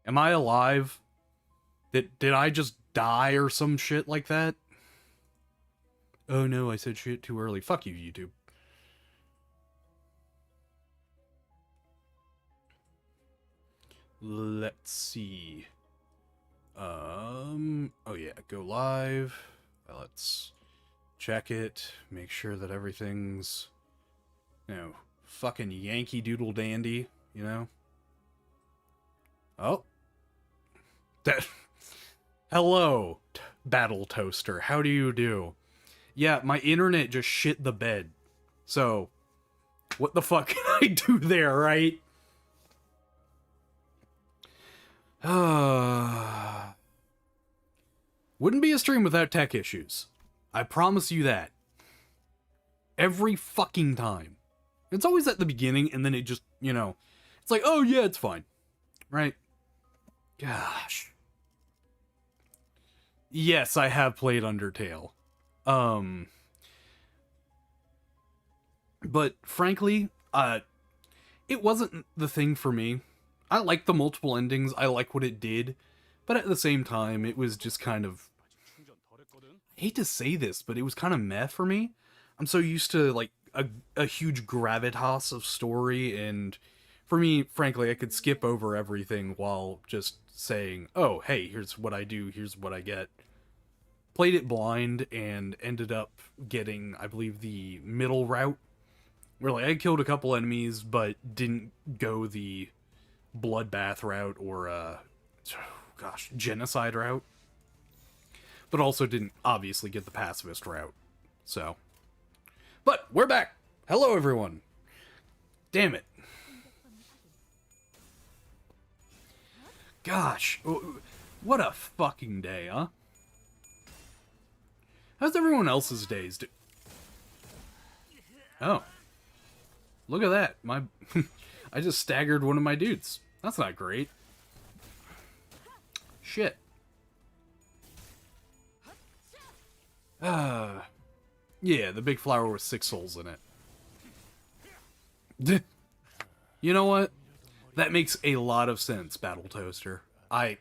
Am I alive? Did I just die or some shit like that? Oh no, I said shit too early. Fuck you, YouTube. Let's see. Oh yeah, go live. Let's check it, make sure that everything's, fucking Yankee Doodle Dandy, you know? Oh. That. Hello, Battle Toaster. How do you do? Yeah, my internet just shit the bed. So, what the fuck can I do there, right? Wouldn't be a stream without tech issues. I promise you that. Every fucking time. It's always at the beginning, and then it just, it's like, oh yeah, it's fine. Right? Gosh. Yes, I have played Undertale. But frankly, it wasn't the thing for me. I like the multiple endings, I like what it did, but at the same time, it was just kind of, I hate to say this, but it was kind of meh for me. I'm so used to, like, a huge gravitas of story, and for me, frankly, I could skip over everything while just saying, oh, hey, here's what I do, here's what I get. Played it blind, and ended up getting, I believe, the middle route, where, like, I killed a couple enemies, but didn't go the bloodbath route, or, genocide route. But also didn't, obviously, get the pacifist route. So. But, we're back! Hello, everyone! Damn it. Gosh. What a fucking day, huh? How's everyone else's days do? Oh. Look at that. I just staggered one of my dudes. That's not great. Shit. Yeah, the big flower with 6 souls in it. You know what? That makes a lot of sense, Battle Toaster. I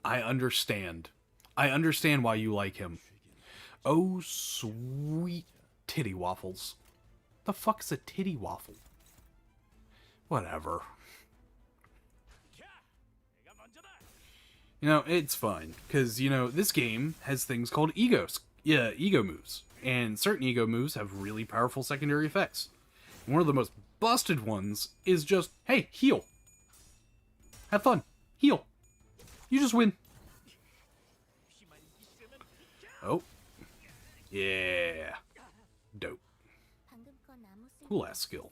understand. I understand why you like him. Oh, sweet titty waffles. The fuck's a titty waffle? Whatever. It's fine, because, this game has things called ego moves, and certain ego moves have really powerful secondary effects. One of the most busted ones is just, hey, heal. Have fun. Heal. You just win. Oh. Yeah. Dope. Cool ass skill.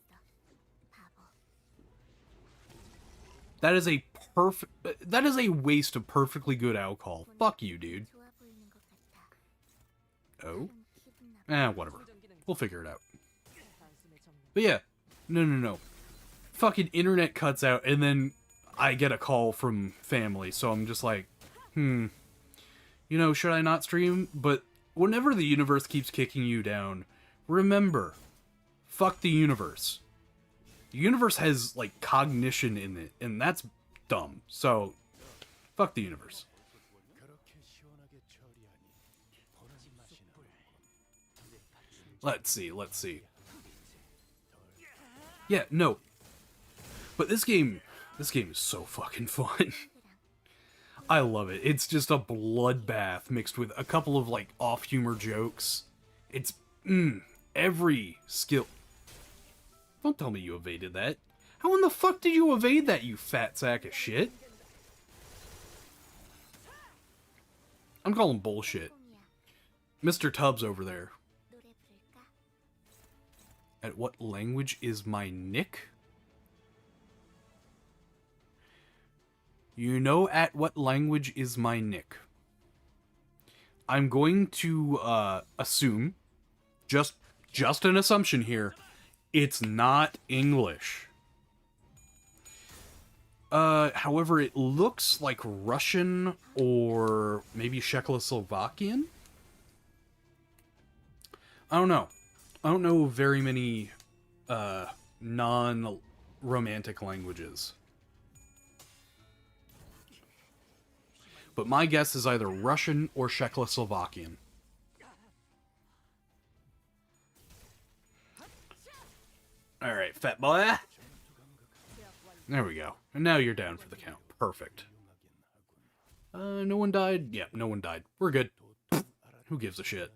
That is a waste of perfectly good alcohol. Fuck you, dude. Oh? Whatever. We'll figure it out. But yeah. No. Fucking internet cuts out, and then I get a call from family, so I'm just like, should I not stream? But whenever the universe keeps kicking you down, remember, fuck the universe. The universe has, like, cognition in it, and that's dumb. So, fuck the universe. Let's see. Yeah, no. But this game is so fucking fun. I love it. It's just a bloodbath mixed with a couple of, like, off-humor jokes. It's, every skill... Don't tell me you evaded that. How in the fuck did you evade that, you fat sack of shit? I'm calling bullshit. Mr. Tubbs over there. At what language is my nick? You know at what language is my nick. I'm going to assume, just an assumption here, it's not English. However, it looks like Russian or maybe Czechoslovakian? I don't know. I don't know very many non-romantic languages. but my guess is either Russian or Czechoslovakian. Alright, fat boy. There we go. And now you're down for the count. Perfect. No one died? Yeah, no one died. We're good. Who gives a shit?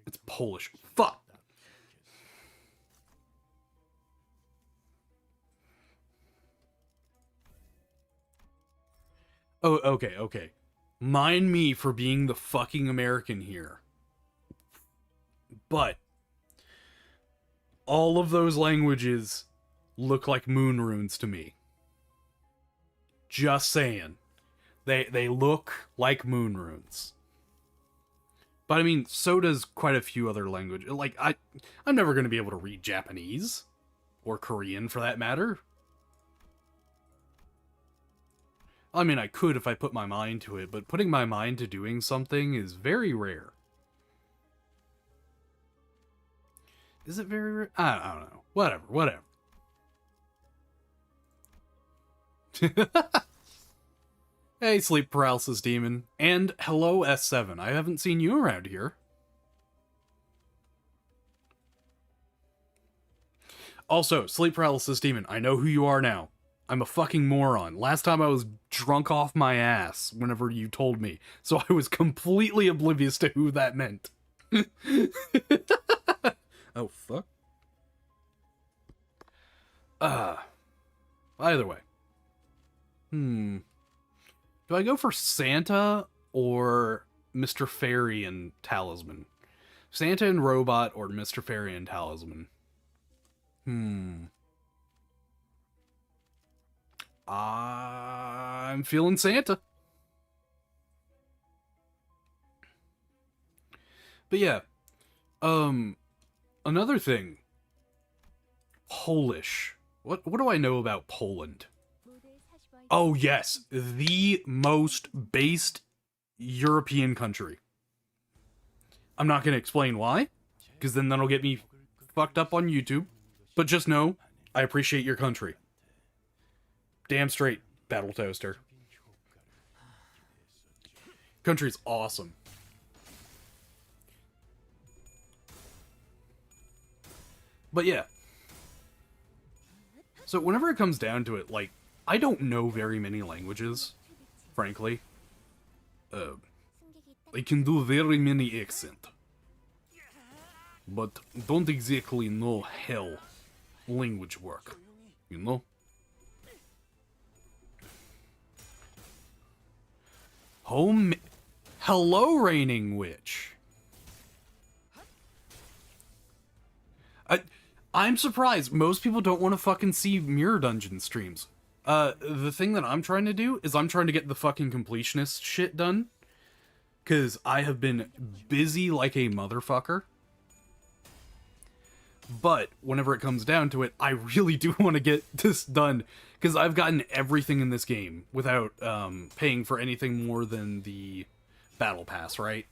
It's Polish. Fuck! Oh, okay. Mind me for being the fucking American here. But all of those languages look like moon runes to me. Just saying. They look like moon runes. But I mean, so does quite a few other languages. Like, I'm never going to be able to read Japanese. Or Korean, for that matter. I mean, I could if I put my mind to it, but putting my mind to doing something is very rare. Is it very rare? I don't know. Whatever. Hey, sleep paralysis demon. And hello, S7. I haven't seen you around here. Also, sleep paralysis demon, I know who you are now. I'm a fucking moron. Last time I was drunk off my ass whenever you told me, so I was completely oblivious to who that meant. Oh, fuck. Either way. Do I go for Santa or Mr. Fairy and Talisman? Santa and Robot or Mr. Fairy and Talisman? I'm feeling Santa. But yeah. Another thing. Polish. What do I know about Poland? Oh yes, the most based European country. I'm not going to explain why, because then that'll get me fucked up on YouTube. But just know, I appreciate your country. Damn straight, Battle Toaster. Country's awesome. But yeah. So whenever it comes down to it, like, I don't know very many languages, frankly. I can do very many accents, but don't exactly know how language work, you know? Hello, Reigning Witch. I'm surprised. Most people don't want to fucking see Mirror Dungeon streams. The thing that I'm trying to do is I'm trying to get the fucking completionist shit done. Because I have been busy like a motherfucker. But whenever it comes down to it, I really do want to get this done. Because I've gotten everything in this game without paying for anything more than the Battle Pass, right?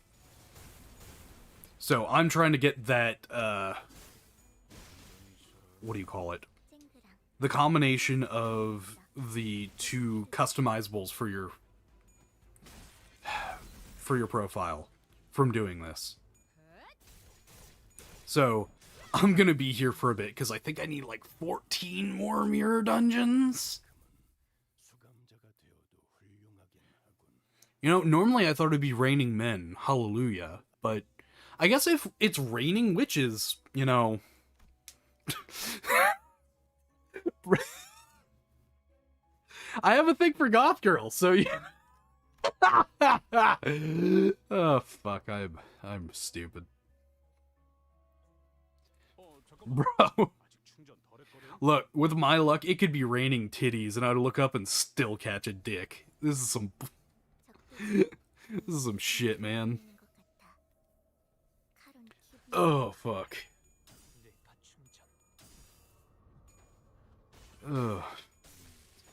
So I'm trying to get that, what do you call it? The combination of the two customizables for your profile from doing this. So I'm gonna be here for a bit because I think I need like 14 more mirror dungeons. You know, normally I thought it'd be raining men, hallelujah, but I guess if it's raining witches, you know. I have a thing for goth girls, so yeah. Oh fuck, I'm stupid. Bro. Look, with my luck, it could be raining titties and I'd look up and still catch a dick. This is some shit, man. Oh fuck. Ugh.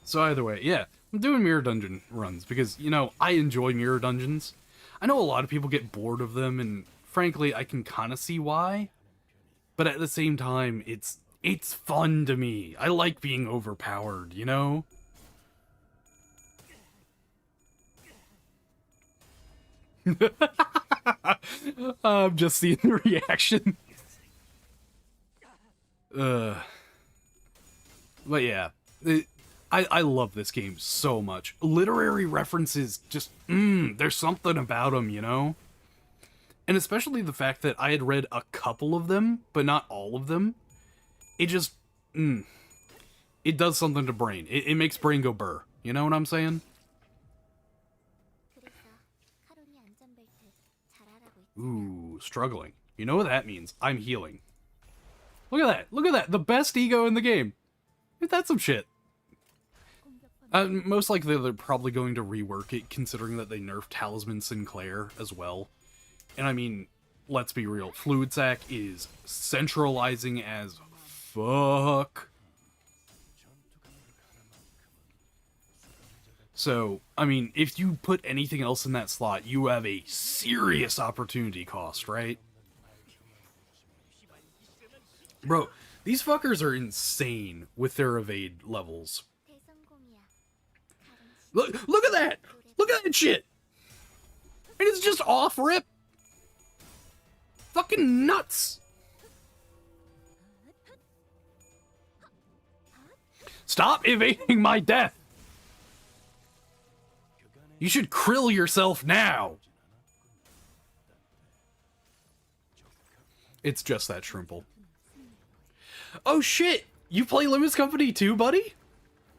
So either way, yeah, I'm doing mirror dungeon runs because, you know, I enjoy mirror dungeons. I know a lot of people get bored of them, and frankly, I can kind of see why. But at the same time, it's fun to me. I like being overpowered, you know? I'm just seeing the reaction. But yeah, I love this game so much. Literary references, just, there's something about them, you know? And especially the fact that I had read a couple of them, but not all of them. It just, it does something to brain. It makes brain go burr. You know what I'm saying? Ooh, struggling. You know what that means? I'm healing. Look at that. Look at that. The best ego in the game. Ain't that some shit? Most likely they're probably going to rework it, considering that they nerfed Talisman Sinclair as well. And I mean, let's be real. Fluid Sac is centralizing as fuck. So, I mean, if you put anything else in that slot, you have a serious opportunity cost, right? Bro, these fuckers are insane with their evade levels. Look at that! Look at that shit! And it's just off rip! Fucking nuts! Stop evading my death! You should krill yourself now! It's just that shrimple. Oh shit! You play Limbus Comany too, buddy?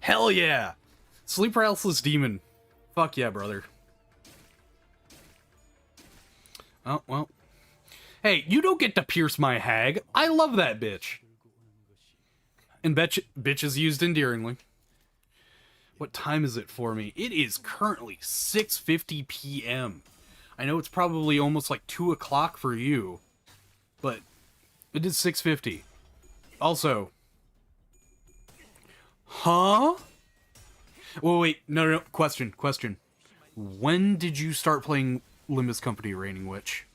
Hell yeah! Sleep Paralysis Demon. Fuck yeah, brother. Oh, well. Hey, you don't get to pierce my hag. I love that bitch. And bitch is used endearingly. What time is it for me? It is currently 6:50 p.m. I know it's probably almost like 2 o'clock for you, but it is 6:50. Also, huh? Well, wait, no, question. When did you start playing Limbus Comany Reigning Witch?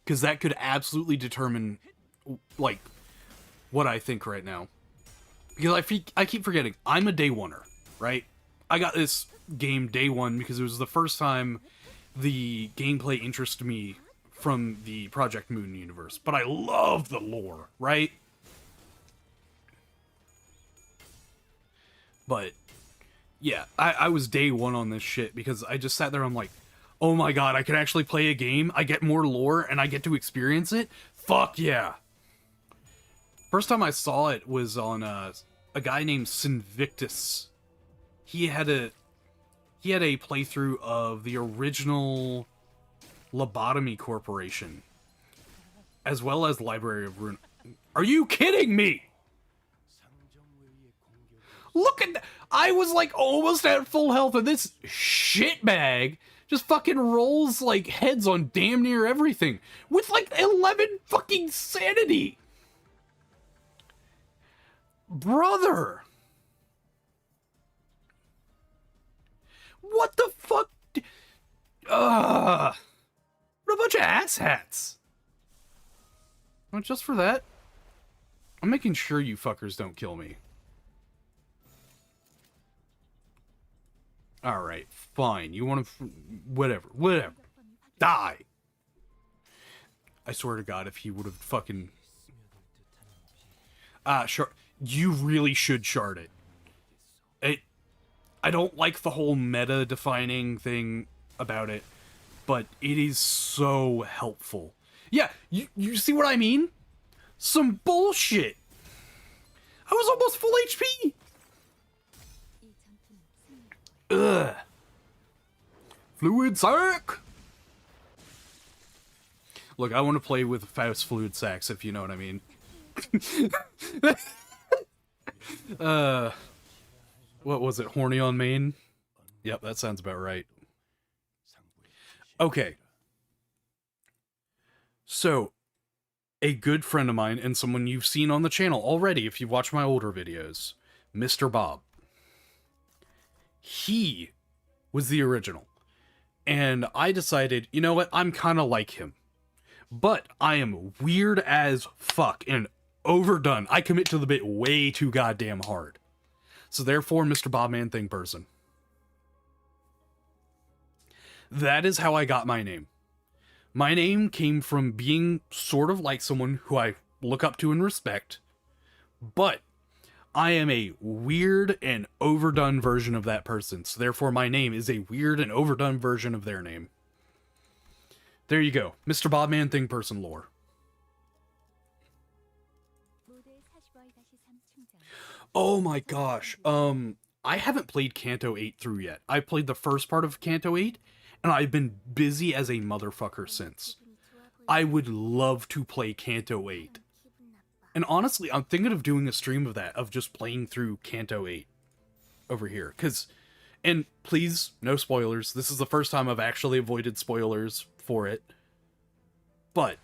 Because that could absolutely determine, like, what I think right now. Because I keep forgetting, I'm a day oneer, right? I got this game day one because it was the first time the gameplay interested me from the Project Moon universe. But I love the lore, right? But yeah, I was day one on this shit because I just sat there, I'm like, oh my god, I can actually play a game, I get more lore, and I get to experience it? Fuck yeah! First time I saw it was on a guy named Sinvictus. He had a playthrough of the original Lobotomy Corporation, as well as Library of Rune. Are you kidding me? Look at that! I was like almost at full health, and this shitbag just fucking rolls like heads on damn near everything with like 11 fucking sanity. Brother! What the fuck? What a bunch of asshats. Well, just for that, I'm making sure you fuckers don't kill me. Alright, fine. You want to... Whatever. Die! I swear to God, if he would have fucking... Sure. You really should shard it. I don't like the whole meta-defining thing about it, but it is so helpful. Yeah, you see what I mean? Some bullshit! I was almost full HP! Ugh. Fluid Sac! Look, I want to play with Faust Fluid Sacs, if you know what I mean. What was it? Horny on main? Yep, that sounds about right. Okay. So, a good friend of mine, and someone you've seen on the channel already if you've watched my older videos, Mr. Bob. He was the original. And I decided, you know what, I'm kind of like him. But I am weird as fuck and overdone. I commit to the bit way too goddamn hard. So therefore, Mr. Bob Man Thing person. That is how I got my name. My name came from being sort of like someone who I look up to and respect, but I am a weird and overdone version of that person, so therefore my name is a weird and overdone version of their name. There you go. Mr. Bobman Thing Person lore. Oh my gosh. I haven't played Kanto 8 through yet. I played the first part of Kanto 8, and I've been busy as a motherfucker since. I would love to play Kanto 8. And honestly, I'm thinking of doing a stream of that, of just playing through Kanto 8 over here. And please, no spoilers. This is the first time I've actually avoided spoilers for it. But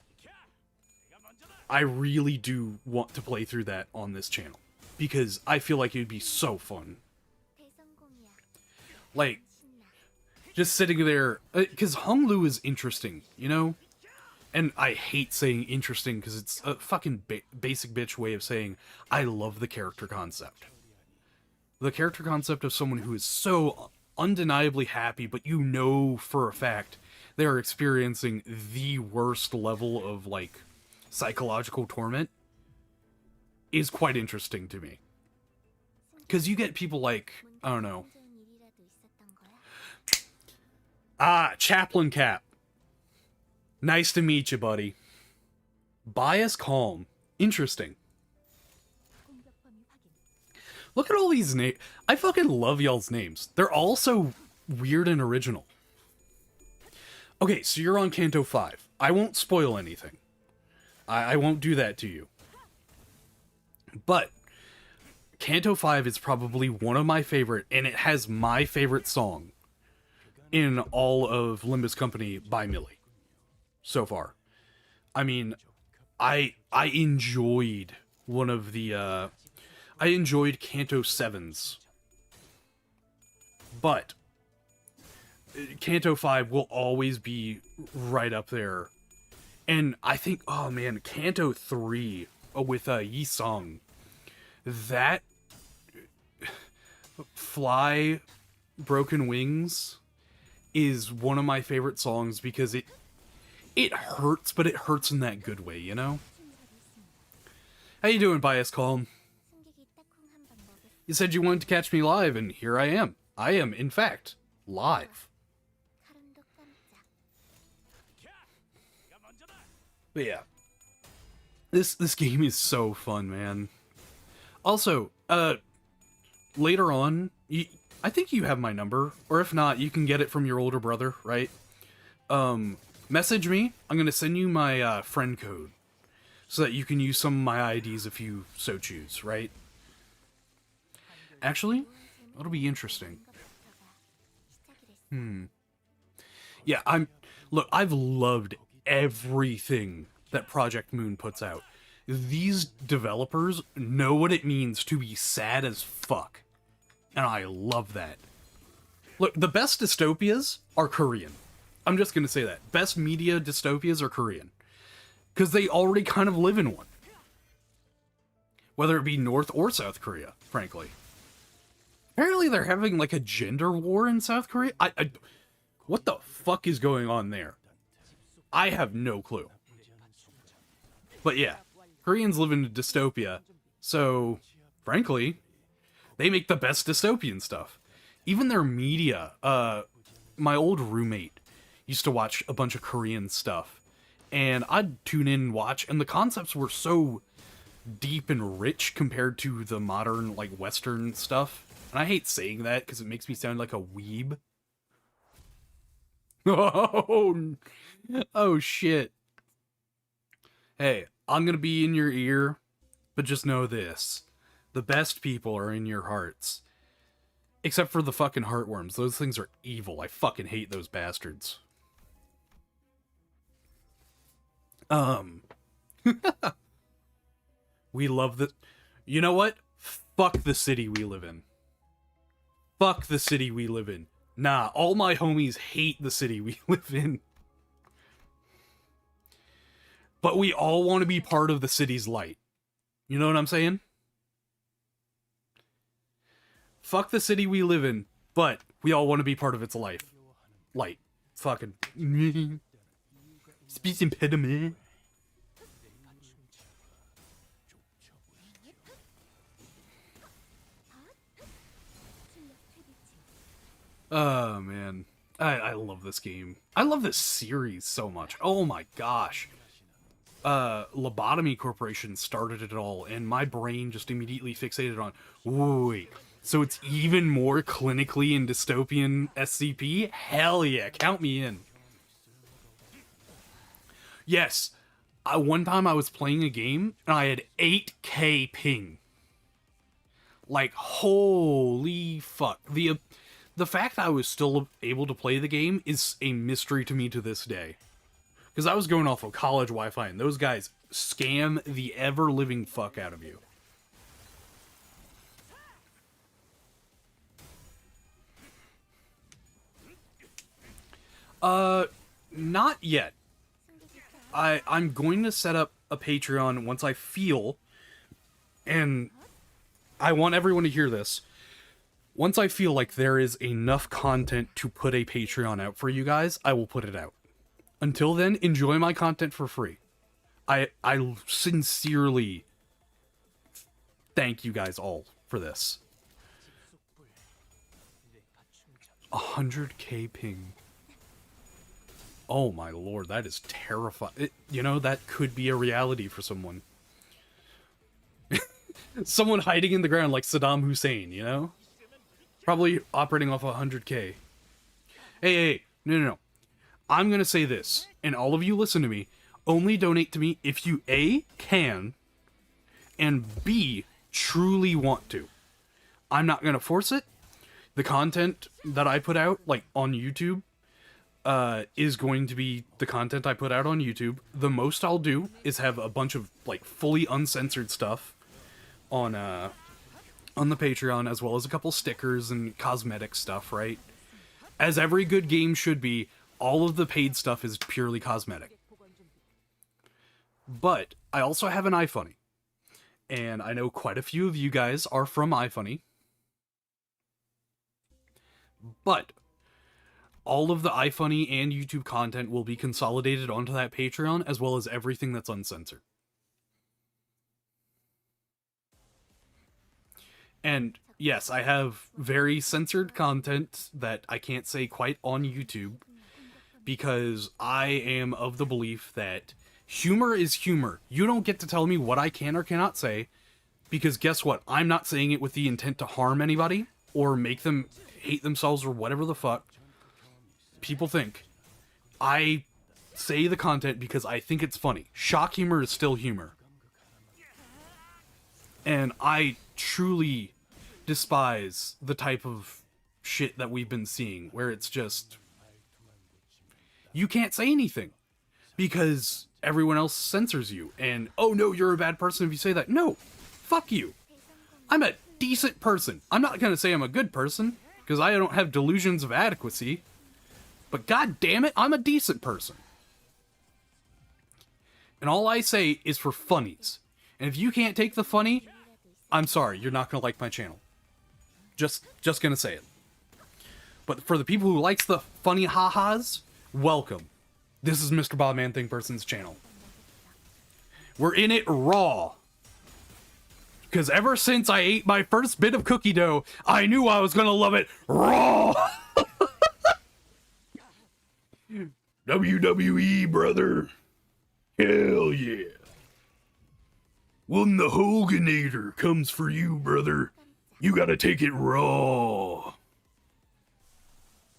I really do want to play through that on this channel, because I feel like it would be so fun. Like, just sitting there, because Hung Lu is interesting, you know? And I hate saying interesting because it's a fucking basic bitch way of saying I love the character concept. The character concept of someone who is so undeniably happy, but you know for a fact they're experiencing the worst level of, like, psychological torment is quite interesting to me. Because you get people like, I don't know. Chaplain Cap. Nice to meet you, buddy. Bias Calm. Interesting. Look at all these names. I fucking love y'all's names. They're all so weird and original. Okay, so you're on Kanto 5. I won't spoil anything. I won't do that to you. But Kanto 5 is probably one of my favorite, and it has my favorite song in all of Limbus Comany by Millie. So far. I mean, I enjoyed one of the, I enjoyed Kanto 7's. But Kanto 5 will always be right up there. And I think, oh man, Kanto 3 with Yi Sung. That Fly Broken Wings is one of my favorite songs because it hurts, but it hurts in that good way, you know? How you doing, Bias Calm? You said you wanted to catch me live, and here I am. I am, in fact, live. But yeah. This game is so fun, man. Also, later on, I think you have my number, or if not, you can get it from your older brother, right? Message me. I'm going to send you my friend code so that you can use some of my IDs if you so choose, right? Actually, that'll be interesting. Yeah, look, I've loved everything that Project Moon puts out. These developers know what it means to be sad as fuck. And I love that. Look, the best dystopias are Korean. I'm just going to say that. Best media dystopias are Korean. Because they already kind of live in one. Whether it be North or South Korea, frankly. Apparently they're having like a gender war in South Korea. What the fuck is going on there? I have no clue. But yeah, Koreans live in a dystopia. So, frankly, they make the best dystopian stuff. Even their media, my old roommate used to watch a bunch of Korean stuff, and I'd tune in and watch, and the concepts were so deep and rich compared to the modern, like, Western stuff. And I hate saying that because it makes me sound like a weeb. Oh shit. Hey, I'm gonna be in your ear, but just know this. The best people are in your hearts. Except for the fucking heartworms. Those things are evil. I fucking hate those bastards. We love the... You know what? Fuck the city we live in. Fuck the city we live in. Nah, all my homies hate the city we live in. But we all want to be part of the city's light. You know what I'm saying? Fuck the city we live in, but we all want to be part of its life. Light. fucking speech impediment. Oh man, I love this game. I love this series so much. Oh my gosh. Lobotomy Corporation started it all, and my brain just immediately fixated on, wait, so it's even more clinically and dystopian SCP? Hell yeah, count me in. Yes, one time I was playing a game, and I had 8K ping. Like, holy fuck. The fact that I was still able to play the game is a mystery to me to this day. Because I was going off of college Wi-Fi, and those guys scam the ever-living fuck out of you. Not yet. I'm going to set up a Patreon once I feel, and I want everyone to hear this, once I feel like there is enough content to put a Patreon out for you guys, I will put it out. Until then, enjoy my content for free. I sincerely thank you guys all for this. 100K ping. Oh my lord, that is terrifying. You know, that could be a reality for someone. Someone hiding in the ground like Saddam Hussein, you know? Probably operating off 100K. Hey, no. I'm gonna say this, and all of you listen to me. Only donate to me if you A, can, and B, truly want to. I'm not gonna force it. The content that I put out, like, on YouTube, is going to be the content I put out on YouTube. The most I'll do is have a bunch of, like, fully uncensored stuff on the Patreon, as well as a couple stickers and cosmetic stuff, right? As every good game should be, all of the paid stuff is purely cosmetic. But I also have an iFunny, and I know quite a few of you guys are from iFunny. But all of the iFunny and YouTube content will be consolidated onto that Patreon, as well as everything that's uncensored. And yes, I have very censored content that I can't say quite on YouTube, because I am of the belief that humor is humor. You don't get to tell me what I can or cannot say, because guess what? I'm not saying it with the intent to harm anybody, or make them hate themselves, or whatever the fuck people think. I say the content because I think it's funny. Shock humor is still humor. And I truly despise the type of shit that we've been seeing, where it's just, you can't say anything because everyone else censors you, and oh no, you're a bad person if you say that. No, fuck you. I'm a decent person. I'm not gonna say I'm a good person, because I don't have delusions of adequacy, but god damn it, I'm a decent person. And all I say is for funnies. And if you can't take the funny, I'm sorry, you're not gonna like my channel. Just gonna say it. But for the people who likes the funny ha-has, welcome. This is Mr. Bob Man Thing Person's channel. We're in it raw. Because ever since I ate my first bit of cookie dough, I knew I was gonna love it raw! WWE, brother. Hell yeah. When the Hoganator comes for you, brother, you gotta take it raw.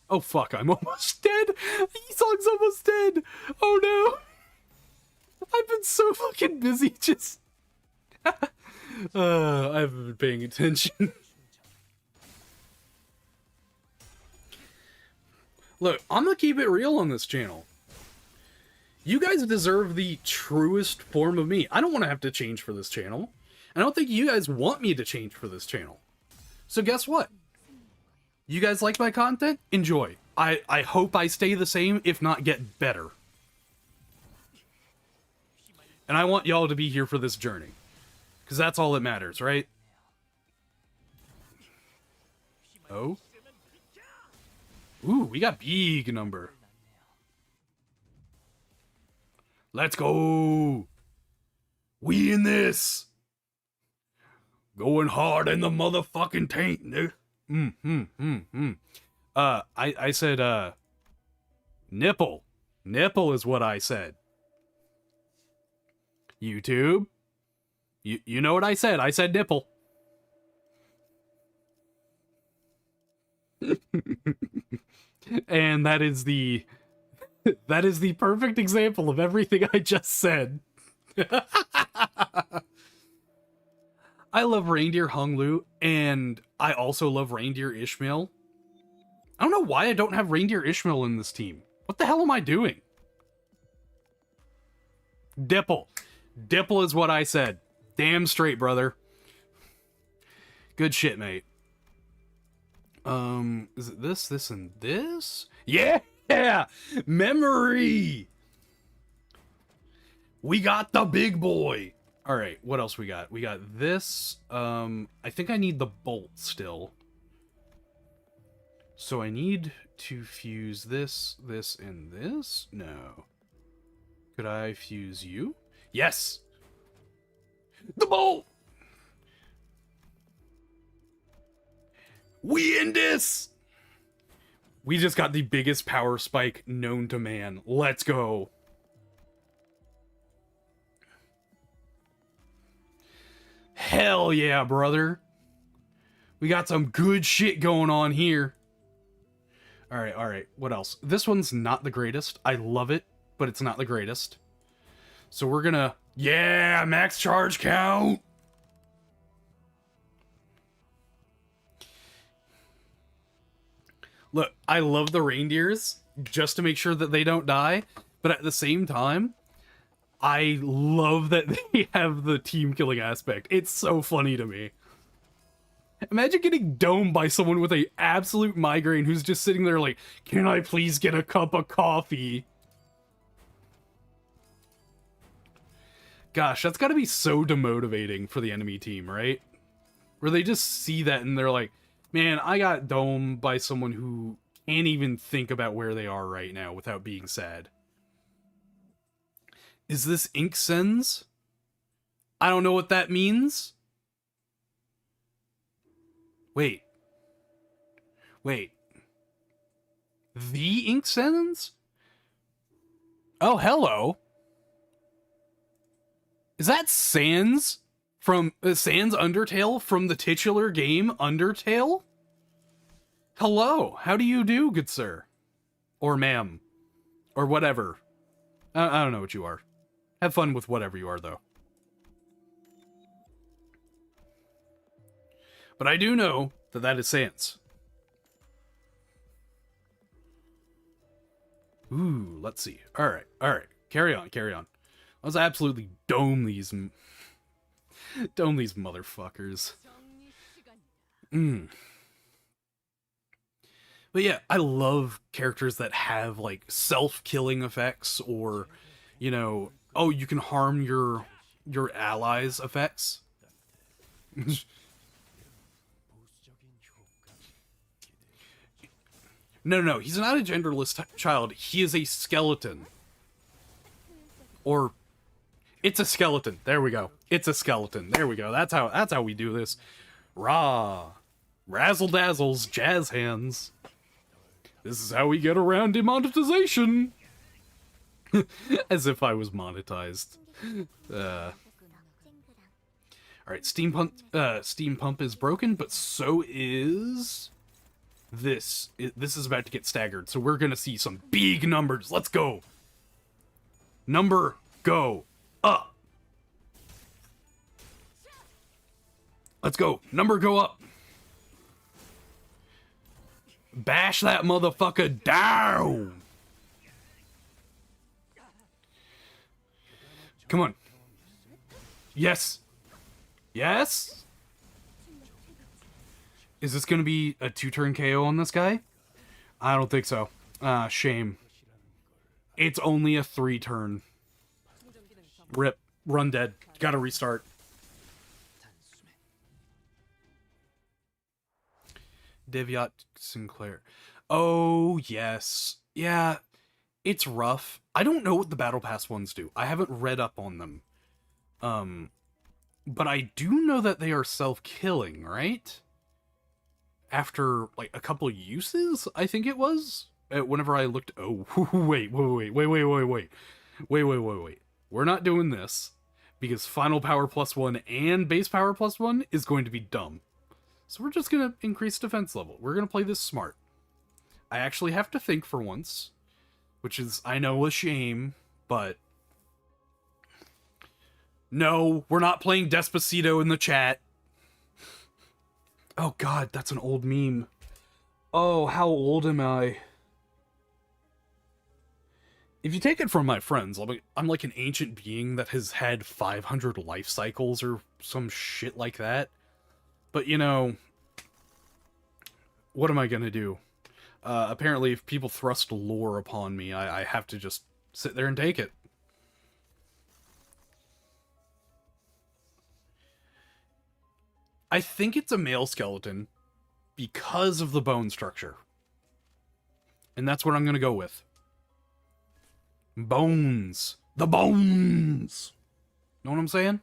Oh fuck, I'm almost dead. Esong's almost dead. Oh no. I've been so fucking busy just... I haven't been paying attention. Look, I'm gonna keep it real on this channel. You guys deserve the truest form of me. I don't want to have to change for this channel. I don't think you guys want me to change for this channel. So guess what? You guys like my content? Enjoy. I hope I stay the same, if not get better. And I want y'all to be here for this journey. Because that's all that matters, right? Oh? Ooh, we got big number. Let's go. We in this. Going hard in the motherfucking tank, nigga. I said, nipple. Nipple is what I said. YouTube. You know what I said. I said nipple. And that is the perfect example of everything I just said. I love Reindeer Honglu, and I also love Reindeer Ishmael. I don't know why I don't have Reindeer Ishmael in this team. What the hell am I doing? Dipple. Dipple is what I said. Damn straight, brother. Good shit, mate. Is it this, and this? Yeah! Memory! We got the big boy! Alright, what else we got? We got this. I think I need the bolt still. So I need to fuse this, and this? No. Could I fuse you? Yes! The bolt! We in this! We just got the biggest power spike known to man. Let's go. Hell yeah, brother. We got some good shit going on here. Alright. What else? This one's not the greatest. I love it, but it's not the greatest. So we're gonna... Yeah, max charge count! Look, I love the reindeers, just to make sure that they don't die, but at the same time, I love that they have the team killing aspect. It's so funny to me. Imagine getting domed by someone with a absolute migraine who's just sitting there like, can I please get a cup of coffee? Gosh, that's gotta be so demotivating for the enemy team, right? Where they just see that and they're like, man, I got domed by someone who can't even think about where they are right now without being sad. Is this Ink Sens? I don't know what that means. Wait. The Ink Sens? Oh, hello. Is that Sans from Sans Undertale from the titular game Undertale? Hello, how do you do, good sir? Or ma'am. Or whatever. I don't know what you are. Have fun with whatever you are, though. But I do know that that is Sans. Ooh, let's see. Alright. Carry on. Let's absolutely dome these motherfuckers. But yeah, I love characters that have, like, self-killing effects or, you know, oh, you can harm your allies' effects. No, he's not a genderless child. He is a skeleton. Or, it's a skeleton. There we go. It's a skeleton. There we go. That's how we do this. Rah. Razzle dazzles, jazz hands. This is how we get around demonetization. As if I was monetized. Alright, Steam Pump is broken, but so is this. This is about to get staggered, so we're gonna see some big numbers. Let's go. Number, go up. Let's go. Number, go up. Bash that motherfucker down. Come on. Yes. Yes? Is this gonna be a 2-turn KO on this guy? I don't think so. Shame. It's only a 3-turn. Rip. Run dead. Gotta restart. Deviat Sinclair. Oh, yes. Yeah. It's rough. I don't know what the Battle Pass ones do. I haven't read up on them. But I do know that they are self-killing, right? After, like, a couple uses, I think it was? Whenever I looked... Oh, wait. We're not doing this, because Final Power plus 1 and Base Power plus 1 is going to be dumb. So we're just gonna increase defense level. We're gonna play this smart. I actually have to think for once, which is, I know, a shame, but... No, we're not playing Despacito in the chat. Oh god, that's an old meme. Oh, how old am I? If you take it from my friends, I'm like an ancient being that has had 500 life cycles or some shit like that. But, you know, what am I gonna do? Apparently, if people thrust lore upon me, I have to just sit there and take it. I think it's a male skeleton because of the bone structure. And that's what I'm gonna go with. Bones. The bones! Know what I'm saying?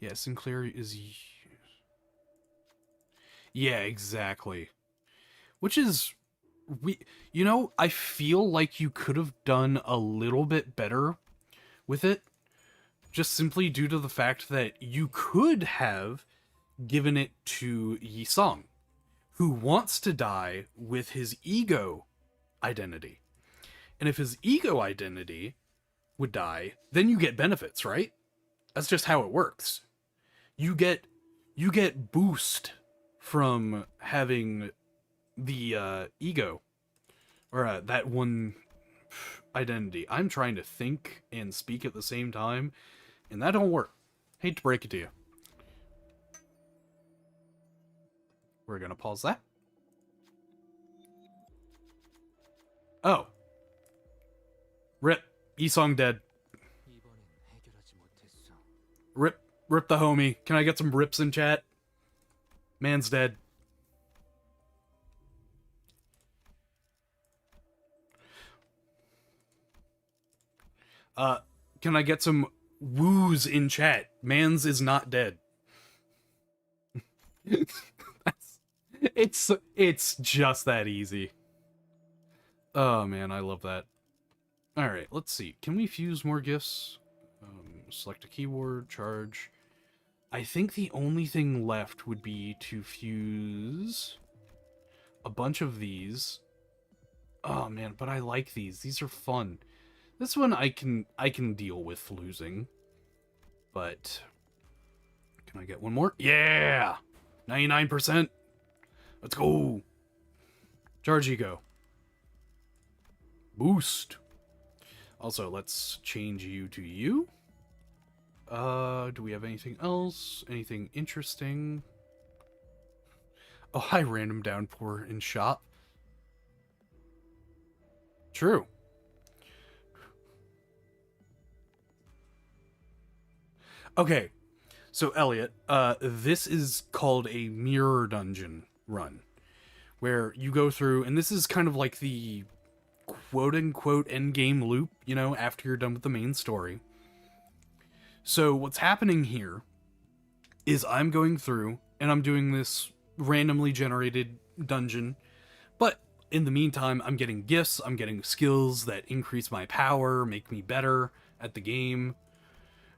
Yeah, Sinclair is... Yeah, exactly. Which is... You know, I feel like you could have done a little bit better with it. Just simply due to the fact that you could have given it to Yi Song, who wants to die with his ego identity. And if his ego identity would die, then you get benefits, right? That's just how it works. You get boost from having the ego, or that one identity. I'm trying to think and speak at the same time, and that don't work. Hate to break it to you. We're gonna pause that. Oh. Rip. Isong dead. Rip the homie. Can I get some rips in chat? Man's dead. Can I get some woos in chat? Mans is not dead. It's just that easy. Oh man, I love that. Alright, let's see. Can we fuse more gifts? Select a keyword, charge. I think the only thing left would be to fuse a bunch of these. Oh man, but I like these. These are fun. This one I can deal with losing. But can I get one more? Yeah! 99%. Let's go. Charge ego. Boost. Also, let's change you to you. Do we have anything else? Anything interesting? Oh, hi, random downpour in shop. True. Okay, so Elliot, this is called a mirror dungeon run, where you go through, and this is kind of like the quote-unquote endgame loop, you know, after you're done with the main story. So what's happening here is I'm going through, and I'm doing this randomly generated dungeon, but in the meantime, I'm getting gifts, I'm getting skills that increase my power, make me better at the game.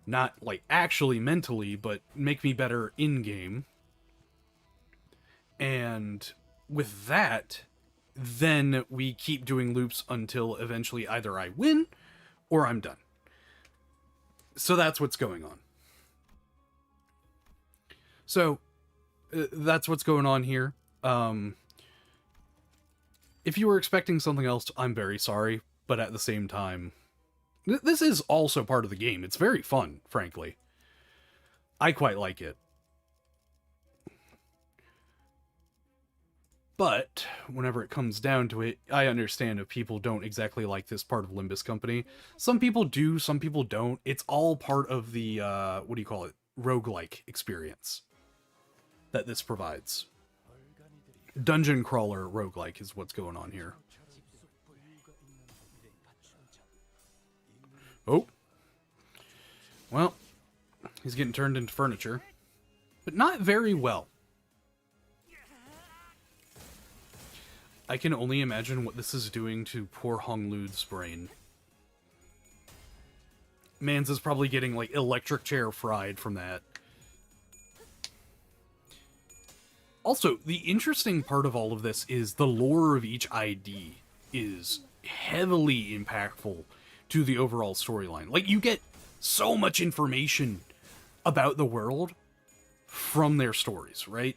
Not, like, actually mentally, but make me better in-game. And with that, then we keep doing loops until eventually either I win or I'm done. So that's what's going on. So, that's what's going on here. If you were expecting something else, I'm very sorry, but at the same time, this is also part of the game. It's very fun, frankly. I quite like it. But, whenever it comes down to it, I understand if people don't exactly like this part of Limbus Comany. Some people do, some people don't. It's all part of the, what do you call it? Roguelike experience that this provides. dungeon crawler roguelike is what's going on here. Oh. Well, he's getting turned into furniture. But not very well. I can only imagine what this is doing to poor Hong Lu's brain. Mans is probably getting, like, electric chair fried from that. Also, the interesting part of all of this is the lore of each ID is heavily impactful to the overall storyline. Like, you get so much information about the world from their stories, right?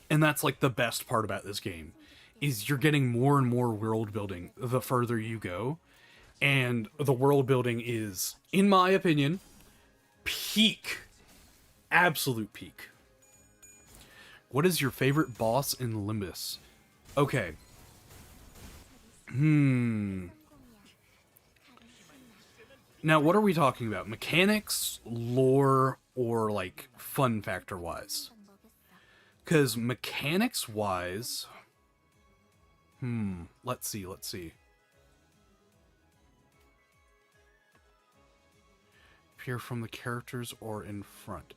And that's, like, the best part about this game, is you're getting more and more world building the further you go. And the world building is, in my opinion, peak. Absolute peak. What is your favorite boss in Limbus? Okay. Now, what are we talking about? Mechanics, lore, or, like, fun factor-wise? Because mechanics-wise... let's see. Appear from the characters or in front.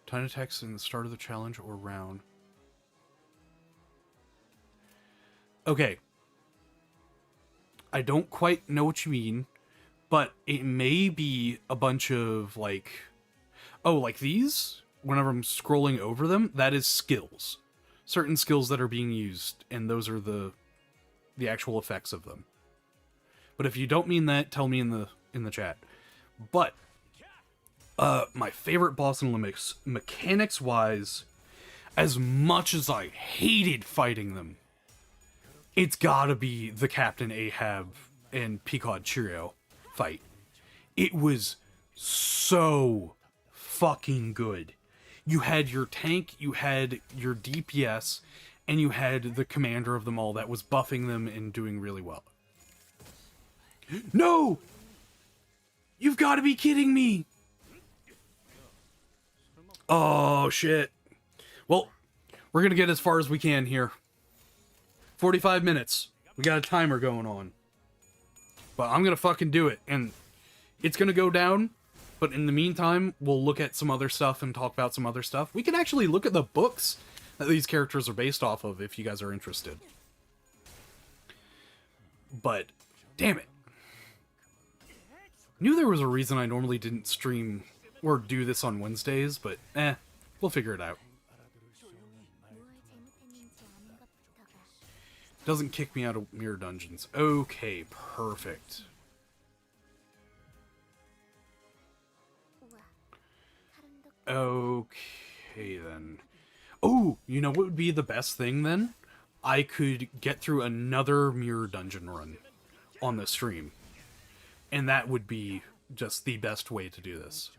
Tiny text in the start of the challenge or round. Okay. I don't quite know what you mean, but it may be a bunch of, like... Oh, like these? Whenever I'm scrolling over them, that is skills. Certain skills that are being used, and those are the actual effects of them. But if you don't mean that, tell me in the chat. But my favorite boss in Limbus, mechanics-wise, as much as I hated fighting them, it's gotta be the Captain Ahab and Pequod Cheerio fight. It was so fucking good. You had your tank, you had your DPS, and you had the commander of them all that was buffing them and doing really well. No! You've got to be kidding me! Oh, shit. Well, we're gonna get as far as we can here. 45 minutes. We got a timer going on. But I'm gonna fucking do it, and it's gonna go down, but in the meantime, we'll look at some other stuff and talk about some other stuff. We can actually look at the books that these characters are based off of if you guys are interested. But, damn it. Knew there was a reason I normally didn't stream or do this on Wednesdays, but we'll figure it out. Doesn't kick me out of Mirror Dungeons. Okay, perfect. Okay, then. Oh, you know what would be the best thing, then? I could get through another Mirror Dungeon run on the stream. And that would be just the best way to do this.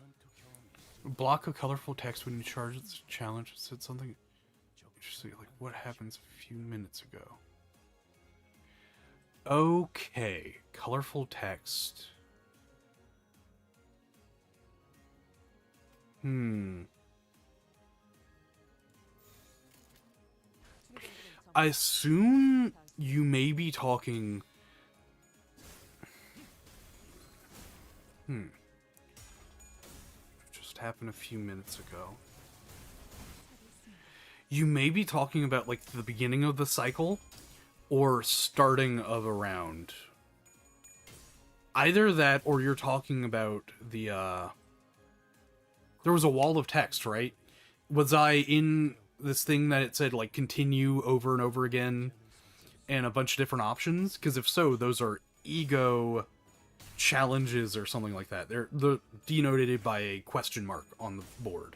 Block of colorful text when you charge this challenge. It said something interesting, like what happens a few minutes ago. Okay, colorful text. I assume you may be talking... Just happened a few minutes ago. You may be talking about, like, the beginning of the cycle, or starting of a round. Either that, or you're talking about the, There was a wall of text, right? Was I in this thing that it said, like, continue over and over again, and a bunch of different options? Because if so, those are ego challenges or something like that. They're denoted by a question mark on the board.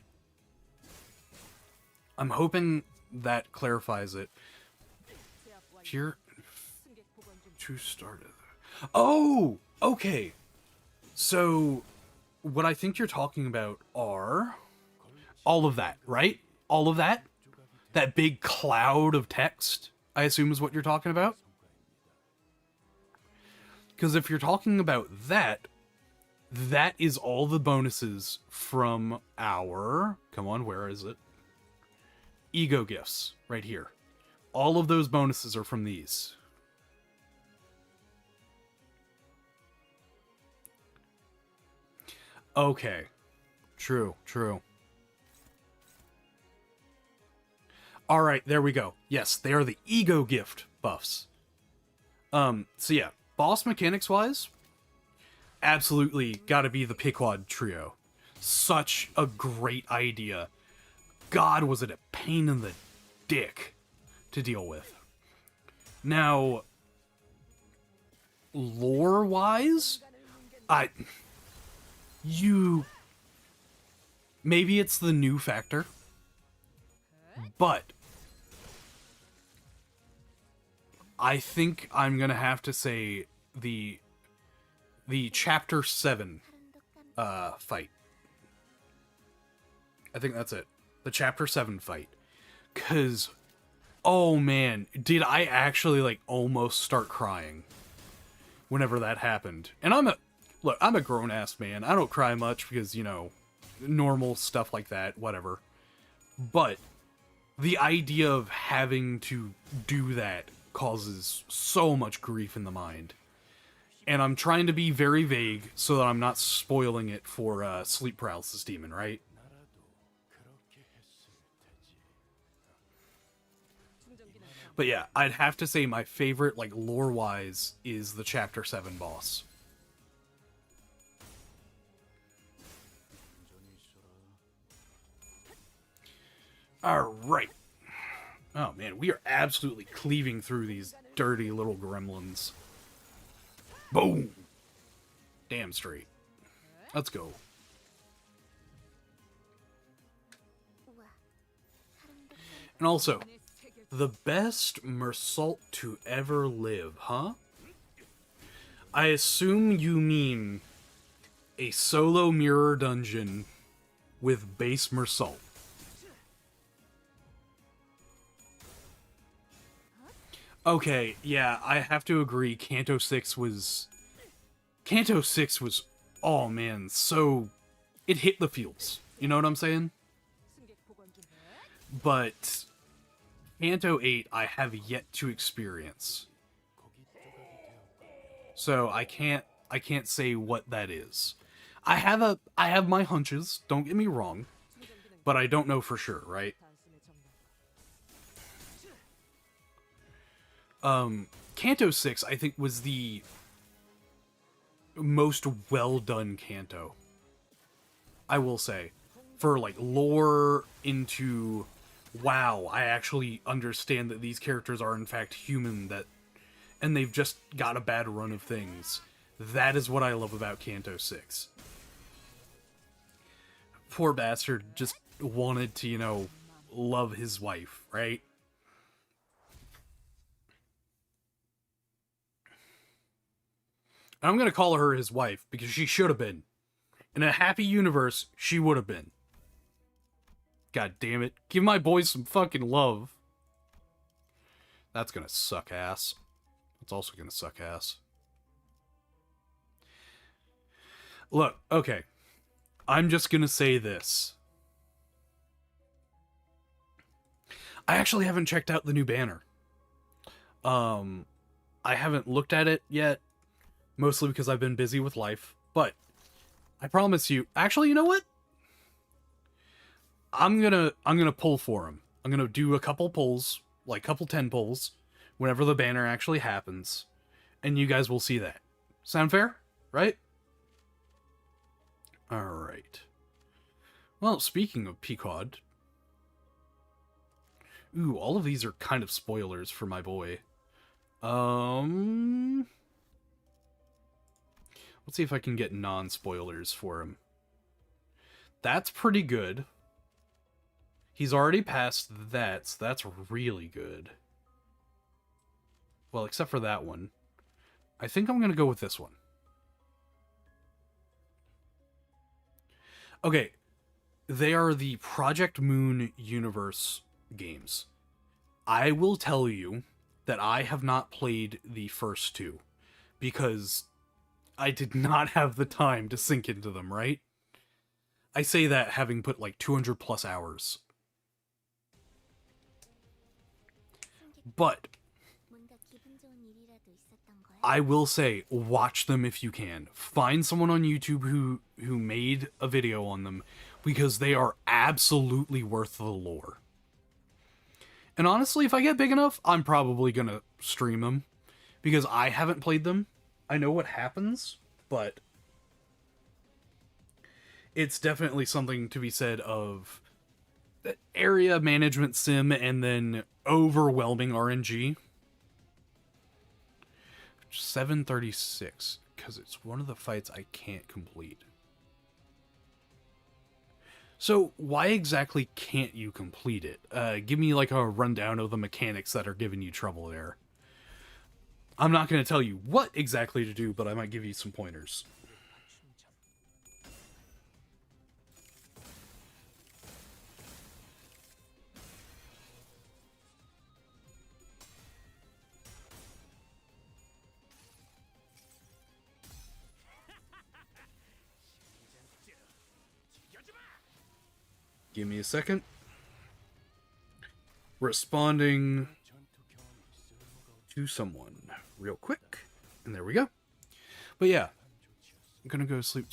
I'm hoping that clarifies it. Here to start it. Oh, okay. So what I think you're talking about are all of that, right? All of that? That big cloud of text, I assume is what you're talking about? Because if you're talking about that, that is all the bonuses from our... Come on, where is it? ego gifts right here. All of those bonuses are from these. Okay. True, true. Alright, there we go. Yes, they are the ego gift buffs. So yeah, boss mechanics-wise, absolutely gotta be the Piquad trio. Such a great idea. God, was it a pain in the dick to deal with. Now, lore-wise, maybe it's the new factor, but I think I'm gonna have to say the Chapter 7 fight. I think that's it. The Chapter 7 fight. 'Cause, oh man, did I actually, like, almost start crying whenever that happened. And I'm a grown-ass man. I don't cry much because, you know, normal stuff like that, whatever. But the idea of having to do that causes so much grief in the mind. And I'm trying to be very vague so that I'm not spoiling it for Sleep Paralysis Demon, right? But yeah, I'd have to say my favorite, like, lore-wise, is the Chapter 7 boss. Alright. Oh man, we are absolutely cleaving through these dirty little gremlins. Boom! Damn straight. Let's go. And also, the best Mersault to ever live, huh? I assume you mean a solo mirror dungeon with base Mersault. Okay, yeah, I have to agree, Canto 6 was... oh man, so... it hit the feels. You know what I'm saying? But... Canto 8, I have yet to experience. So, I can't say what that is. I have my hunches, don't get me wrong, but I don't know for sure, right? Canto 6, I think, was the most well-done Canto. I will say. For, like, lore into, wow, I actually understand that these characters are, in fact, human, and they've just got a bad run of things. That is what I love about Canto 6. Poor bastard just wanted to, you know, love his wife, right? I'm gonna call her his wife, because she should have been. In a happy universe, she would have been. God damn it. Give my boys some fucking love. That's gonna suck ass. That's also gonna suck ass. Look, okay. I'm just gonna say this. I actually haven't checked out the new banner. I haven't looked at it yet. Mostly because I've been busy with life, but I promise you, actually, you know what? I'm gonna pull for him. I'm gonna do a couple pulls, like couple 10 pulls, whenever the banner actually happens, and you guys will see that. Sound fair? Right? Alright. Well, speaking of Pequod... ooh, all of these are kind of spoilers for my boy. Let's see if I can get non-spoilers for him. That's pretty good. He's already passed that, so that's really good. Well, except for that one. I think I'm going to go with this one. Okay. They are the Project Moon universe games. I will tell you that I have not played the first two, because I did not have the time to sink into them, right? I say that having put like 200 plus hours. But I will say, watch them if you can. Find someone on YouTube who made a video on them, because they are absolutely worth the lore. And honestly, if I get big enough, I'm probably gonna stream them, because I haven't played them. I know what happens, but it's definitely something to be said of area management sim and then overwhelming RNG. 736, because it's one of the fights I can't complete. So why exactly can't you complete it? Give me like a rundown of the mechanics that are giving you trouble there. I'm not going to tell you what exactly to do, but I might give you some pointers. Give me a second. Responding to someone real quick. And there we go. But yeah, I'm gonna go to sleep.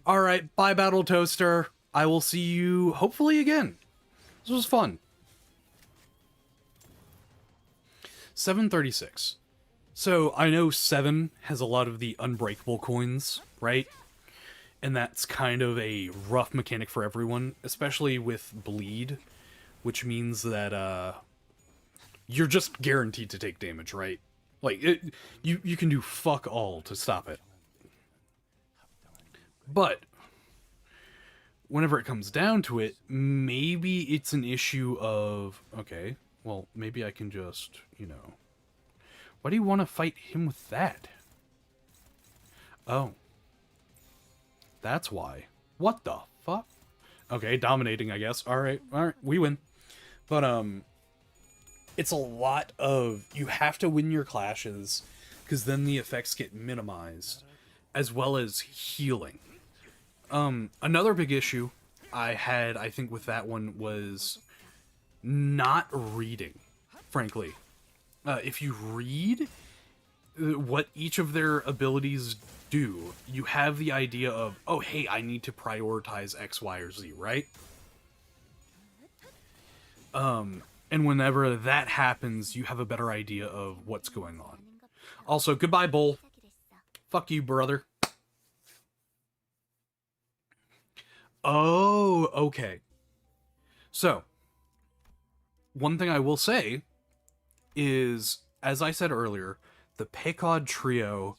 Alright, bye Battle Toaster. I will see you hopefully again. This was fun. 736. So I know 7 has a lot of the unbreakable coins, right? And that's kind of a rough mechanic for everyone, especially with bleed, which means that you're just guaranteed to take damage, right? Like, you can do fuck all to stop it. But whenever it comes down to it, maybe it's an issue of, okay, well, maybe I can just, you know... Why do you want to fight him with that? Oh. That's why. What the fuck? Okay, dominating, I guess. Alright, we win. But, it's a lot of... You have to win your clashes, because then the effects get minimized, as well as healing. Another big issue I had, I think, with that one was not reading, frankly. If you read what each of their abilities do, you have the idea of, oh, hey, I need to prioritize X, Y, or Z, right? And whenever that happens, you have a better idea of what's going on. Also, goodbye, Bull. Fuck you, brother. Oh, okay. So, one thing I will say is, as I said earlier, the Pecod trio,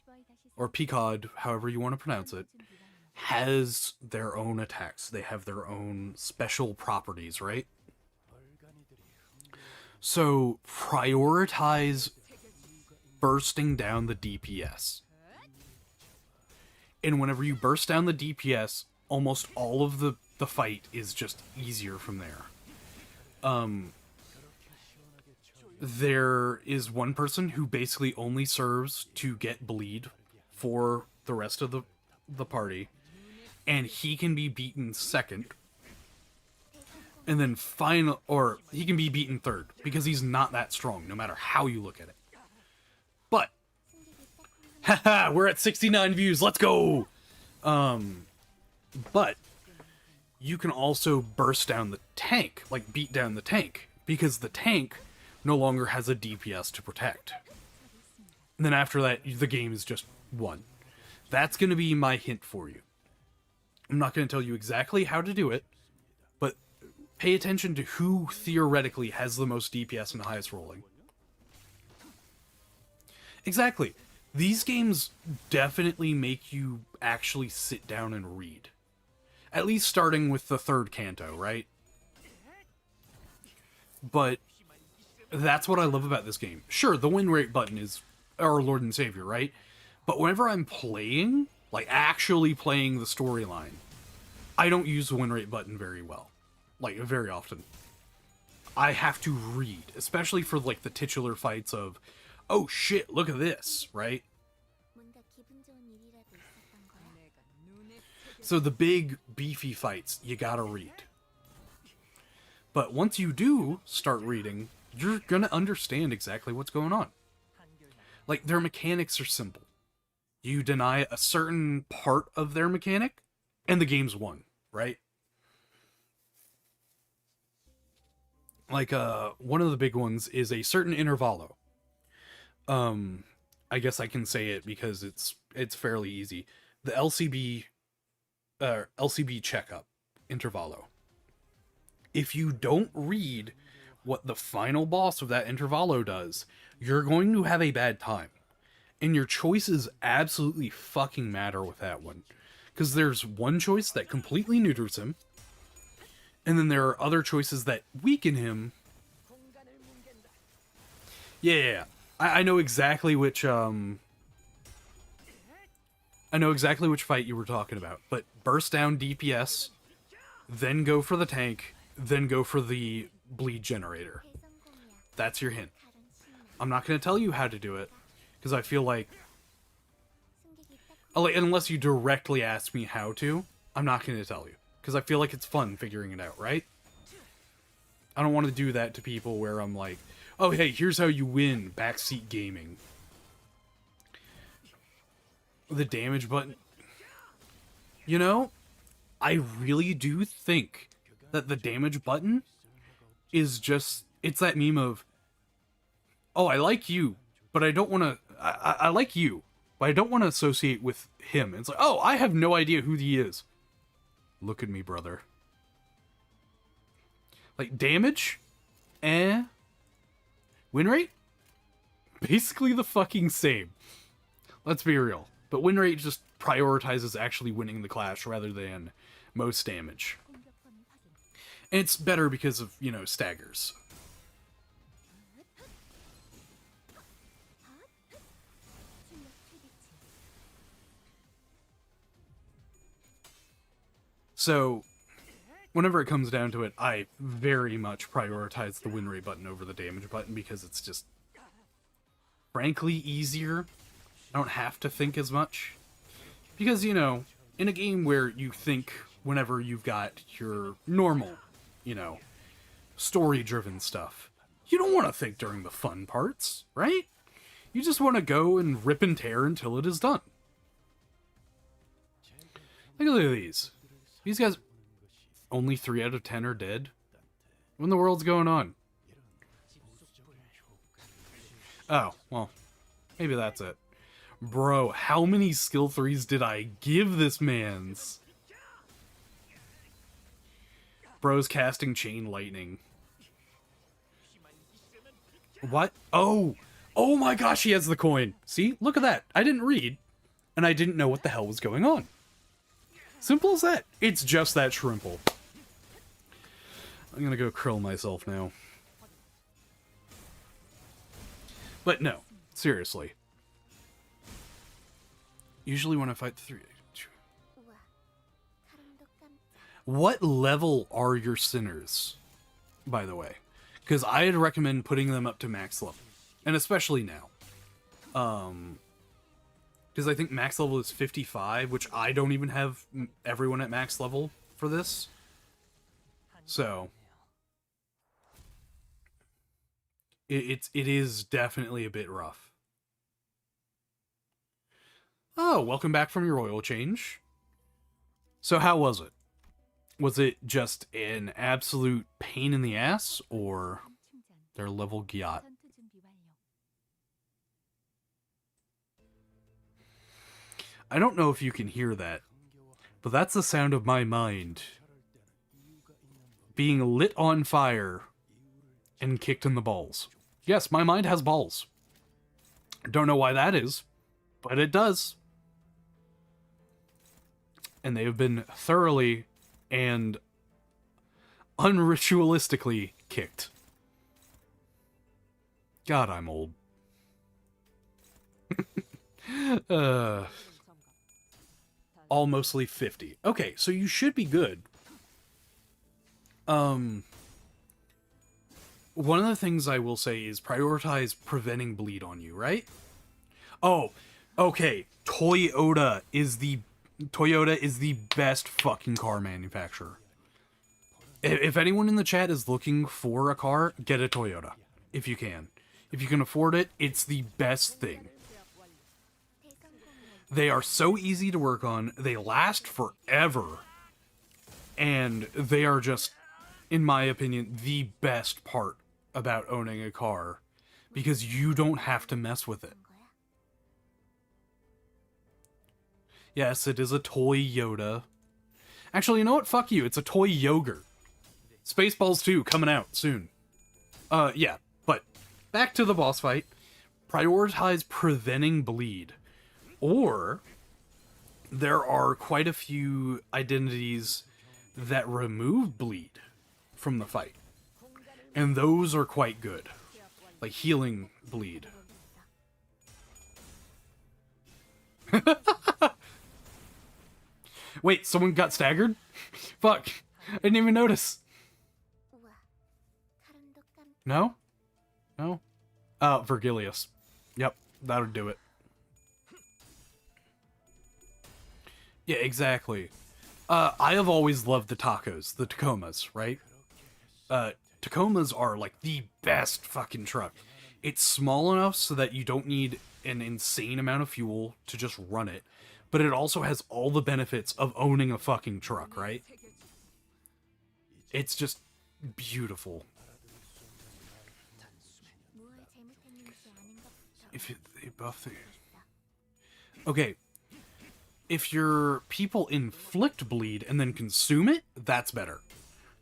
or Pecod, however you want to pronounce it, has their own attacks. They have their own special properties, right? So, prioritize bursting down the DPS. And whenever you burst down the DPS, almost all of the fight is just easier from there. There is one person who basically only serves to get bleed for the rest of the party, and he can be beaten second, and then or he can be beaten third, because he's not that strong, no matter how you look at it. But, haha, we're at 69 views, let's go! But, you can also burst down the tank, like beat down the tank, because the tank no longer has a DPS to protect. And then after that, the game is just won. That's going to be my hint for you. I'm not going to tell you exactly how to do it, but pay attention to who theoretically has the most DPS and the highest rolling. Exactly. These games definitely make you actually sit down and read. At least starting with the third canto, right? But that's what I love about this game. Sure, the win rate button is our Lord and Savior, right? But whenever I'm playing, like actually playing the storyline, I don't use the win rate button very well. Like, very often. I have to read, especially for like the titular fights of, oh shit, look at this, right? So the big, beefy fights, you gotta read. But once you do start reading, you're gonna understand exactly what's going on. Like, their mechanics are simple. You deny a certain part of their mechanic, and the game's won, right? Like, one of the big ones is a certain intervallo. I guess I can say it because it's fairly easy. The LCB checkup intervallo. If you don't read what the final boss of that intervallo does, you're going to have a bad time. And your choices absolutely fucking matter with that one. Because there's one choice that completely neuters him, and then there are other choices that weaken him. Yeah. I know exactly which fight you were talking about. But burst down DPS, then go for the tank, then go for the bleed generator. That's your hint. I'm not going to tell you how to do it, because I feel like, unless you directly ask me how to, I'm not going to tell you. Because I feel like it's fun figuring it out, right? I don't want to do that to people where I'm like, oh, hey, here's how you win backseat gaming. The damage button. You know, I really do think that the damage button is just, it's that meme of, oh, I like you, but I don't want to, I like you, but I don't want to associate with him. It's like, oh, I have no idea who he is. Look at me, brother. Like, damage? Win rate? Basically the fucking same. Let's be real. But win rate just prioritizes actually winning the clash rather than most damage. And it's better because of, you know, staggers. So, whenever it comes down to it, I very much prioritize the win rate button over the damage button because it's just, frankly, easier. I don't have to think as much. Because, you know, in a game where you think whenever you've got your normal, you know, story-driven stuff, you don't want to think during the fun parts, right? You just want to go and rip and tear until it is done. Look at these. These guys, only 3 out of 10 are dead? What in the world's going on? Oh, well, maybe that's it. Bro, how many skill 3s did I give this man's? Bro's casting Chain Lightning. What? Oh! Oh my gosh, he has the coin! See? Look at that. I didn't read, and I didn't know what the hell was going on. Simple as that. It's just that shrimple. I'm gonna go curl myself now. But no, seriously. Usually when I fight the 3... What level are your sinners, by the way? Because I'd recommend putting them up to max level. And especially now. Because I think max level is 55, which I don't even have everyone at max level for this. So it is definitely a bit rough. Oh, welcome back from your oil change. So how was it? Was it just an absolute pain in the ass, or their level gyat? I don't know if you can hear that, but that's the sound of my mind being lit on fire and kicked in the balls. Yes, my mind has balls. Don't know why that is, but it does. And they have been thoroughly and unritualistically kicked. God, I'm old. Almostly 50. Okay, so you should be good. One of the things I will say is prioritize preventing bleed on you, right? Oh, okay. Toyota is the best fucking car manufacturer. If anyone in the chat is looking for a car, get a Toyota. if you can. If you can afford it, it's the best thing. They are so easy to work on, they last forever, and they are just, in my opinion, the best part about owning a car, because you don't have to mess with it. Yes, it is a toy Yoda. Actually, you know what? Fuck you. It's a toy yogurt. Spaceballs 2 coming out soon. Yeah, but back to the boss fight. Prioritize preventing bleed. Or there are quite a few identities that remove bleed from the fight. And those are quite good. Like healing bleed. Wait, someone got staggered? Fuck. I didn't even notice. No? No? Virgilius. Yep, that'll do it. Yeah, exactly. I have always loved the tacos, the Tacomas, right? Tacomas are like the best fucking truck. It's small enough so that you don't need an insane amount of fuel to just run it, but it also has all the benefits of owning a fucking truck, right? It's just beautiful. If they buff the... Okay. If your people inflict bleed and then consume it, that's better.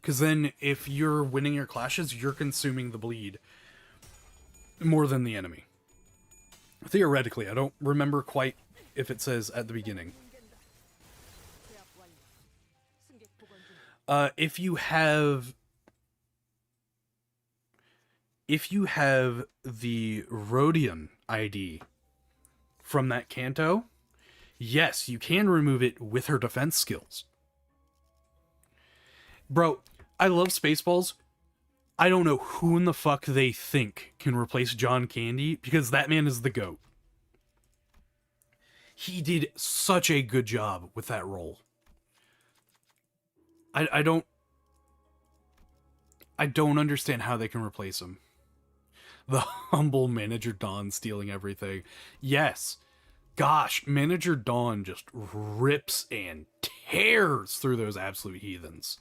Because then if you're winning your clashes, you're consuming the bleed more than the enemy. Theoretically, I don't remember quite if it says at the beginning. If you have the Rhodian ID from that Kanto, yes, you can remove it with her defense skills. Bro, I love Spaceballs. I don't know who in the fuck they think can replace John Candy, because that man is the GOAT. He did such a good job with that role. I don't understand how they can replace him. The humble Manager Dawn stealing everything. Yes. Gosh, Manager Dawn just rips and tears through those absolute heathens.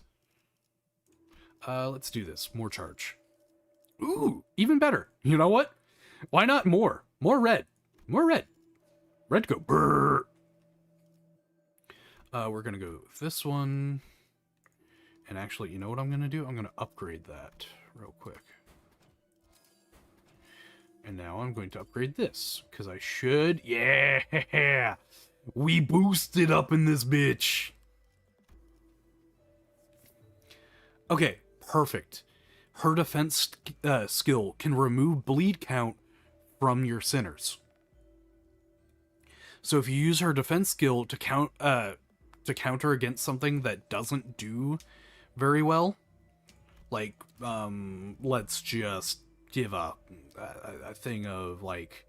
Let's do this. More charge. Ooh, even better. You know what? Why not more? More red. More red. Red go. Brrr. We're gonna go with this one. And actually, you know what I'm gonna do? I'm gonna upgrade that real quick. And now I'm going to upgrade this, because I should... Yeah! We boosted up in this bitch! Okay, perfect. Her defense skill can remove bleed count from your sinners. So if you use her defense skill to counter against something that doesn't do very well, like, let's just give a thing of, like,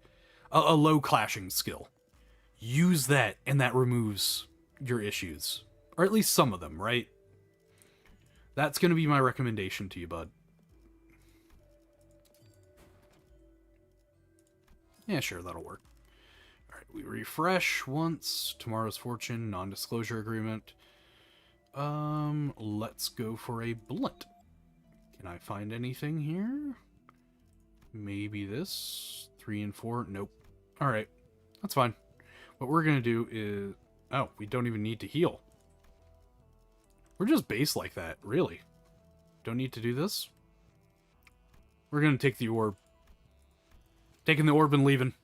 a low clashing skill. Use that, and that removes your issues. Or at least some of them, right? That's going to be my recommendation to you, bud. Yeah, sure, that'll work. Alright, we refresh once. Tomorrow's Fortune, non-disclosure agreement. Let's go for a blunt. Can I find anything here? Maybe this? 3 and 4? Nope. Alright, that's fine. What we're gonna do is... Oh, we don't even need to heal. We're just base like that, really. Don't need to do this. We're gonna take the orb. Taking the orb and leaving.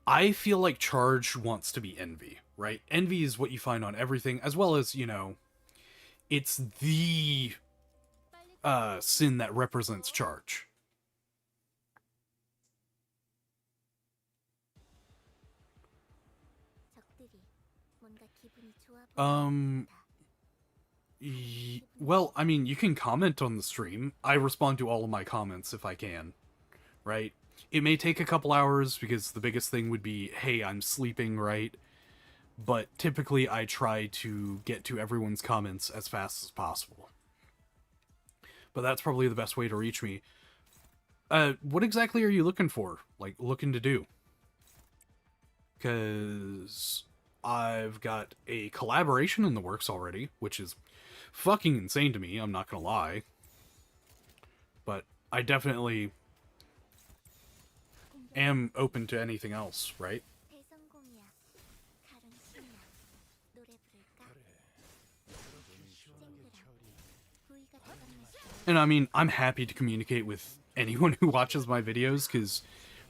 I feel like Charge wants to be Envy, right? Envy is what you find on everything, as well as, you know, it's the sin that represents Charge. Well, I mean, you can comment on the stream. I respond to all of my comments if I can, right? It may take a couple hours because the biggest thing would be, hey, I'm sleeping, right? But typically I try to get to everyone's comments as fast as possible. but that's probably the best way to reach me. What exactly are you looking for? Like, looking to do? Because I've got a collaboration in the works already, which is fucking insane to me, I'm not gonna lie. But I definitely am open to anything else, right? And I mean, I'm happy to communicate with anyone who watches my videos, because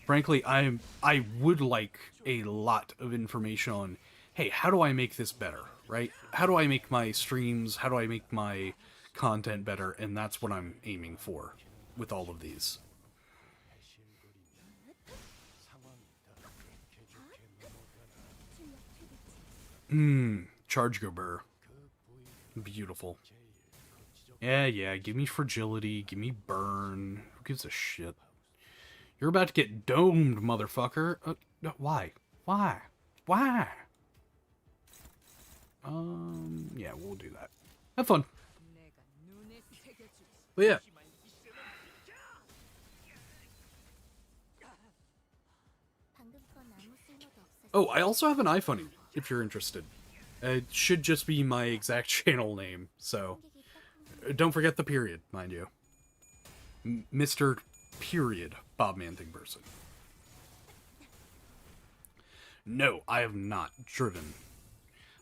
frankly, I would like a lot of information on, hey, how do I make this better, right? How do I make my streams, how do I make my content better? And that's what I'm aiming for with all of these. Charge go burr. Beautiful. Yeah, give me fragility, give me burn. Who gives a shit? You're about to get domed, motherfucker. Why? Why? Why? Yeah, we'll do that. Have fun. But yeah. Oh, I also have an iPhone, if you're interested. It should just be my exact channel name, so... Don't forget the period, mind you. Mr. Period Bob Man-Thing Person. No, I have not driven.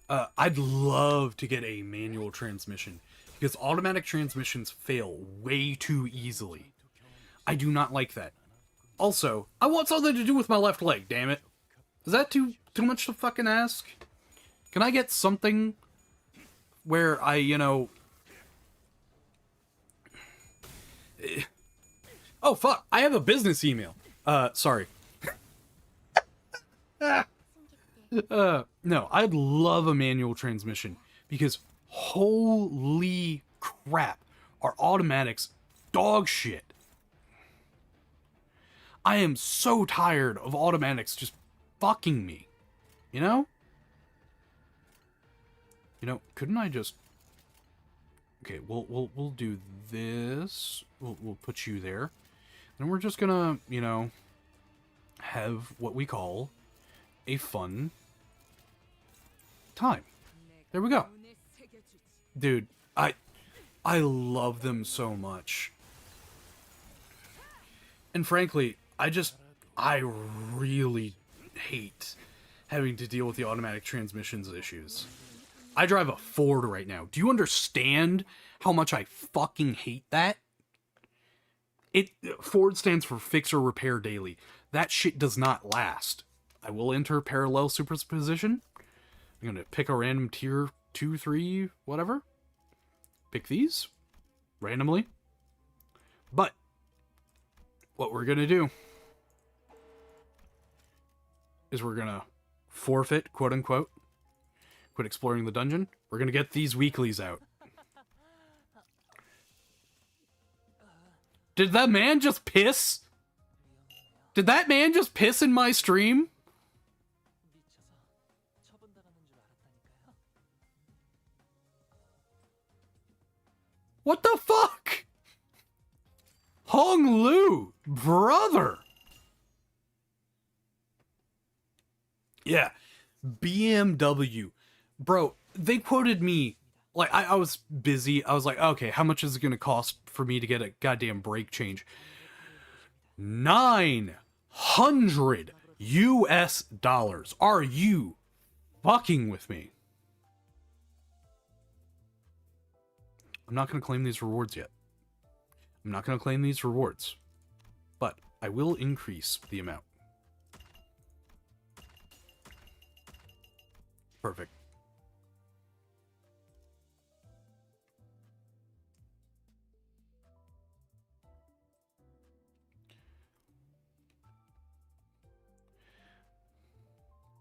I'd love to get a manual transmission, because automatic transmissions fail way too easily. I do not like that. Also, I want something to do with my left leg, damn it. Is that too much to fucking ask? Can I get something where I, you know... Oh, fuck! I have a business email! Sorry. No, I'd love a manual transmission, because holy crap, are automatics dog shit. I am so tired of automatics just fucking me. You know? You know, couldn't I just... Okay, we'll do this. We'll put you there. And we're just gonna, you know, have what we call a fun time. There we go. Dude, I love them so much. And frankly, I really hate having to deal with the automatic transmissions issues. I drive a Ford right now. Do you understand how much I fucking hate that? Ford stands for Fix or Repair Daily. That shit does not last. I will enter parallel superposition. I'm gonna pick a random tier 2, 3, whatever. Pick these randomly. But what we're gonna do is we're gonna forfeit, quote unquote, quit exploring the dungeon. We're gonna get these weeklies out. Did that man just piss? Did that man just piss in my stream? What the fuck? Hong Lu, brother. Yeah, BMW. Bro, they quoted me, like, I was busy. I was like, okay, how much is it gonna cost for me to get a goddamn brake change? $900 US. Are you fucking with me? I'm not gonna claim these rewards yet. I'm not gonna claim these rewards. But I will increase the amount. Perfect.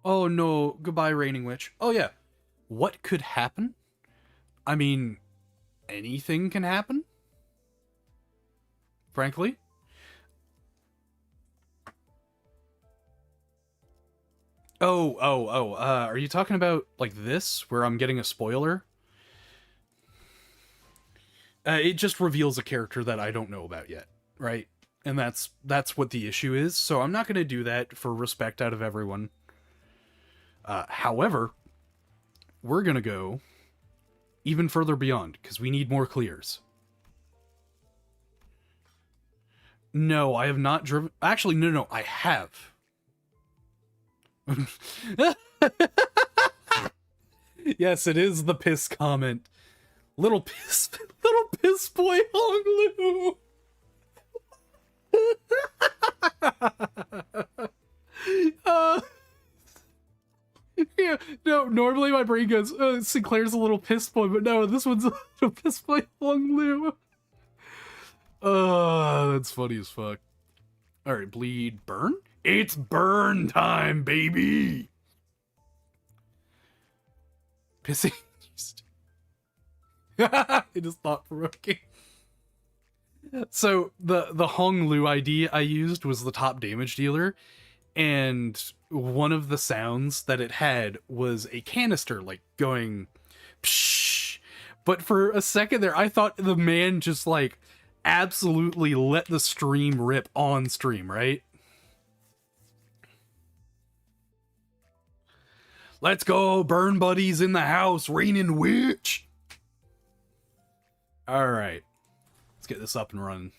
Oh no, goodbye Raining Witch. Oh yeah, what could happen? I mean, anything can happen? Frankly. Are you talking about, like, this, where I'm getting a spoiler? It just reveals a character that I don't know about yet, right? And that's what the issue is. So I'm not going to do that for respect out of everyone. However, we're going to go even further beyond because we need more clears. No, I have not driven. Actually, no, I have. Yes, it is the piss comment. Little piss boy Hong Lu. Yeah, no, normally my brain goes, Sinclair's a little piss boy, but no, this one's a little piss boy Hong Lu. That's funny as fuck. Alright, bleed, burn? It's burn time, baby! Pissing. It is thought-provoking. So, the Hong Lu ID I used was the top damage dealer, and one of the sounds that it had was a canister, like, going psh. But for a second there, I thought the man just, like, absolutely let the stream rip on stream, right? Let's go, burn buddies in the house, raining witch! Alright. Let's get this up and running.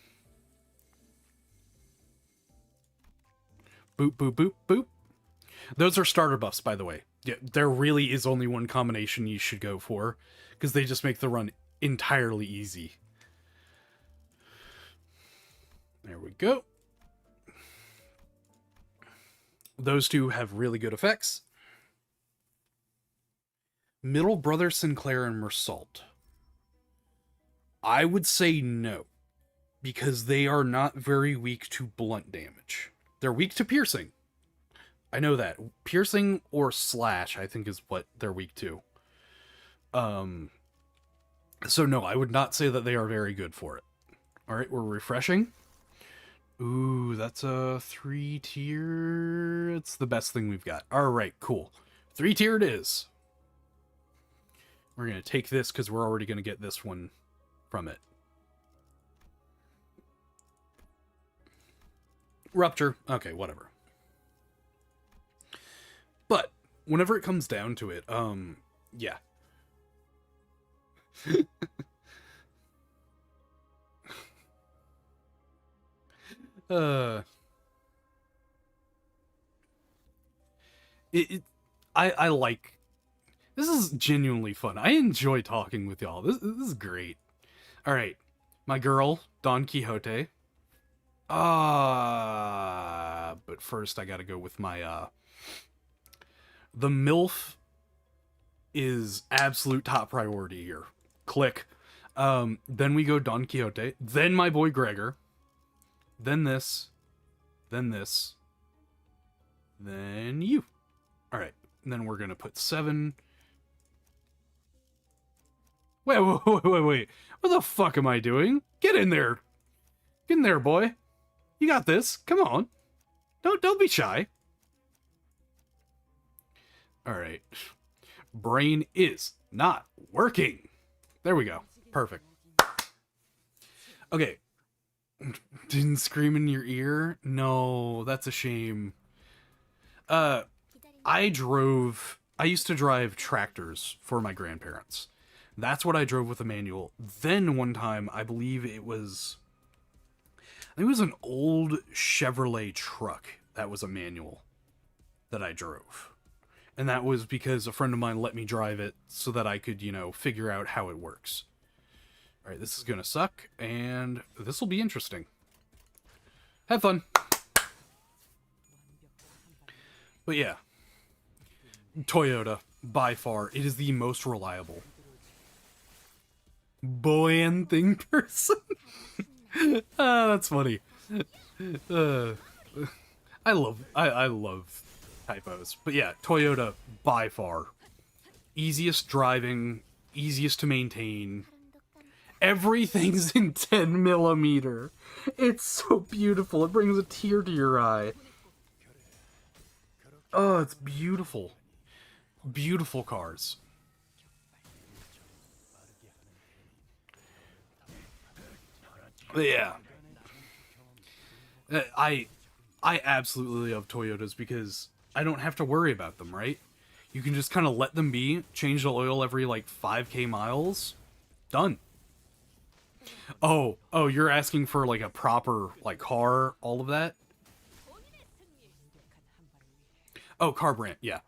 Boop, boop, boop, boop. Those are starter buffs, by the way. Yeah, there really is only one combination you should go for, because they just make the run entirely easy. There we go. Those two have really good effects. Middle Brother Sinclair and Mersault. I would say no, because they are not very weak to blunt damage. They're weak to piercing. I know that. Piercing or slash, I think, is what they're weak to. So no, I would not say that they are very good for it. Alright, we're refreshing. Ooh, that's a 3-tier. It's the best thing we've got. Alright, cool. 3-tier it is. We're going to take this because we're already going to get this one from it. Rupture. Okay, whatever. But whenever it comes down to it, yeah. I like. This is genuinely fun. I enjoy talking with y'all. This is great. All right, my girl Don Quixote. But first I gotta go with my the MILF is absolute top priority here. Click. Then we go Don Quixote. Then my boy Gregor. Then this. Then this. Then you. Alright. And then we're gonna put 7. Wait. What the fuck am I doing? Get in there. Get in there, boy. You got this. Come on. Don't be shy. Alright. Brain is not working. There we go. Perfect. Okay. Didn't scream in your ear? No, that's a shame. I used to drive tractors for my grandparents. That's what I drove with a manual. Then one time, I believe it was an old Chevrolet truck that was a manual that I drove. And that was because a friend of mine let me drive it so that I could, figure out how it works. Alright, this is gonna suck, and this will be interesting. Have fun! But yeah. Toyota, by far, it is the most reliable. Boy and thing person. That's funny. I love typos. But yeah, Toyota, by far. Easiest driving, easiest to maintain. Everything's in 10mm. It's so beautiful. It brings a tear to your eye. Oh, it's beautiful. Beautiful cars. Yeah. I absolutely love Toyotas because I don't have to worry about them, right? You can just kind of let them be, change the oil every like 5k miles. Done. Oh, you're asking for like a proper like car, all of that? Oh, car brand, yeah.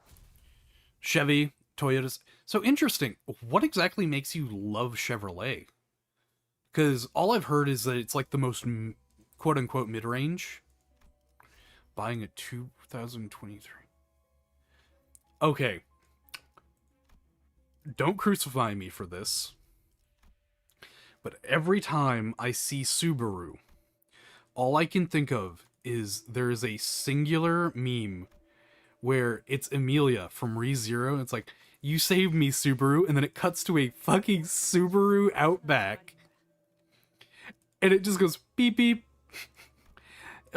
Chevy, Toyotas. So interesting. What exactly makes you love Chevrolet? Because all I've heard is that it's like the most quote unquote mid range. Buying a 2023. Okay. Don't crucify me for this. But every time I see Subaru, all I can think of is there is a singular meme where it's Emilia from ReZero. It's like, you saved me, Subaru, and then it cuts to a fucking Subaru Outback. And it just goes beep beep.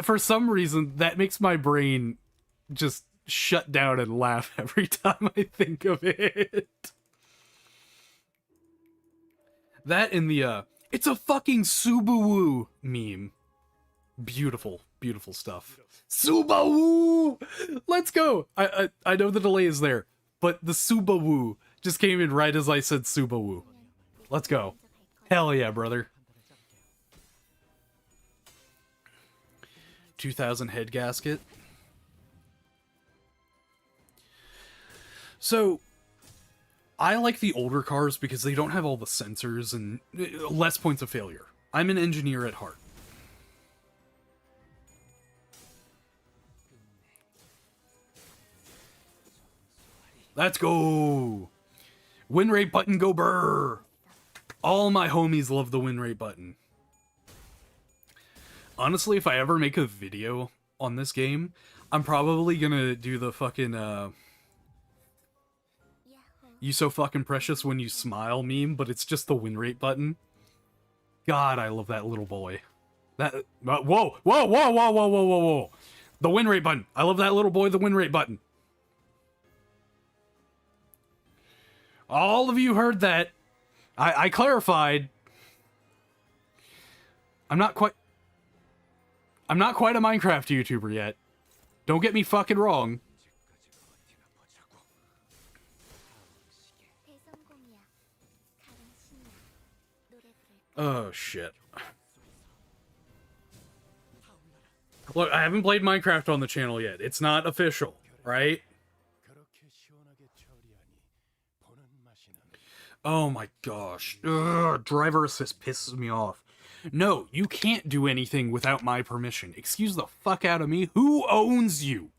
For some reason, that makes my brain just shut down and laugh every time I think of it. That and the, it's a fucking Subaru meme. Beautiful, beautiful stuff. Subaru! Let's go! I know the delay is there, but the Subaru just came in right as I said Subaru. Let's go. Hell yeah, brother. 2000 head gasket. So, I like the older cars because they don't have all the sensors and less points of failure. I'm an engineer at heart. Let's go! Win rate button, go burr! All my homies love the win rate button. Honestly, if I ever make a video on this game, I'm probably gonna do the fucking, you so fucking precious when you smile meme, but it's just the win rate button. God, I love that little boy. That, whoa, whoa, whoa, whoa, whoa, whoa, whoa, whoa. The win rate button. I love that little boy, the win rate button. All of you heard that. I clarified. I'm not quite a Minecraft YouTuber yet. Don't get me fucking wrong. Oh, shit. Look, I haven't played Minecraft on the channel yet. It's not official, right? Oh my gosh. Ugh, driver assist pisses me off. No, you can't do anything without my permission. Excuse the fuck out of me. Who owns you?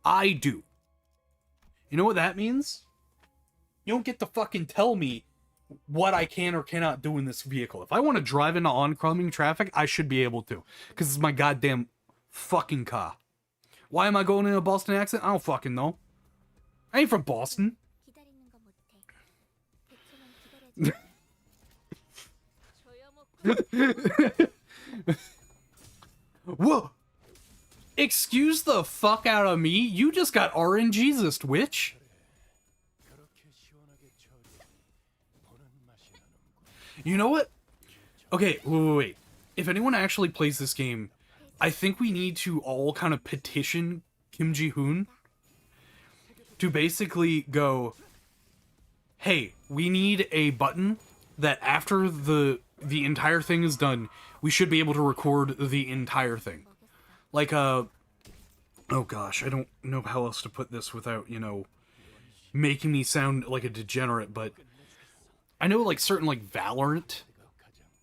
I do. You know what that means? You don't get to fucking tell me what I can or cannot do in this vehicle. If I want to drive into oncoming traffic, I should be able to. Because it's my goddamn fucking car. Why am I going in a Boston accent? I don't fucking know. I ain't from Boston. Whoa! Excuse the fuck out of me. You just got RNGesus, witch. You know what? Okay, wait. If anyone actually plays this game, I think we need to all kind of petition Kim Ji-hoon to basically go, hey, we need a button that after the entire thing is done, we should be able to record the entire thing. Like, oh gosh, I don't know how else to put this without, you know, making me sound like a degenerate, but I know, like, certain, like, Valorant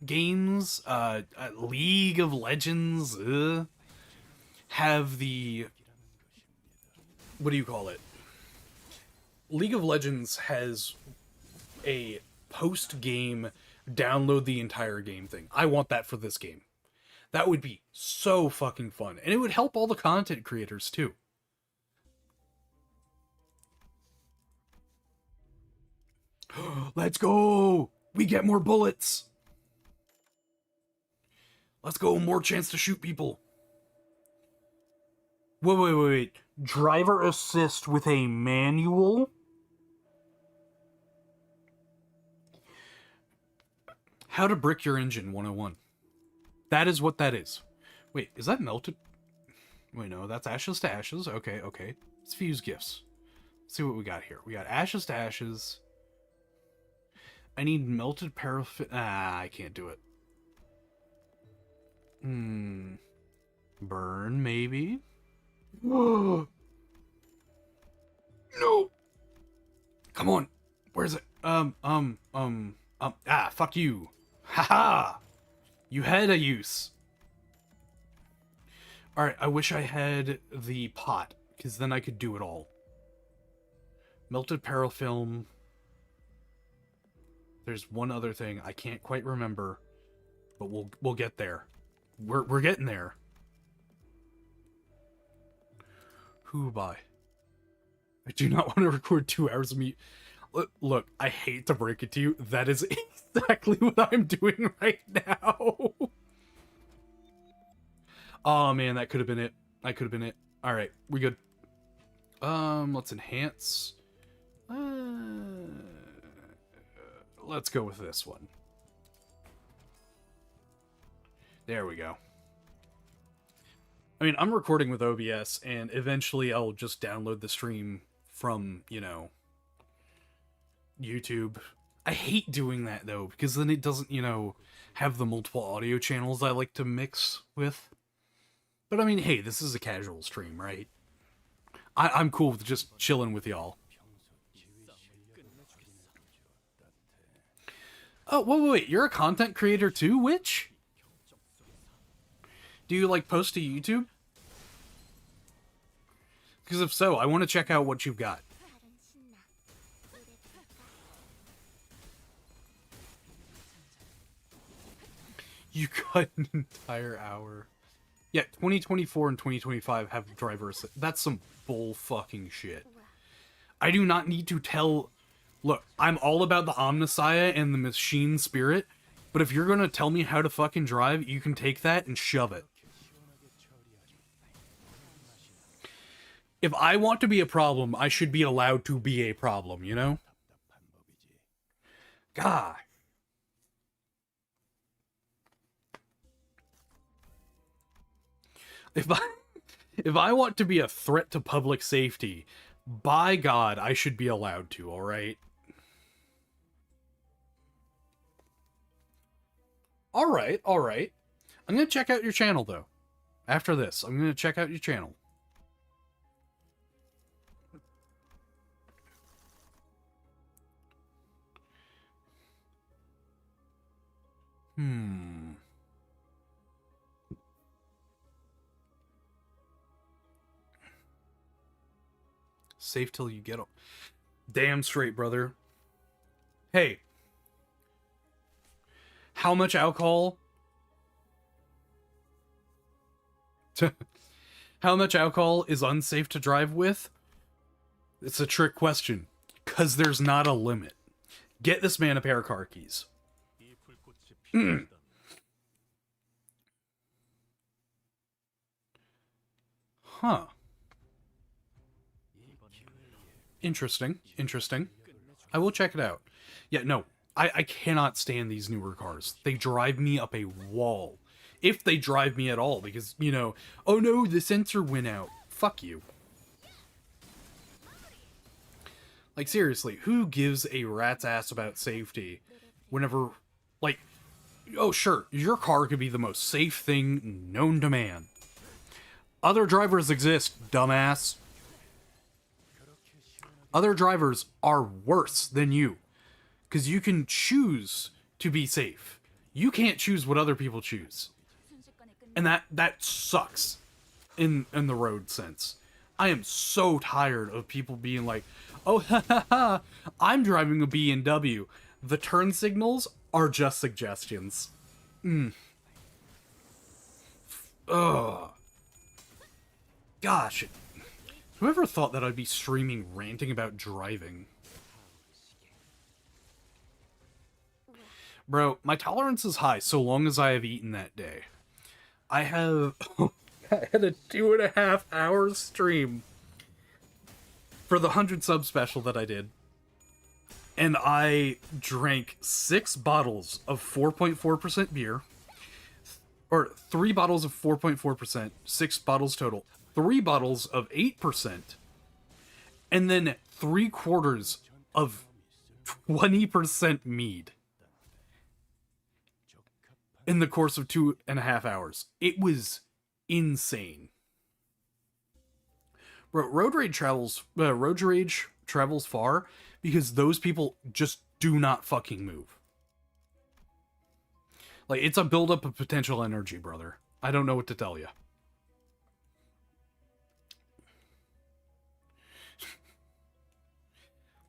games, League of Legends, have the, what do you call it? League of Legends has a post-game download the entire game thing. I want that for this game. That would be so fucking fun. And it would help all the content creators, too. Let's go! We get more bullets! Let's go, more chance to shoot people. Wait. Driver assist with a manual? How to brick your engine 101. That is what that is. Wait, is that melted? Wait, no, that's ashes to ashes. Okay, okay. Let's fuse gifts. Let's see what we got here. We got ashes to ashes. I need melted paraffin. Ah, I can't do it. Burn, maybe? No! Come on. Where's it? Fuck you. Haha! You had a use. Alright, I wish I had the pot, because then I could do it all. Melted parafilm. There's one other thing I can't quite remember, but we'll get there. We're getting there. Who by? I do not want to record 2 hours of me. Look, I hate to break it to you. That is exactly what I'm doing right now. Oh man, that could have been it. That could have been it. All right, we good. Let's enhance. Let's go with this one. There we go. I mean, I'm recording with OBS, and eventually I'll just download the stream from, you know, YouTube. I hate doing that, though, because then it doesn't, you know, have the multiple audio channels I like to mix with. But I mean, hey, this is a casual stream, right? I'm cool with just chilling with y'all. Oh, wait, you're a content creator too, Witch? Do you, like, post to YouTube? Because if so, I want to check out what you've got. You cut an entire hour. Yeah, 2024 and 2025 have driver assist. That's some bull fucking shit. I do not need to tell... Look, I'm all about the Omnissiah and the machine spirit, but if you're gonna tell me how to fucking drive, you can take that and shove it. If I want to be a problem, I should be allowed to be a problem, you know? God. If I want to be a threat to public safety, by God, I should be allowed to, alright? Alright, alright. I'm gonna check out your channel, though. After this, I'm gonna check out your channel. Safe till you get up. Damn straight, brother. Hey. How much alcohol? How much alcohol is unsafe to drive with? It's a trick question. Because there's not a limit. Get this man a pair of car keys. Huh. Interesting. Interesting. I will check it out. Yeah, no. I cannot stand these newer cars. They drive me up a wall. If they drive me at all, because, you know, oh no, the sensor went out. Fuck you. Like, seriously, who gives a rat's ass about safety whenever, like, oh sure, your car could be the most safe thing known to man. Other drivers exist, dumbass. Other drivers are worse than you. Because you can choose to be safe. You can't choose what other people choose. And that sucks in the road sense. I am so tired of people being like, oh, ha ha ha, I'm driving a BMW. The turn signals are just suggestions. Ugh. Gosh. Whoever thought that I'd be streaming ranting about driving? Bro, my tolerance is high so long as I have eaten that day. I had a 2.5 hour stream for the 100 sub special that I did. And I drank 6 bottles of 4.4% beer, or 3 bottles of 4.4%, 6 bottles total, 3 bottles of 8%, and then 3/4 of 20% mead in the course of 2.5 hours. It was insane. Bro, road rage travels far because those people just do not fucking move. Like, it's a buildup of potential energy, brother. I don't know what to tell you.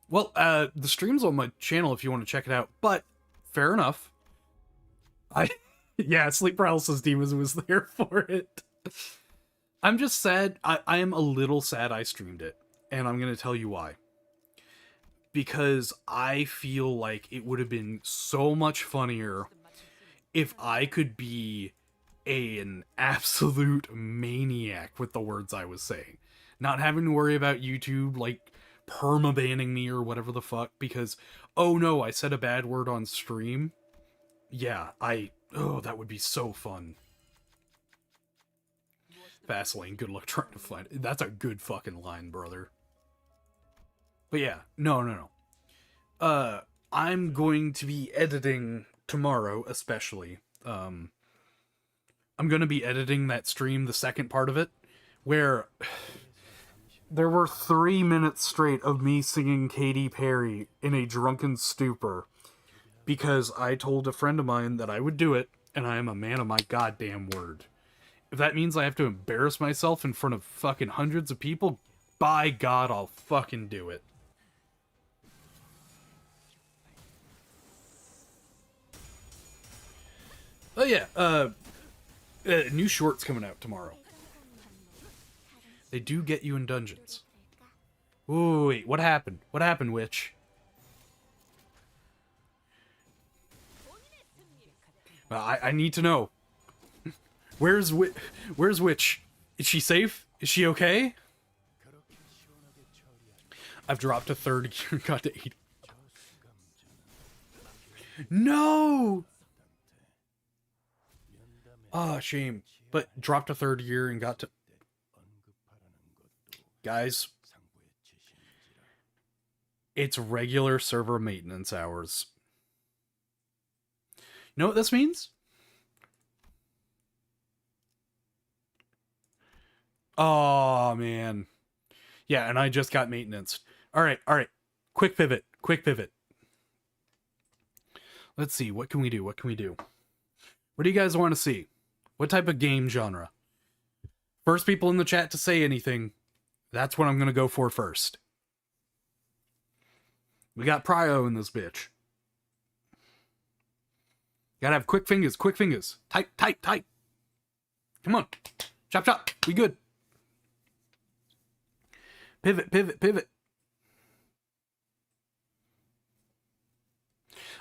Well, the stream's on my channel if you want to check it out, but fair enough. Yeah, Sleep Paralysis Demons was there for it. I'm just sad. I am a little sad I streamed it, and I'm going to tell you why. Because I feel like it would have been so much funnier if I could be an absolute maniac with the words I was saying. Not having to worry about YouTube, like, perma-banning me or whatever the fuck, because, oh no, I said a bad word on stream. Yeah, that would be so fun. Fastlane, good luck trying to find it. That's a good fucking line, brother. But yeah, no. I'm going to be editing tomorrow, especially. I'm going to be editing that stream, the second part of it, where there were 3 minutes straight of me singing Katy Perry in a drunken stupor because I told a friend of mine that I would do it, and I am a man of my goddamn word. If that means I have to embarrass myself in front of fucking hundreds of people, by God, I'll fucking do it. Oh yeah, new shorts coming out tomorrow. They do get you in dungeons. Ooh, wait, what happened? What happened, witch? I need to know. Where's witch? Is she safe? Is she okay? I've dropped to 3rd gear, got to 80. No! Ah, oh, shame. But dropped to 3rd gear and got to... Guys, it's regular server maintenance hours. You know what this means? Oh, man. Yeah, and I just got maintenance. All right. Quick pivot. Let's see. What can we do? What do you guys want to see? What type of game genre? First people in the chat to say anything, that's what I'm going to go for first. We got Prio in this bitch. Gotta have quick fingers. Tight. Come on. Chop. We good. Pivot.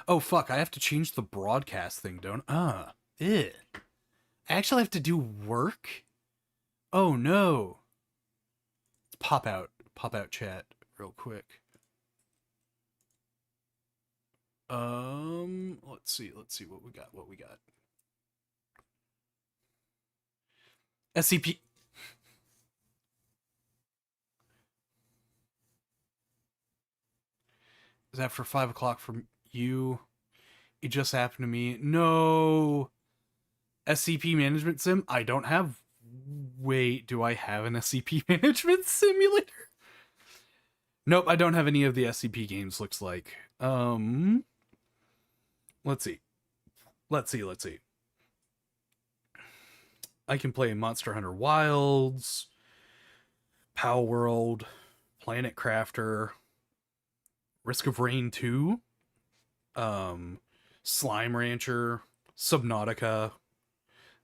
Oh, fuck. I have to change the broadcast thing, don't I? I actually have to do work? Oh, no. Pop out chat real quick. Let's see what we got. SCP. Is that for 5 o'clock from you? It just happened to me. No. SCP management sim? I don't have... Wait, do I have an SCP management simulator? Nope, I don't have any of the SCP games, looks like. Let's see. I can play Monster Hunter Wilds, Pow World, Planet Crafter, Risk of Rain 2, Slime Rancher, Subnautica,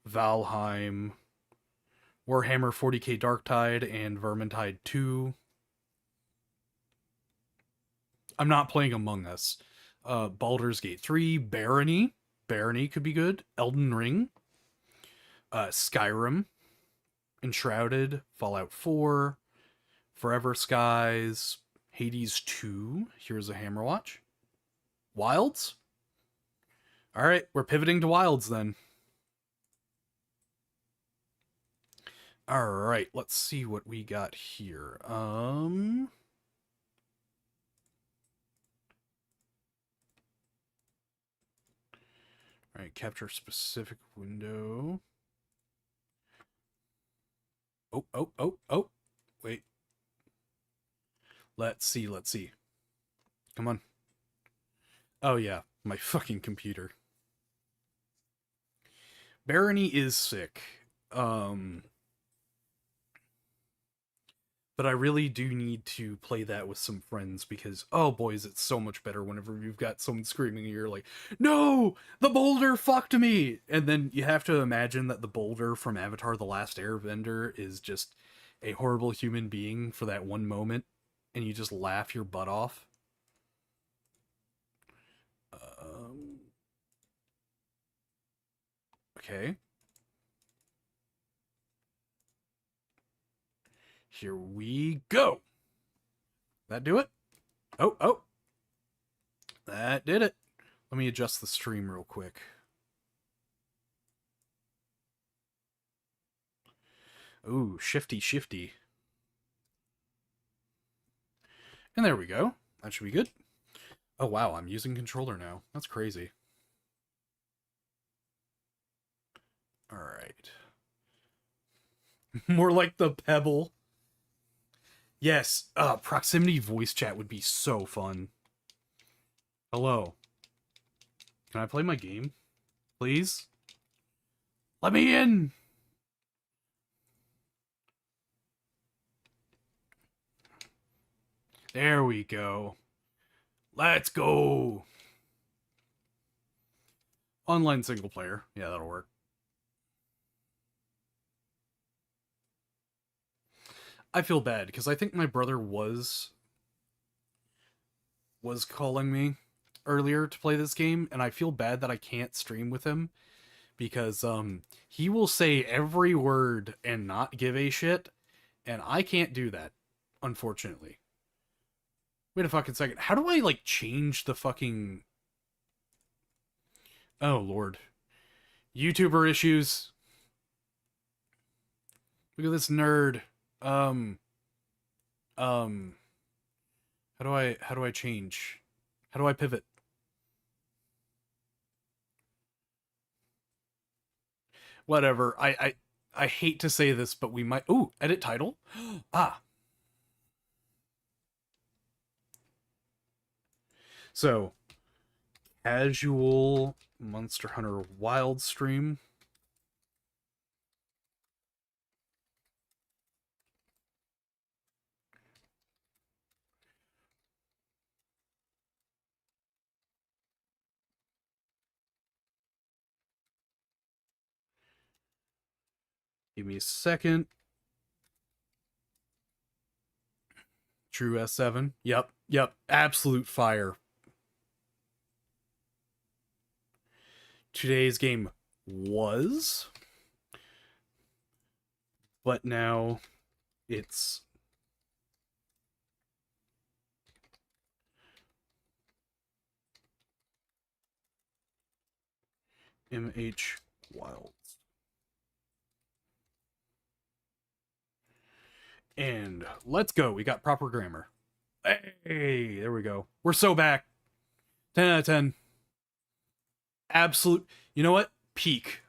Valheim, Warhammer 40k Darktide, and Vermintide 2. I'm not playing Among Us. Baldur's Gate 3, Barony could be good, Elden Ring, Skyrim, Enshrouded, Fallout 4, Forever Skies, Hades 2, Here's a Hammerwatch, Wilds? Alright, we're pivoting to Wilds then. Alright, let's see what we got here. Alright, capture specific window. Oh. Wait. Let's see. Come on. Oh yeah, my fucking computer. Barony is sick. But I really do need to play that with some friends because, oh boys, it's so much better whenever you've got someone screaming and you're like, no, the boulder fucked me! And then you have to imagine that the boulder from Avatar The Last Airbender is just a horrible human being for that one moment, and you just laugh your butt off. Okay. Here we go. That do it? Oh. That did it. Let me adjust the stream real quick. Ooh, shifty. And there we go. That should be good. Oh wow, I'm using controller now. That's crazy. Alright. More like the Pebble. Yes, proximity voice chat would be so fun. Hello. Can I play my game? Please? Let me in! There we go. Let's go! Online single player. Yeah, that'll work. I feel bad because I think my brother was calling me earlier to play this game, and I feel bad that I can't stream with him because he will say every word and not give a shit, and I can't do that, unfortunately. Wait a fucking second. How do I like change the fucking... Oh lord. YouTuber issues. Look at this nerd. How do I change? How do I pivot? Whatever. I hate to say this, but we might... Ooh, edit title? Ah. So, casual Monster Hunter Wild stream. Give me a second. True S7. Yep. Absolute fire. Today's game was, but now it's MH Wilds. And let's go. We got proper grammar. Hey, there we go. We're so back. 10 out of 10. Absolute. You know what? Peak.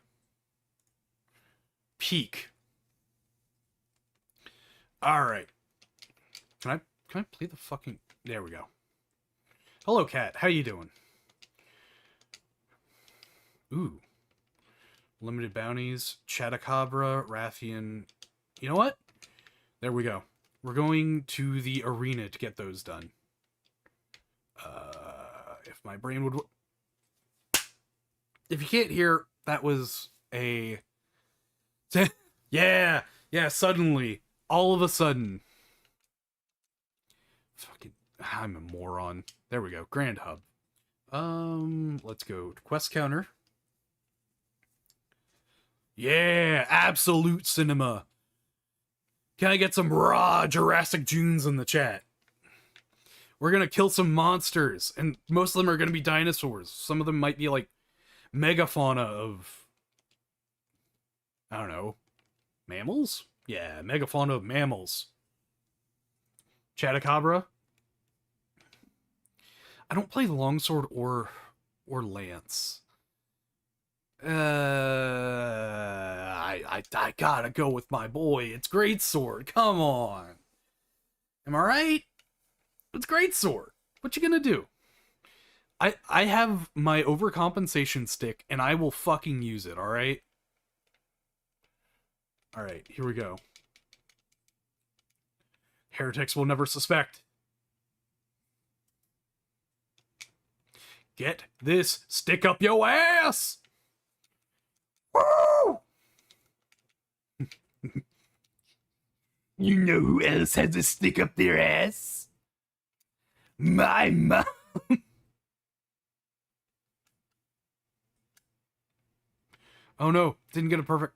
All right. Can I play the fucking... There we go. Hello, cat. How you doing? Ooh. Limited bounties. Chatacabra. Rathian. You know what? There we go. We're going to the arena to get those done. If my brain would... If you can't hear, that was a... yeah, suddenly. All of a sudden. Fucking... I'm a moron. There we go. Grand Hub. Let's go to Quest Counter. Yeah, absolute cinema. Can I get some raw Jurassic Junes in the chat? We're gonna kill some monsters, and most of them are gonna be dinosaurs. Some of them might be like megafauna of... I don't know. Mammals? Yeah, megafauna of mammals. Chatacabra. I don't play longsword or lance. I gotta go with my boy. It's greatsword. Come on. Am I right? It's greatsword. What you gonna do? I have my overcompensation stick, and I will fucking use it. All right. All right. Here we go. Heretics will never suspect. Get this stick up yo ass! Woo! You know who else has a stick up their ass? My mom. Oh no, didn't get a perfect.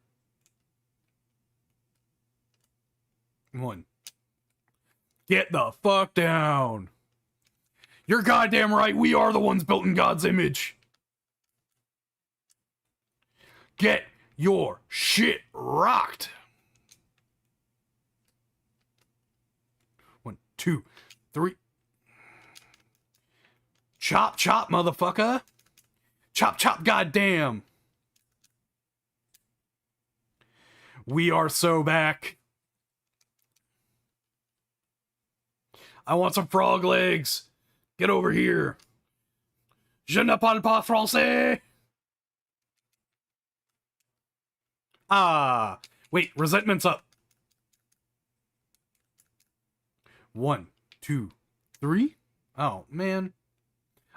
One. Get the fuck down. You're goddamn right, we are the ones built in God's image. Get your shit rocked. 1, 2, 3. Chop, chop, motherfucker. Chop, chop, goddamn. We are so back. I want some frog legs. Get over here. Je ne parle pas français. Ah. Wait, resentment's up. 1, 2, 3. Oh, man.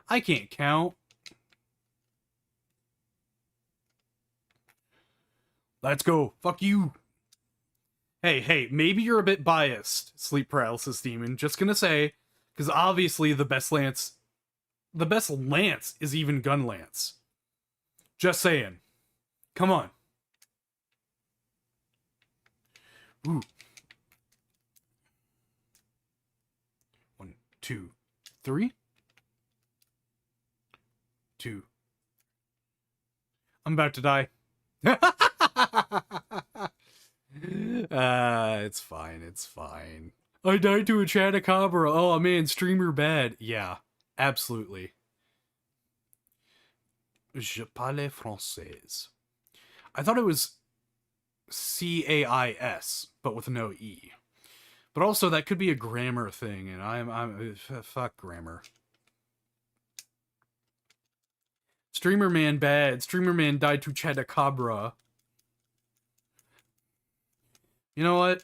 I can't count. Let's go. Fuck you. Hey, maybe you're a bit biased, Sleep Paralysis Demon. Just gonna say, because obviously the best lance is even gun lance. Just saying. Come on. Ooh. 1, 2, 3. 2. I'm about to die. It's fine, it's fine. I died to a Chatacabra. Oh man, streamer bad. Yeah, absolutely. Je parle français. I thought it was CAIS, but with no E. But also, that could be a grammar thing, and I'm fuck grammar. Streamer man bad. Streamer man died to Chatacabra. You know what?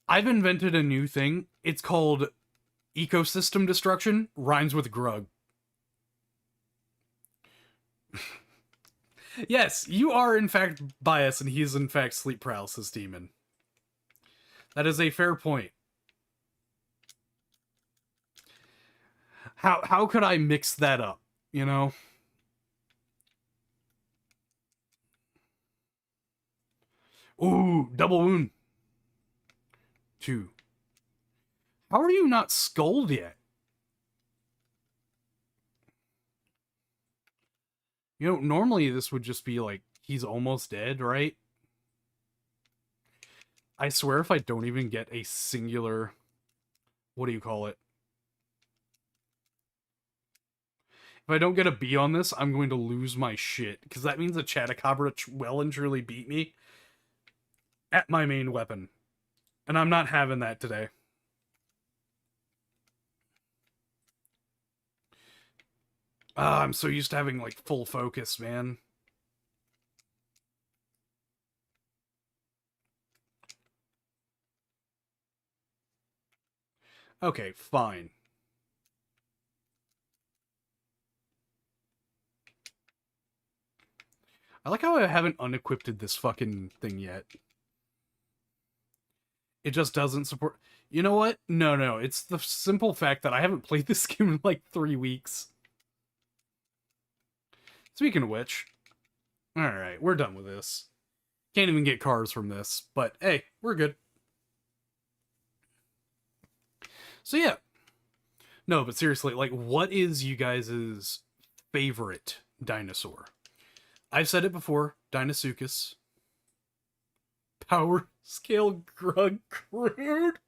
I've invented a new thing. It's called ecosystem destruction. Rhymes with grug. Yes, you are in fact biased, and he is in fact Sleep Paralysis Demon. That is a fair point. How could I mix that up, you know? Ooh, double wound. 2. How are you not skulled yet? You know, normally this would just be like, he's almost dead, right? I swear if I don't even get a singular... What do you call it? If I don't get a B on this, I'm going to lose my shit. Because that means the Chatacabra well and truly beat me at my main weapon. And I'm not having that today. I'm so used to having, like, full focus, man. Okay, fine. I like how I haven't unequipped this fucking thing yet. It just doesn't support... You know what? No. It's the simple fact that I haven't played this game in like 3 weeks. Speaking of which... Alright, we're done with this. Can't even get cars from this. But hey, we're good. So yeah. No, but seriously, like, what is you guys' favorite dinosaur? I've said it before. Deinosuchus. Power scale grug crude.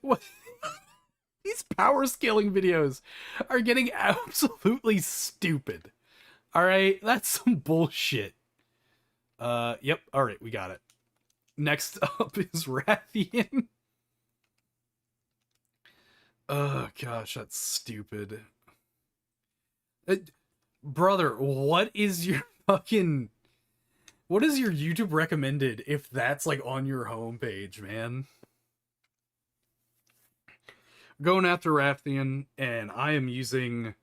What? These power scaling videos are getting absolutely stupid. All right, that's some bullshit. Yep. All right, we got it. Next up is Rathian. Oh gosh, that's stupid. Brother, what is your fucking... What is your YouTube recommended if that's like on your homepage, man? Going after Rathian, and I am using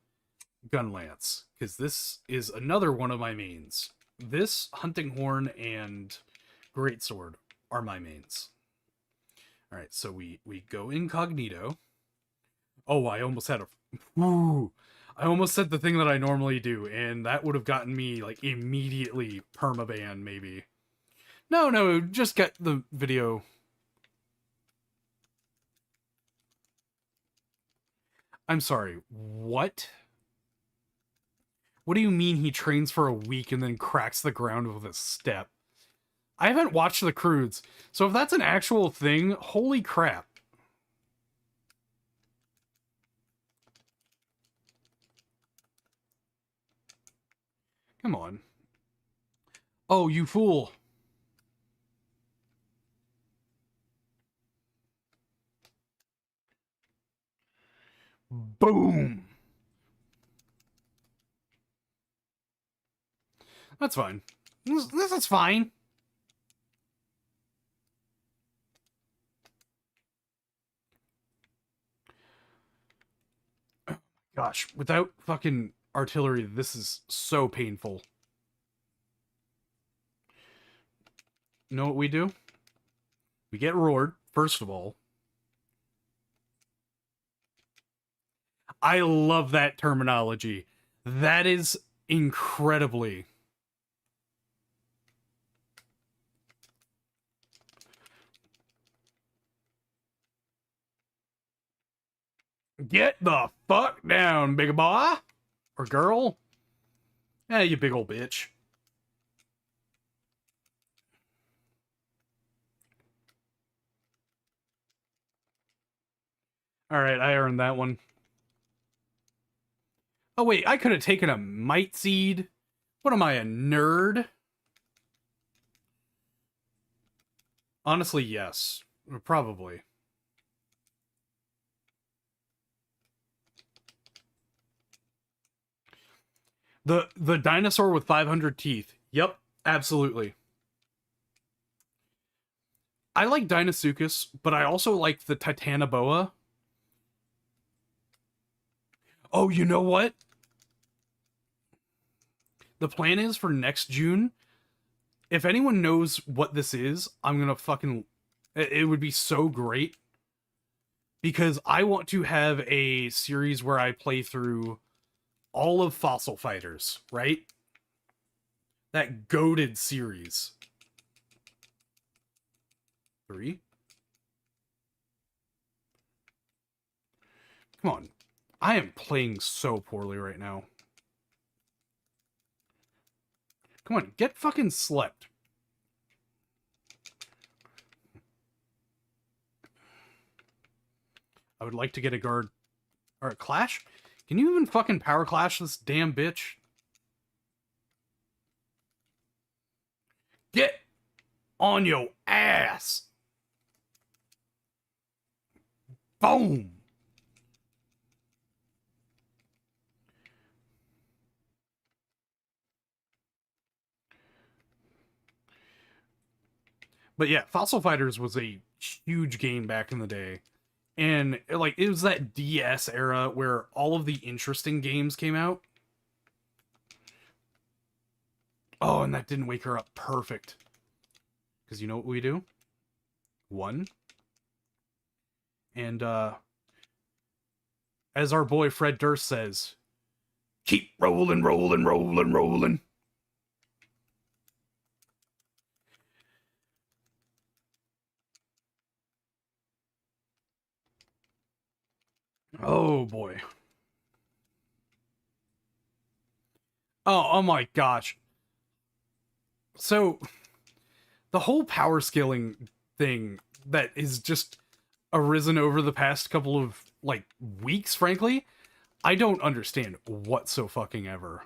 Gunlance, because this is another one of my mains. This, Hunting Horn, and Greatsword are my mains. Alright, so we go incognito. Oh, I almost had a... Ooh, I almost said the thing that I normally do, and that would have gotten me, like, immediately permaban, maybe. No, just get the video. I'm sorry, what? What do you mean he trains for a week and then cracks the ground with a step? I haven't watched the Crudes, so if that's an actual thing, holy crap. Come on. Oh, you fool. Boom. That's fine. This is fine. Gosh, without fucking artillery, this is so painful. You know what we do? We get roared, first of all. I love that terminology. That is incredibly... Get the fuck down, big boy! Or girl? Eh, you big old bitch. Alright, I earned that one. Oh wait, I could have taken a Might Seed. What am I, a nerd? Honestly, yes. Probably. The dinosaur with 500 teeth. Yep, absolutely. I like Deinosuchus, but I also like the Titanoboa. Oh, you know what? The plan is for next June. If anyone knows what this is, I'm gonna fucking... It would be so great. Because I want to have a series where I play through all of Fossil Fighters, right? That goated series. 3. Come on. I am playing so poorly right now. Come on, get fucking slept. I would like to get a guard... Or a clash? Can you even fucking power clash this damn bitch? Get on your ass! Boom! But yeah, Fossil Fighters was a huge game back in the day. And like it was that DS era where all of the interesting games came out. Oh, and that didn't wake her up. Perfect. Because you know what we do? 1. And as our boy Fred Durst says, keep rolling, rolling, rolling, rolling. Oh boy. Oh my gosh. So The whole power scaling thing that is just arisen over the past couple of like weeks, frankly, I don't understand what so fucking ever.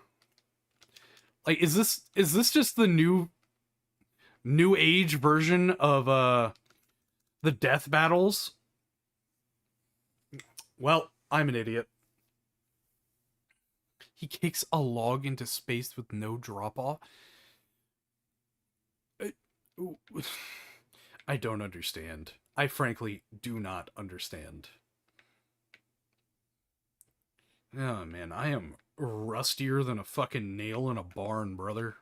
Like, is this just the new age version of the death battles? Well, I'm an idiot. He kicks a log into space with no drop off. I don't understand. I frankly do not understand. Oh man, I am rustier than a fucking nail in a barn, brother.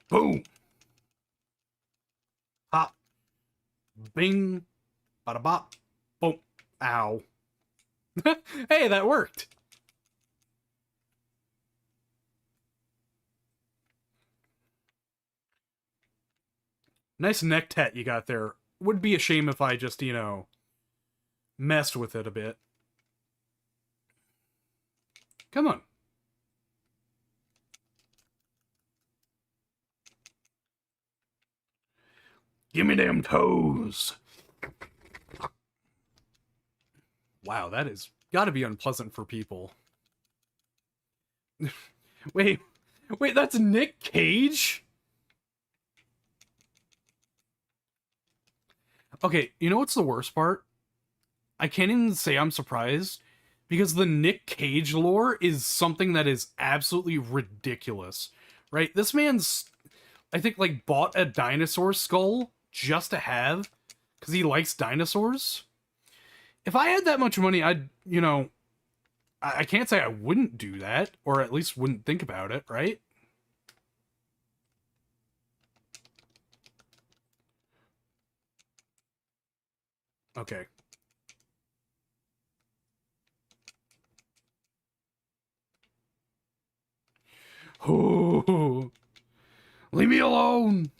Boom! Hop! Bing! Bada bop! Boom! Ow. Hey, that worked! Nice neck tat you got there. Would be a shame if I just, messed with it a bit. Come on. Give me them toes. Wow, that is gotta be unpleasant for people. wait, that's Nick Cage? Okay, you know what's the worst part? I can't even say I'm surprised because the Nick Cage lore is something that is absolutely ridiculous, right? This man's, I think, like, bought a dinosaur skull just to have because he likes dinosaurs. If I had that much money, I can't say I wouldn't do that, or at least wouldn't think about it, right? Okay. Oh, leave me alone.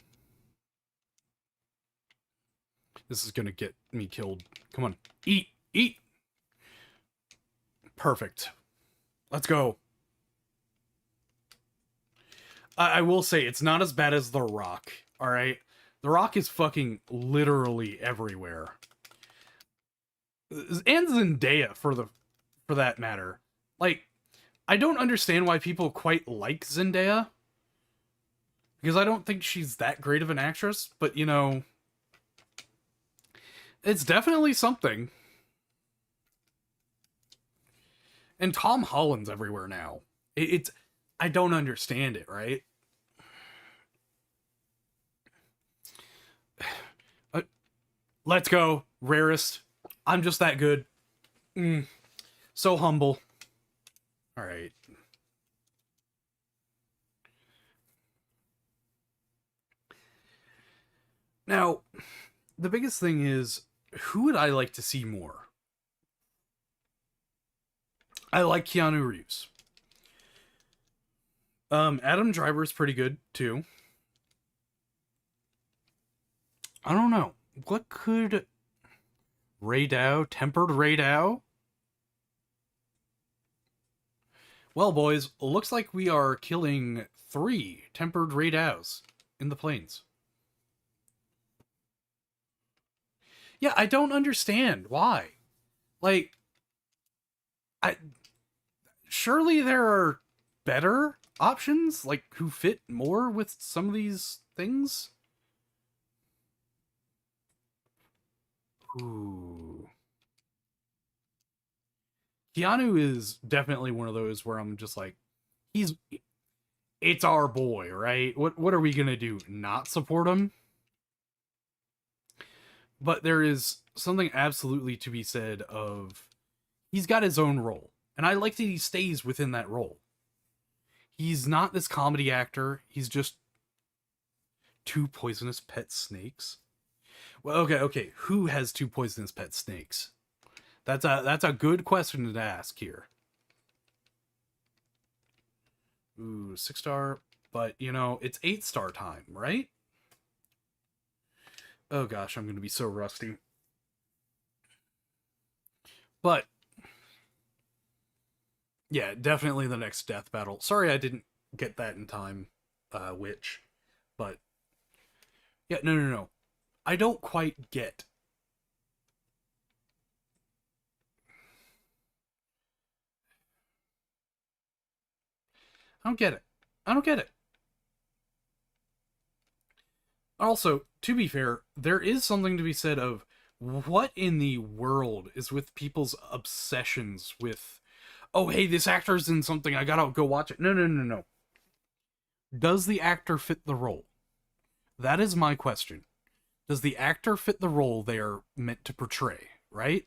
This is gonna get me killed. Come on, eat, eat. Perfect. Let's go. I will say it's not as bad as The Rock. All right, The Rock is fucking literally everywhere, and Zendaya for that matter. Like, I don't understand why people quite like Zendaya because I don't think she's that great of an actress. But it's definitely something. And Tom Holland's everywhere now. It's I don't understand it, right? Uh, let's go, rarest. I'm just that good. So humble. All right. Now, the biggest thing is, who would I like to see more? I like Keanu Reeves. Adam Driver's pretty good too. I don't know. What could Ray Dow, tempered Ray Dow? Well, boys, looks like we are killing 3 tempered Ray Dows in the plains. Yeah, I don't understand why. Like, I surely there are better options, like who fit more with some of these things. Ooh. Keanu is definitely one of those where I'm just like, he's it's our boy, right? What are we gonna do? Not support him? But there is something absolutely to be said of he's got his own role. And I like that he stays within that role. He's not this comedy actor. He's just 2 poisonous pet snakes. Well, okay. Who has 2 poisonous pet snakes? That's a good question to ask here. Ooh, 6-star, but it's 8-star time, right? Oh gosh, I'm gonna be so rusty. But yeah, definitely the next death battle. Sorry I didn't get that in time. witch. But yeah, no. I don't quite get. I don't get it. I don't get it. Also, to be fair, there is something to be said of what in the world is with people's obsessions with, oh, hey, this actor's in something, I gotta go watch it. No. Does the actor fit the role? That is my question. Does the actor fit the role they are meant to portray, right?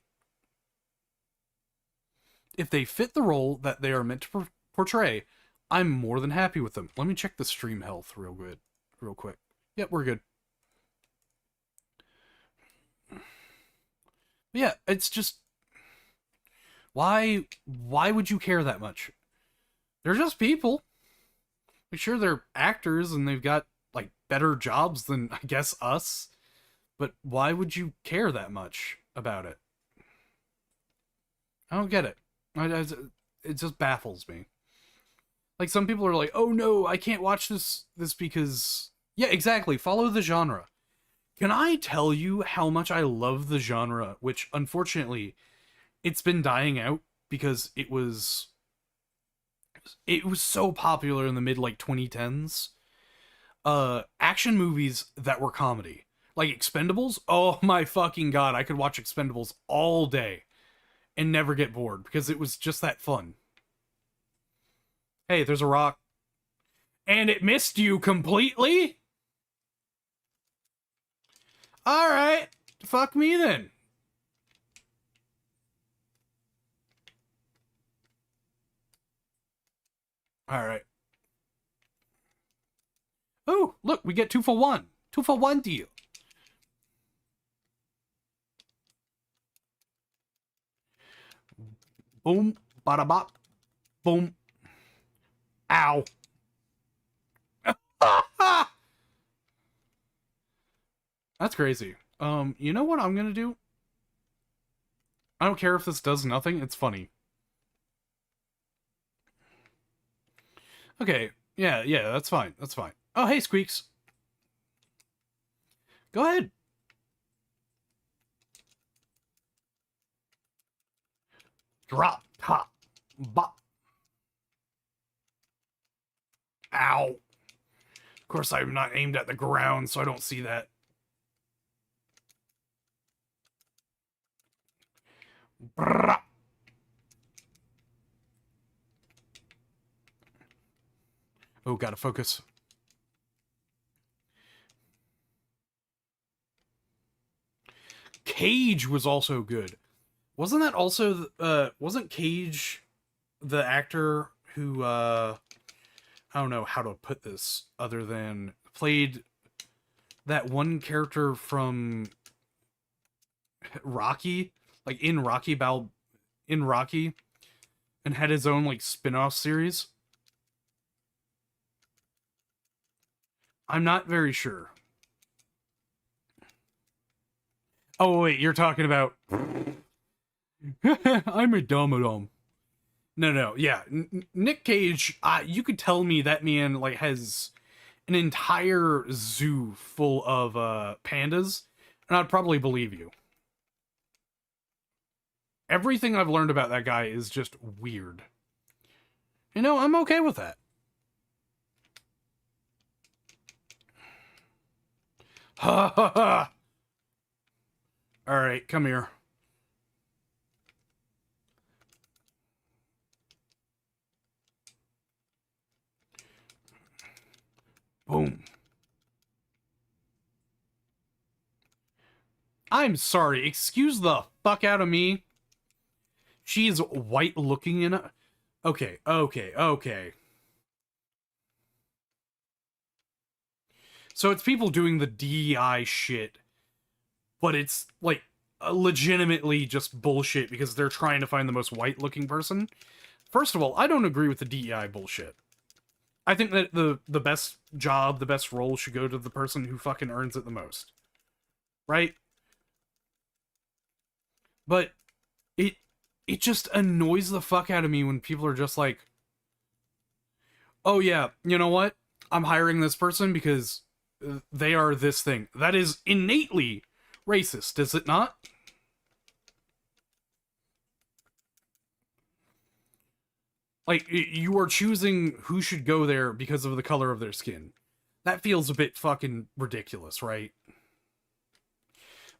If they fit the role that they are meant to portray, I'm more than happy with them. Let me check the stream health real quick. Yep, we're good. But yeah, it's just why would you care that much? They're just people. Like, sure, they're actors and they've got like better jobs than I guess us, but why would you care that much about it? I don't get it. It just baffles me. Like, some people are like, "Oh no, I can't watch this because..." Yeah, exactly. Follow the genre. Can I tell you how much I love the genre, which unfortunately it's been dying out because it was so popular in the mid like 2010s. Action movies that were comedy. Like Expendables? Oh my fucking god, I could watch Expendables all day and never get bored because it was just that fun. Hey, there's a rock. And it missed you completely? Alright. Fuck me then. Alright. Oh, look, we get 2 for 1. 2 for 1 deal. Boom, bada bop, boom. Ow. That's crazy. You know what I'm gonna do? I don't care if this does nothing, it's funny. Okay, yeah, that's fine, that's fine. Oh, hey, Squeaks. Go ahead. Drop, top, bop. Ow. Of course, I'm not aimed at the ground, so I don't see that. Brrrah. Oh, gotta focus. Cage was also good. Wasn't that also, wasn't Cage the actor who, I don't know how to put this other than played that one character from Rocky, like in Rocky, and had his own like spin-off series? I'm not very sure. Oh wait, you're talking about I'm a dum-a-dum. No, yeah. Nick Cage, you could tell me that man like has an entire zoo full of pandas, and I'd probably believe you. Everything I've learned about that guy is just weird. You know, I'm okay with that. Ha ha ha! Alright, come here. Boom. I'm sorry, excuse the fuck out of me. She's white looking in a... Okay. So it's people doing the DEI shit, but it's like legitimately just bullshit because they're trying to find the most white looking person. First of all, I don't agree with the DEI bullshit. I think that the best job, the best role should go to the person who fucking earns it the most. Right? But it just annoys the fuck out of me when people are just like, "Oh yeah, you know what? I'm hiring this person because they are this thing. That is innately racist, is it not? Like, you are choosing who should go there because of the color of their skin. That feels a bit fucking ridiculous, right?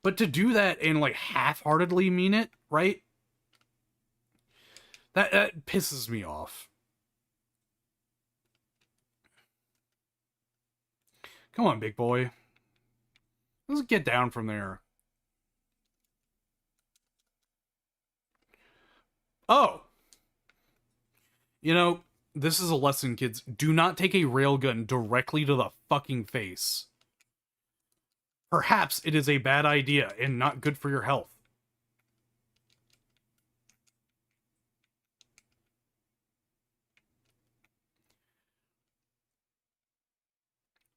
But to do that and, like, half-heartedly mean it, right? That pisses me off. Come on, big boy. Let's get down from there. Oh! You know, this is a lesson, kids. Do not take a railgun directly to the fucking face. Perhaps it is a bad idea and not good for your health.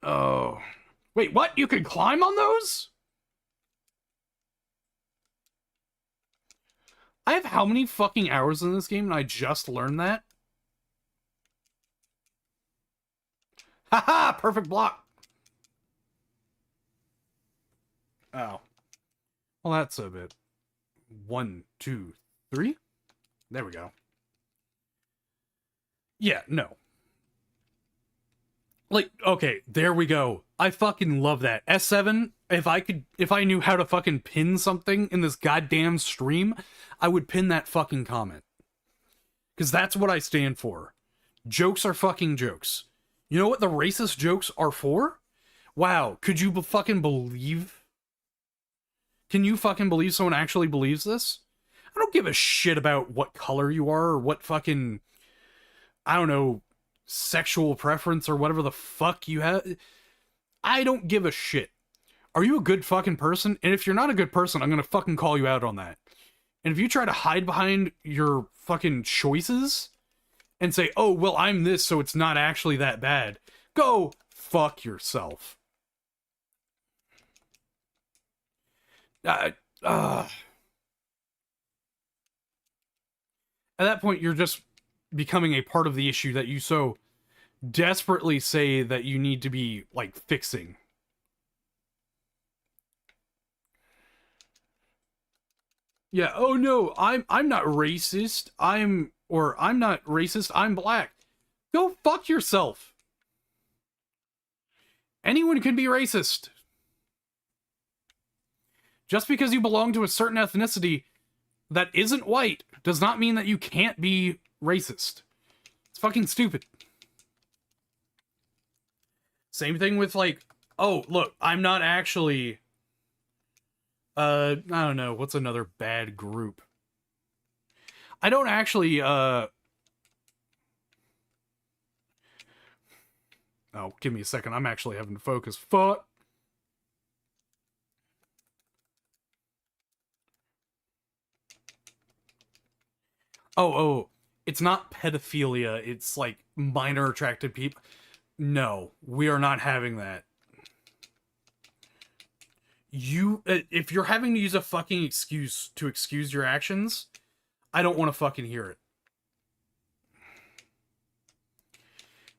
Oh. Wait, what? You can climb on those? I have how many fucking hours in this game and I just learned that? Haha! Perfect block! Oh. Well, that's a bit. 1, 2, 3? There we go. Yeah, no. Like, okay, there we go. I fucking love that. S7, if I knew how to fucking pin something in this goddamn stream, I would pin that fucking comment. Because that's what I stand for. Jokes are fucking jokes. You know what the racist jokes are for? Wow, could you fucking believe? Can you fucking believe someone actually believes this? I don't give a shit about what color you are or what fucking, I don't know, sexual preference or whatever the fuck you have. I don't give a shit. Are you a good fucking person? And if you're not a good person, I'm gonna fucking call you out on that. And if you try to hide behind your fucking choices and say, oh, well, I'm this, so it's not actually that bad, go fuck yourself. At that point, you're just becoming a part of the issue that you so desperately say that you need to be, like, fixing. Yeah, oh no, I'm not racist. I'm not racist, I'm black. Go fuck yourself. Anyone can be racist. Just because you belong to a certain ethnicity that isn't white does not mean that you can't be racist. It's fucking stupid. Same thing with, like, oh, look, I'm not actually, I don't know, what's another bad group? I don't actually, oh, give me a second, I'm actually having to focus. Fuck. Oh, it's not pedophilia, it's, like, minor attracted people. No, we are not having that. You, if you're having to use a fucking excuse to excuse your actions, I don't want to fucking hear it.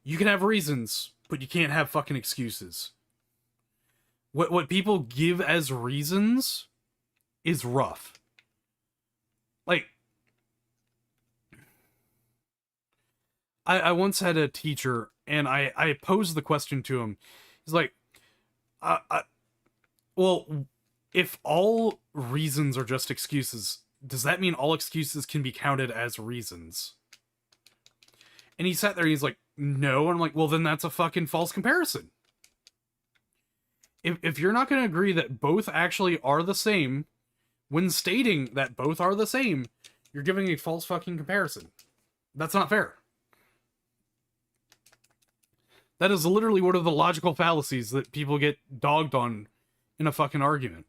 You can have reasons, but you can't have fucking excuses. What people give as reasons is rough. Like, I once had a teacher, and I posed the question to him. He's like, well, if all reasons are just excuses, does that mean all excuses can be counted as reasons? And he sat there and he's like, no. And I'm like, well, then that's a fucking false comparison. If you're not going to agree that both actually are the same, when stating that both are the same, you're giving a false fucking comparison. That's not fair. That is literally one of the logical fallacies that people get dogged on in a fucking argument.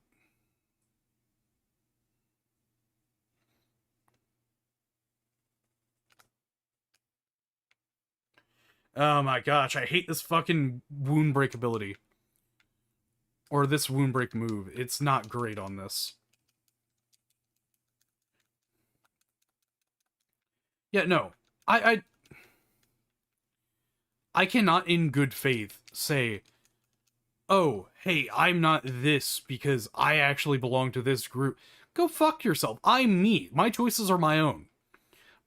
Oh my gosh, I hate this fucking wound break ability. Or this wound break move. It's not great on this. Yeah, no. I cannot in good faith say, oh, hey, I'm not this because I actually belong to this group. Go fuck yourself. I'm me. My choices are my own.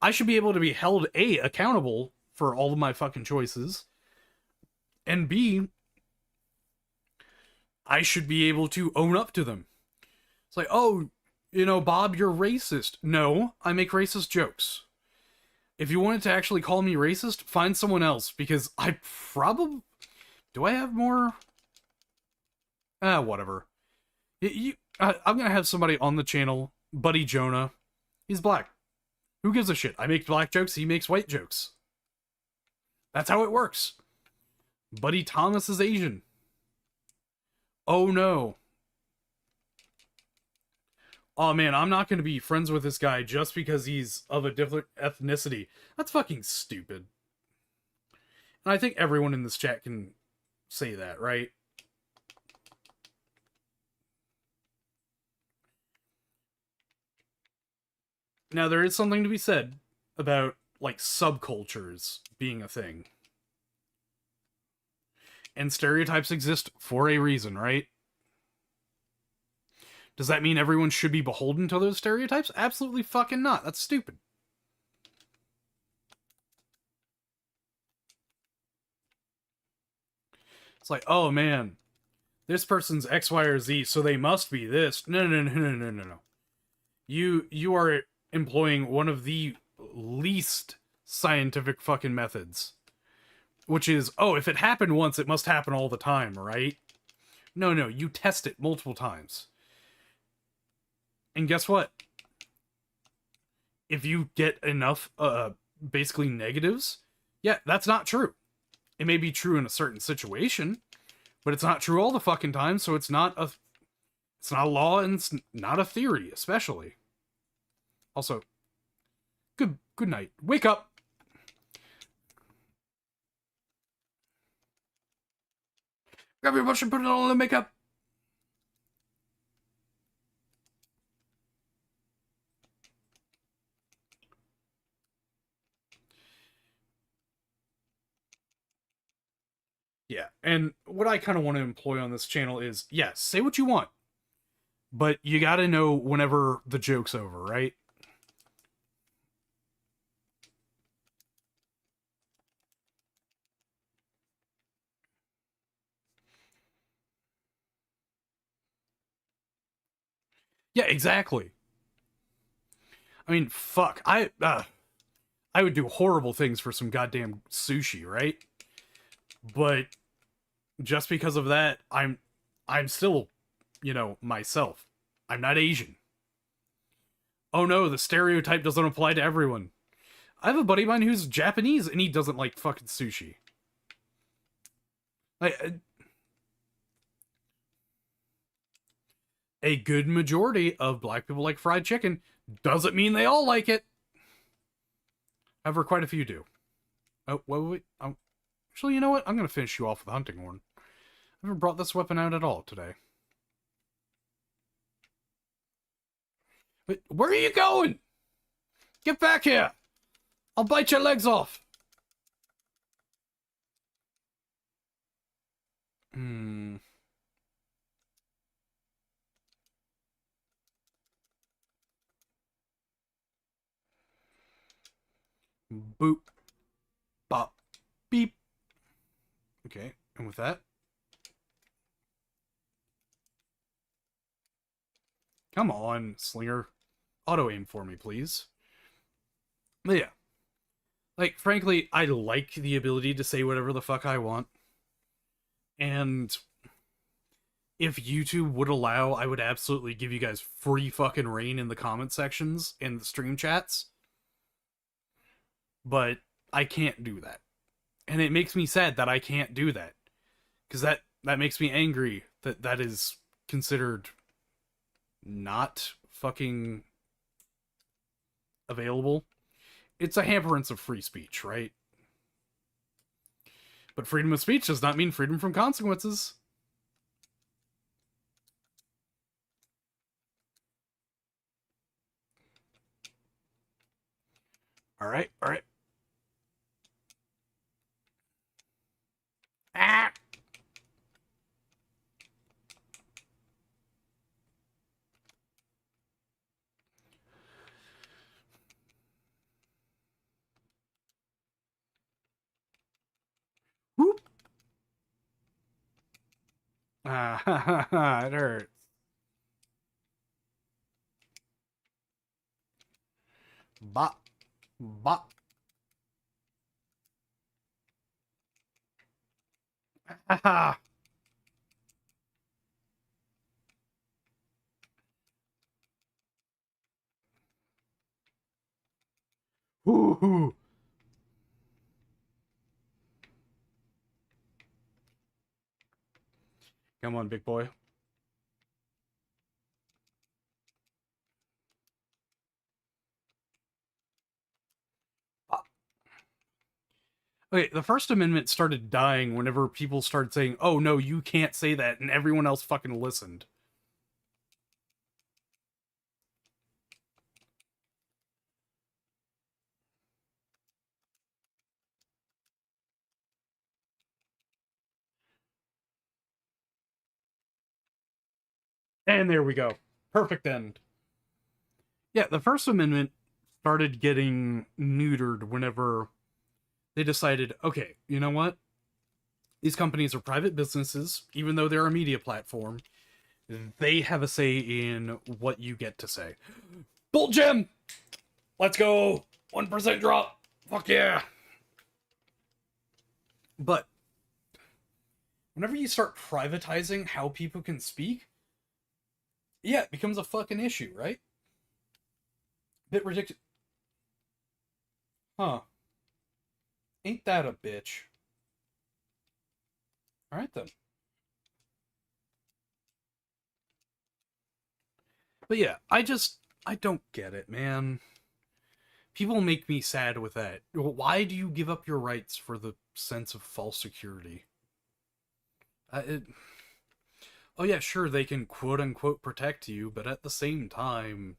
I should be able to be held A, accountable for all of my fucking choices, and B, I should be able to own up to them. It's like, oh, Bob, you're racist. No, I make racist jokes. If you wanted to actually call me racist, find someone else, because I probably... Do I have more? Whatever. I'm gonna have somebody on the channel, Buddy Jonah. He's black. Who gives a shit? I make black jokes, he makes white jokes. That's how it works. Buddy Thomas is Asian. Oh no. Oh man, I'm not gonna be friends with this guy just because he's of a different ethnicity. That's fucking stupid. And I think everyone in this chat can say that, right? Now, there is something to be said about, like, subcultures being a thing. And stereotypes exist for a reason, right? Does that mean everyone should be beholden to those stereotypes? Absolutely fucking not. That's stupid. It's like, oh man, this person's X, Y, or Z, so they must be this. No. You are employing one of the least scientific fucking methods. Which is, oh, if it happened once, it must happen all the time, right? No, you test it multiple times. And guess what? If you get enough, basically negatives, yeah, that's not true. It may be true in a certain situation, but it's not true all the fucking time, so it's not a law, and it's not a theory, especially. Also, good night. Wake up! Grab your brush and put it on the makeup! Yeah, and what I kind of want to employ on this channel is, yes, say what you want, but you gotta know whenever the joke's over, right? Yeah, exactly. I mean, fuck, I would do horrible things for some goddamn sushi, right? But just because of that, I'm still, myself. I'm not Asian. Oh no, the stereotype doesn't apply to everyone. I have a buddy of mine who's Japanese and he doesn't like fucking sushi. Like, a good majority of black people like fried chicken. Doesn't mean they all like it. However, quite a few do. Oh, wait. Actually, you know what? I'm going to finish you off with a hunting horn. I haven't brought this weapon out at all today. But where are you going? Get back here! I'll bite your legs off! Boop. Bop. Beep. Okay, and with that... Come on, Slinger. Auto-aim for me, please. But yeah. Like, frankly, I like the ability to say whatever the fuck I want. And if YouTube would allow, I would absolutely give you guys free fucking reign in the comment sections and the stream chats. But I can't do that. And it makes me sad that I can't do that. Because that makes me angry that that is considered not fucking available. It's a hamperance of free speech, right? But freedom of speech does not mean freedom from consequences. All right. Ah, it hurts. Bop. Bop. Ha. Ooh. Come on, big boy. Okay, the First Amendment started dying whenever people started saying, "Oh no, you can't say that," and everyone else fucking listened. And there we go. Perfect end. Yeah, the First Amendment started getting neutered whenever they decided, okay, you know what? These companies are private businesses, even though they're a media platform. They have a say in what you get to say. Bull Gem! Let's go! 1% drop! Fuck yeah! But whenever you start privatizing how people can speak, yeah, it becomes a fucking issue, right? Bit ridiculous. Huh. Ain't that a bitch? Alright then. But yeah, I don't get it, man. People make me sad with that. Why do you give up your rights for the sense of false security? It, oh yeah, sure, they can quote unquote protect you, but at the same time,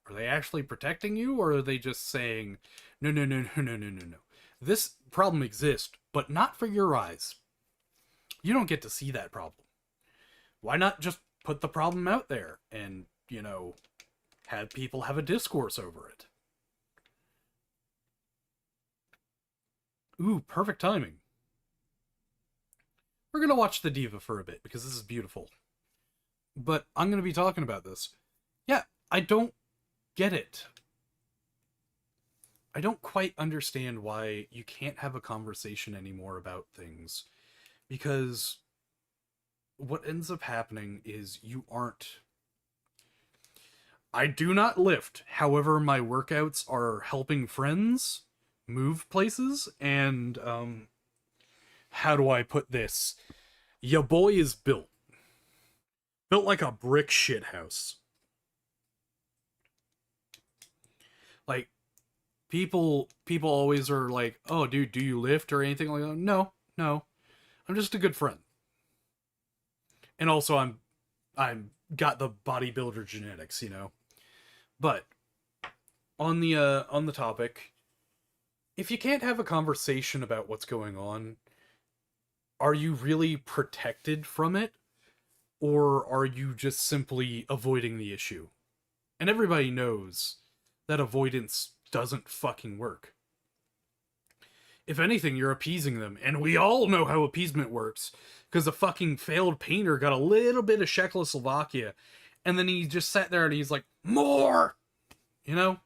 are they actually protecting you, or are they just saying, no, no, no, no, no, no, no, no. This problem exists, but not for your eyes. You don't get to see that problem. Why not just put the problem out there and, have people have a discourse over it? Ooh, perfect timing. We're gonna watch the diva for a bit because this is beautiful. But I'm gonna be talking about this. Yeah, I don't get it. I don't quite understand why you can't have a conversation anymore about things. Because what ends up happening is you aren't. I do not lift. However, my workouts are helping friends move places. And, how do I put this? Ya boy is built. Built like a brick shithouse. Like, people always are like, "Oh, dude, do you lift or anything like that?" No, no. I'm just a good friend. And also I'm got the bodybuilder genetics. But on the topic, if you can't have a conversation about what's going on, are you really protected from it, or are you just simply avoiding the issue? And everybody knows that avoidance doesn't fucking work. If anything, you're appeasing them, and we all know how appeasement works, because a fucking failed painter got a little bit of Czechoslovakia, and then he just sat there and he's like, more, you know.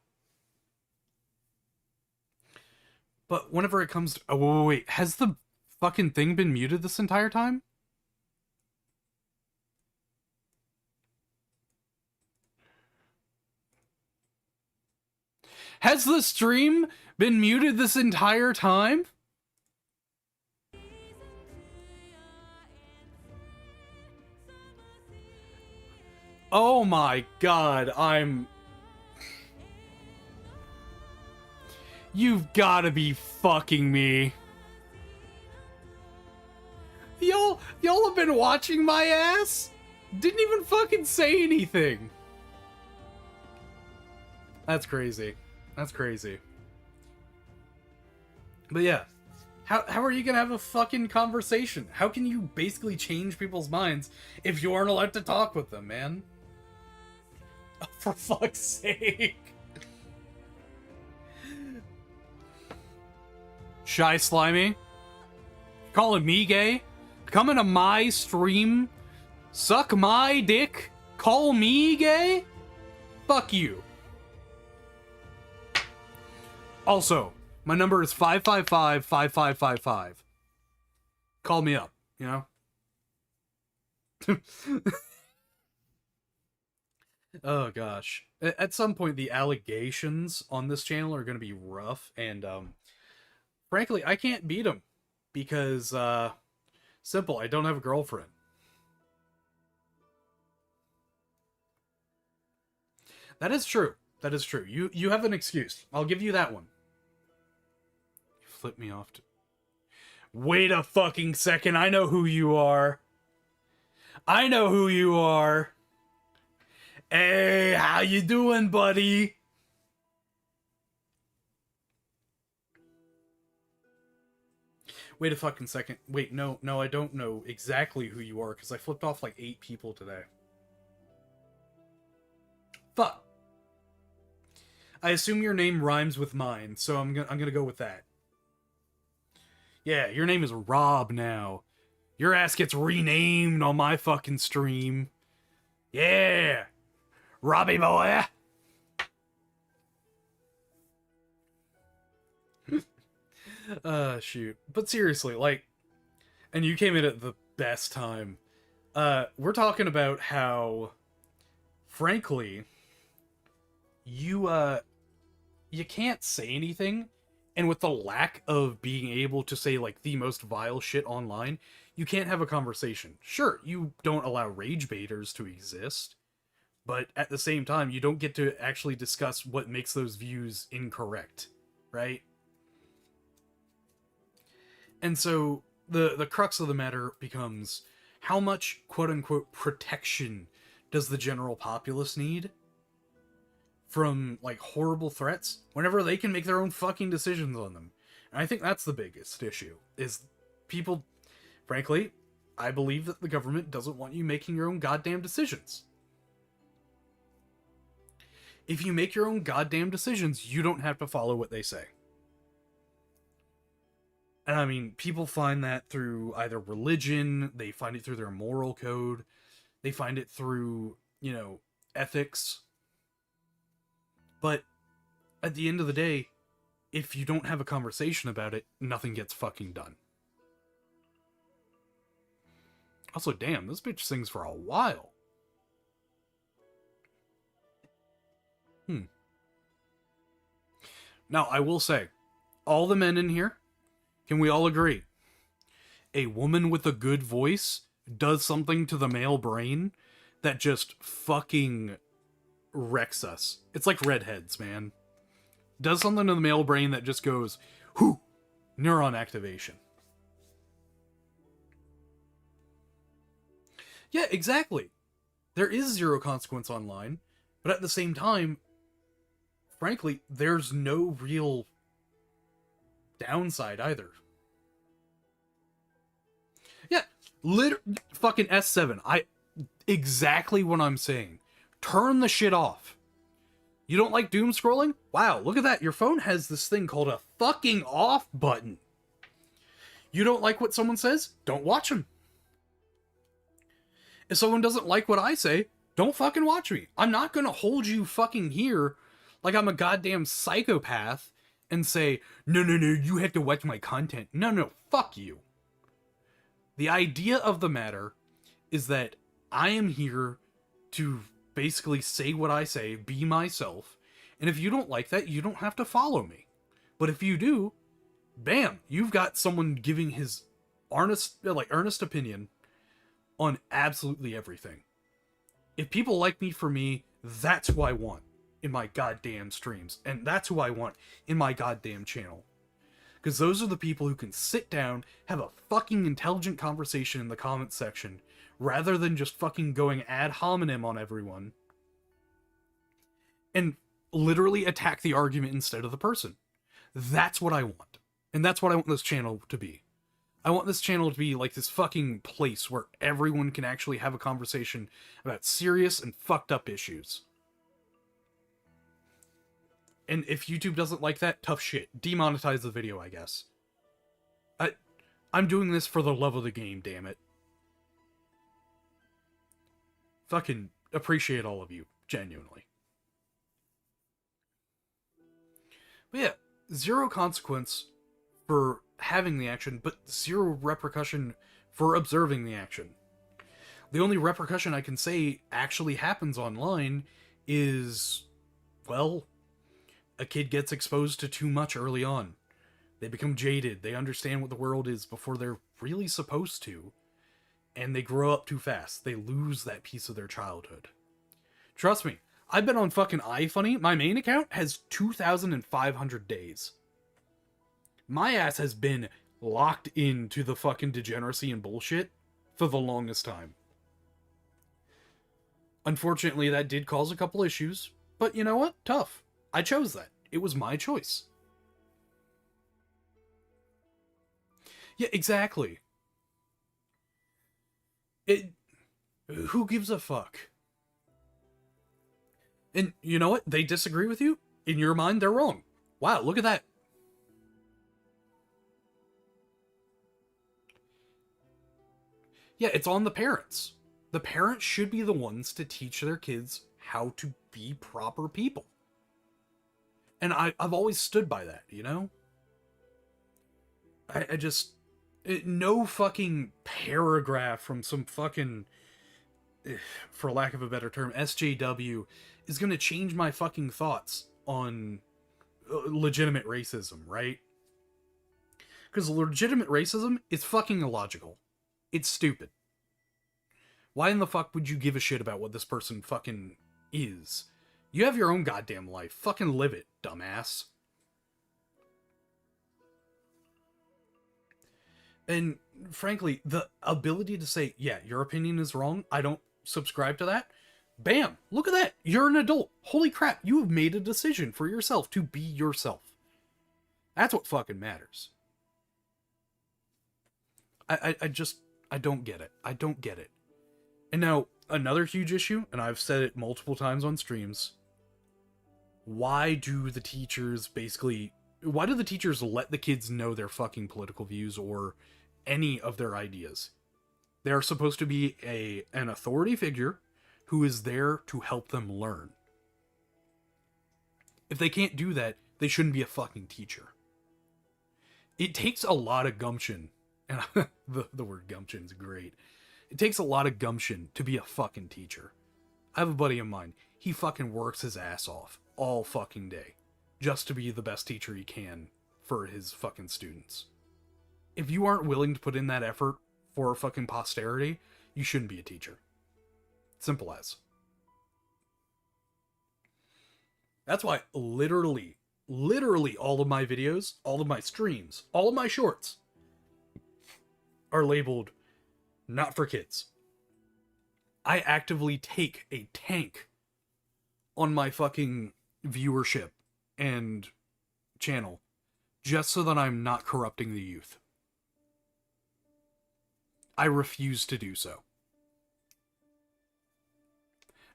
But whenever it comes to, oh wait, has the fucking thing been muted this entire time? Has the stream been muted this entire time? Oh my god, You've gotta be fucking me. Y'all have been watching my ass? Didn't even fucking say anything. That's crazy. That's crazy. But yeah. How are you gonna have a fucking conversation? How can you basically change people's minds if you aren't allowed to talk with them, man? Oh, for fuck's sake. Shy Slimy? Calling me gay? Coming to my stream Suck my dick? Call me gay? Fuck you. Also, my number is 555-5555. Call me up, you know? Oh gosh. At some point, the allegations on this channel are going to be rough, and frankly, I can't beat them because, simple, I don't have a girlfriend. That is true. That is true. You have an excuse. I'll give you that one. You flip me off to... Wait a fucking second. I know who you are. I know who you are. Hey, how you doing, buddy? Wait a fucking second. Wait, no, I don't know exactly who you are because I flipped off like 8 people today. Fuck. I assume your name rhymes with mine, so I'm gonna go with that. Yeah, your name is Rob now. Your ass gets renamed on my fucking stream. Yeah, Robbie boy. Shoot. But seriously, like, and you came in at the best time. We're talking about how, frankly, you can't say anything, and with the lack of being able to say, like, the most vile shit online, you can't have a conversation. Sure, you don't allow rage baiters to exist, but at the same time, you don't get to actually discuss what makes those views incorrect, right? And so, the crux of the matter becomes, how much, quote-unquote, protection does the general populace need from, like, horrible threats whenever they can make their own fucking decisions on them? And I think that's the biggest issue, is people, frankly, I believe that the government doesn't want you making your own goddamn decisions. If you make your own goddamn decisions, you don't have to follow what they say. And I mean, people find that through either religion, they find it through their moral code, they find it through, you know, ethics. But at the end of the day, if you don't have a conversation about it, nothing gets fucking done. Also, damn, this bitch sings for a while. Now, I will say, all the men in here, can we all agree? A woman with a good voice does something to the male brain that just fucking wrecks us. It's like redheads, man. Does something to the male brain that just goes, whoo, neuron activation. Yeah, exactly. There is zero consequence online, but at the same time, frankly, there's no real downside either. Yeah, fucking S7. Exactly what I'm saying. Turn the shit off. You don't like doom scrolling? Wow, look at that. Your phone has this thing called a fucking off button. You don't like what someone says? Don't watch them. If someone doesn't like what I say, don't fucking watch me. I'm not gonna hold you fucking here like I'm a goddamn psychopath and say, no, you have to watch my content. No, fuck you. The idea of the matter is that I am here to basically say what I say, be myself, and if you don't like that, you don't have to follow me. But if you do, bam, you've got someone giving his earnest opinion on absolutely everything. If people like me for me, that's who I want in my goddamn streams, and that's who I want in my goddamn channel. Because those are the people who can sit down, have a fucking intelligent conversation in the comments section, rather than just fucking going ad hominem on everyone, and literally attack the argument instead of the person. That's what I want. And that's what I want this channel to be. I want this channel to be like this fucking place where everyone can actually have a conversation about serious and fucked up issues. And if YouTube doesn't like that, tough shit. Demonetize the video, I guess. I'm doing this for the love of the game, damn it. fucking appreciate all of you, genuinely. But yeah, zero consequence for having the action, but zero repercussion for observing the action. The only repercussion I can say actually happens online is, well, a kid gets exposed to too much early on. They become jaded, they understand what the world is before they're really supposed to, and they grow up too fast. They lose that piece of their childhood. Trust me, I've been on fucking iFunny. My main account has 2,500 days. My ass has been locked into the fucking degeneracy and bullshit for the longest time. Unfortunately, that did cause a couple issues, but you know what? Tough. I chose that. It was my choice. Yeah, exactly. Who gives a fuck? And you know what? They disagree with you? In your mind, they're wrong. Wow, look at that. Yeah, it's on the parents. The parents should be the ones to teach their kids how to be proper people. And I've always stood by that, you know? I just... no fucking paragraph from some fucking... for lack of a better term, SJW is gonna change my fucking thoughts on legitimate racism, right? Because legitimate racism is fucking illogical. It's stupid. Why in the fuck would you give a shit about what this person fucking is? You have your own goddamn life. Fucking live it, dumbass. And frankly, the ability to say, yeah, your opinion is wrong, I don't subscribe to that. Bam! Look at that! You're an adult. Holy crap, you have made a decision for yourself to be yourself. That's what fucking matters. I don't get it. I don't get it. And now, another huge issue, and I've said it multiple times on streams, why do the teachers let the kids know their fucking political views or any of their ideas? They are supposed to be an authority figure who is there to help them learn. If they can't do that, they shouldn't be a fucking teacher. It takes a lot of gumption, and the word gumption is great. It takes a lot of gumption to be a fucking teacher. I have a buddy of mine. He fucking works his ass off all fucking day just to be the best teacher he can for his fucking students. If you aren't willing to put in that effort for fucking posterity, you shouldn't be a teacher. Simple as. That's why literally all of my videos, all of my streams, all of my shorts are labeled not for kids. I actively take a tank on my fucking viewership and channel just so that I'm not corrupting the youth. I refuse to do so.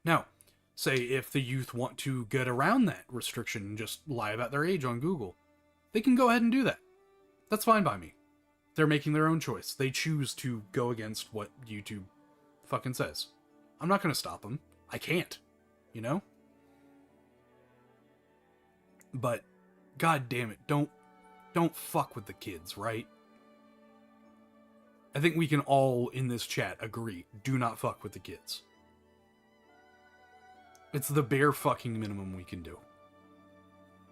Now, say if the youth want to get around that restriction and just lie about their age on Google, they can go ahead and do that. That's fine by me. They're making their own choice. They choose to go against what YouTube fucking says. I'm not going to stop them. I can't. You know? But, god damn it, don't fuck with the kids, right? I think we can all in this chat agree, do not fuck with the kids. It's the bare fucking minimum we can do.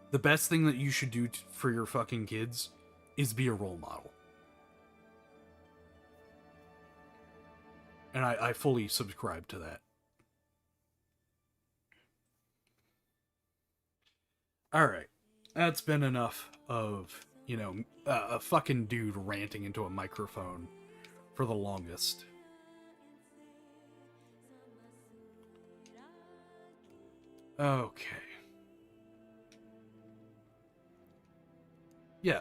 The best thing that you should do for your fucking kids is be a role model. And I fully subscribe to that. Alright. That's been enough of, you know, a fucking dude ranting into a microphone for the longest. Okay. Yeah.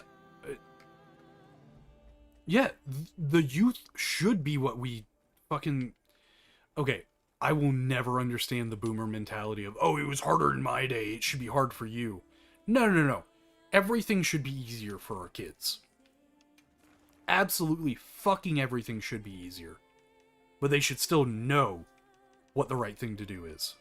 Yeah, the youth should be what we fucking... Okay, I will never understand the boomer mentality of, oh, it was harder in my day, it should be hard for you. No. Everything should be easier for our kids. Absolutely fucking everything should be easier. But they should still know what the right thing to do is.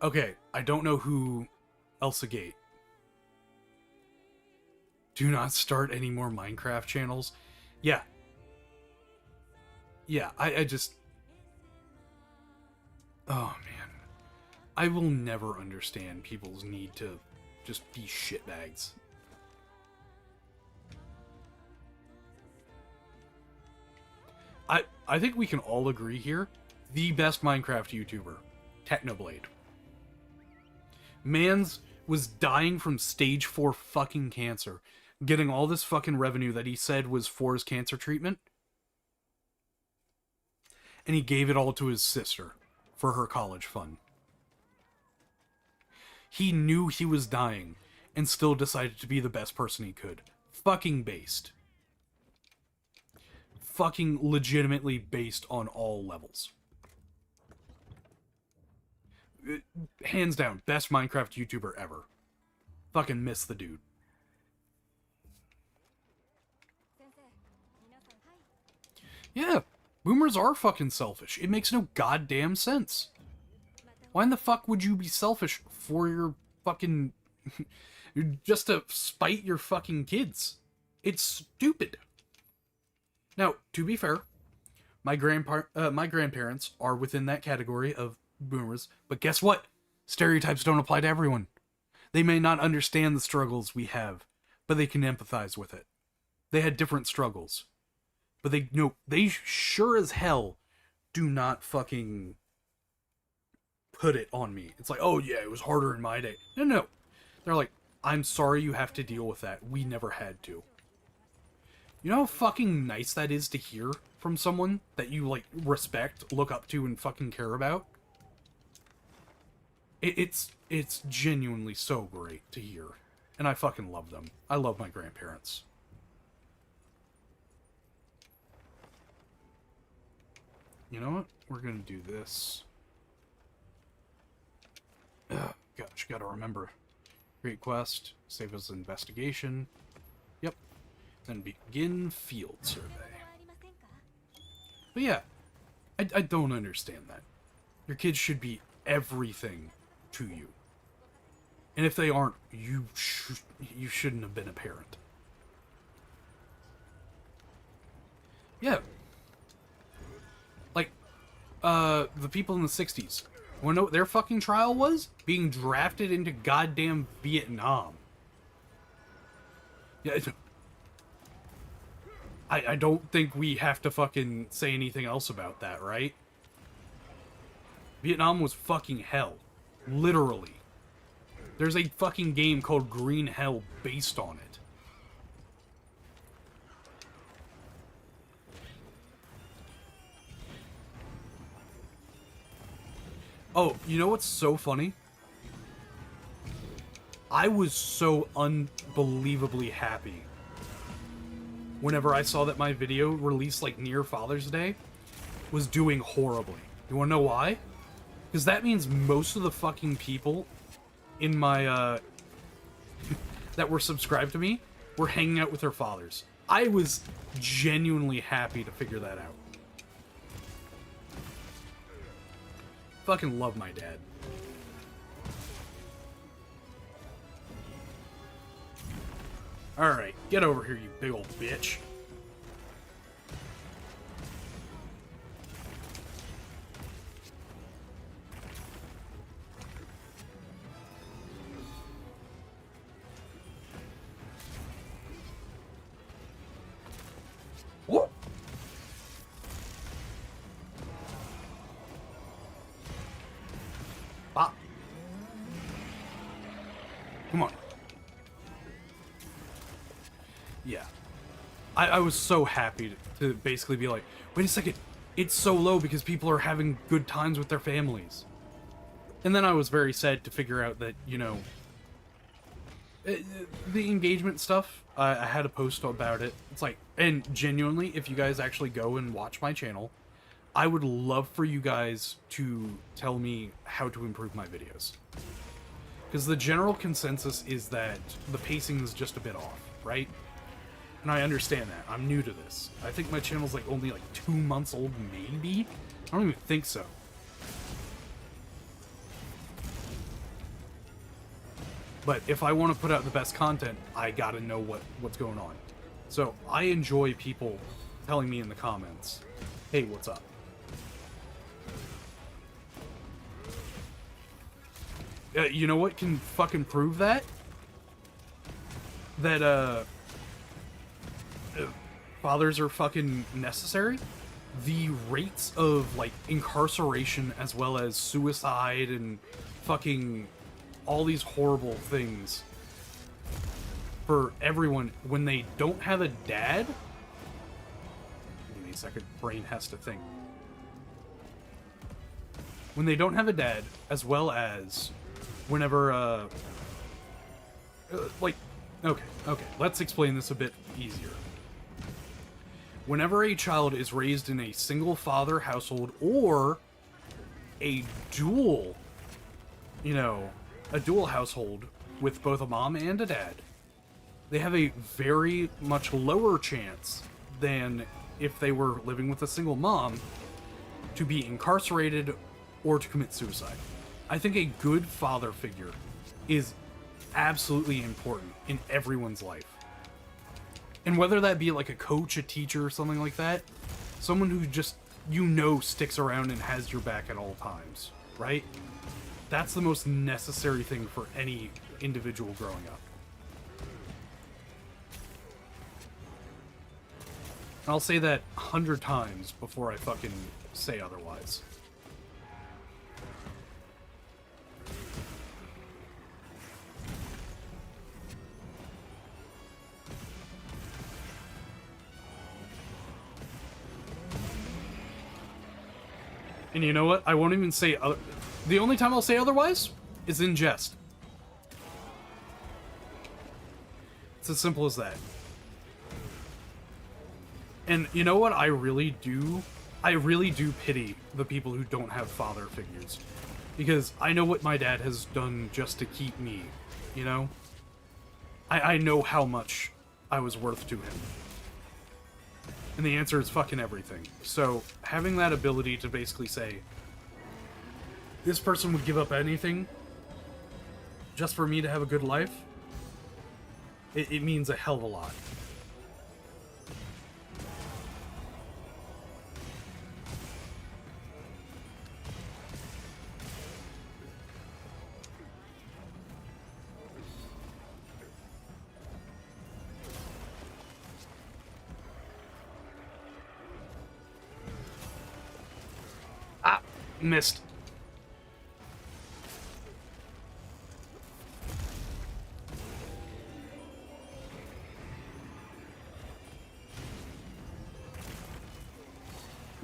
Okay, I don't know who Elsa Gate. Do not start any more Minecraft channels. Yeah. Yeah, I just... Oh, man. I will never understand people's need to just be shitbags. I think we can all agree here, the best Minecraft YouTuber, Technoblade. Mans was dying from stage 4 fucking cancer, getting all this fucking revenue that he said was for his cancer treatment, and he gave it all to his sister for her college fund. He knew he was dying and still decided to be the best person he could. Fucking based. Fucking legitimately based on all levels. Hands down, best Minecraft YouTuber ever. Fucking miss the dude. Yeah, boomers are fucking selfish. It makes no goddamn sense. Why in the fuck would you be selfish for your fucking... just to spite your fucking kids? It's stupid. Now, to be fair, my grandparents are within that category of boomers, but guess what? Stereotypes don't apply to everyone. They may not understand the struggles we have, but they can empathize with it. They had different struggles. But they sure as hell do not fucking put it on me. It's like, oh yeah, it was harder in my day. No. They're like, I'm sorry you have to deal with that. We never had to. You know how fucking nice that is to hear from someone that you, like, respect, look up to, and fucking care about? It's genuinely so great to hear. And I fucking love them. I love my grandparents. You know what? We're gonna do this. Gosh, gotta remember. Great quest. Save us investigation. Yep. Then begin field survey. But yeah, I don't understand that. Your kids should be everything to you. And if they aren't, you shouldn't have been a parent. Yeah. Like, the people in the 60s. Wanna know what their fucking trial was? Being drafted into goddamn Vietnam. Yeah, I don't think we have to fucking say anything else about that, right? Vietnam was fucking hell. Literally. There's a fucking game called Green Hell based on it. Oh, you know what's so funny? I was so unbelievably happy whenever I saw that my video released like near Father's Day was doing horribly. You wanna know why? Because that means most of the fucking people in my, that were subscribed to me were hanging out with their fathers. I was genuinely happy to figure that out. Fucking love my dad. Alright, get over here, you big old bitch. Whoop! Bop. Come on. Yeah. I was so happy to basically be like, wait a second, it's so low because people are having good times with their families. And then I was very sad to figure out that, you know, the engagement stuff, I had a post about it. It's like, and genuinely, if you guys actually go and watch my channel, I would love for you guys to tell me how to improve my videos. Because the general consensus is that the pacing is just a bit off, right? And I understand that. I'm new to this. I think my channel's like only like 2 months old, maybe? I don't even think so. But if I want to put out the best content, I gotta know what's going on. So I enjoy people telling me in the comments, hey, what's up? You know what can fucking prove that? That, fathers are fucking necessary? The rates of, like, incarceration as well as suicide and fucking all these horrible things for everyone when they don't have a dad. Give me a second, brain has to think. When they don't have a dad, as well as whenever, like, okay, let's explain this a bit easier. Whenever a child is raised in a single father household or a dual, you know, a dual household with both a mom and a dad, they have a very much lower chance than if they were living with a single mom to be incarcerated or to commit suicide. I think a good father figure is absolutely important in everyone's life. And whether that be like a coach, a teacher, or something like that, someone who just, you know, sticks around and has your back at all times, right? That's the most necessary thing for any individual growing up. I'll say that 100 times before I fucking say otherwise. And you know what? I won't even say other. The only time I'll say otherwise is in jest. It's as simple as that. And you know what? I really do pity the people who don't have father figures. Because I know what my dad has done just to keep me, you know? I know how much I was worth to him. And the answer is fucking everything. So, having that ability to basically say, this person would give up anything just for me to have a good life, it means a hell of a lot. Ah, missed.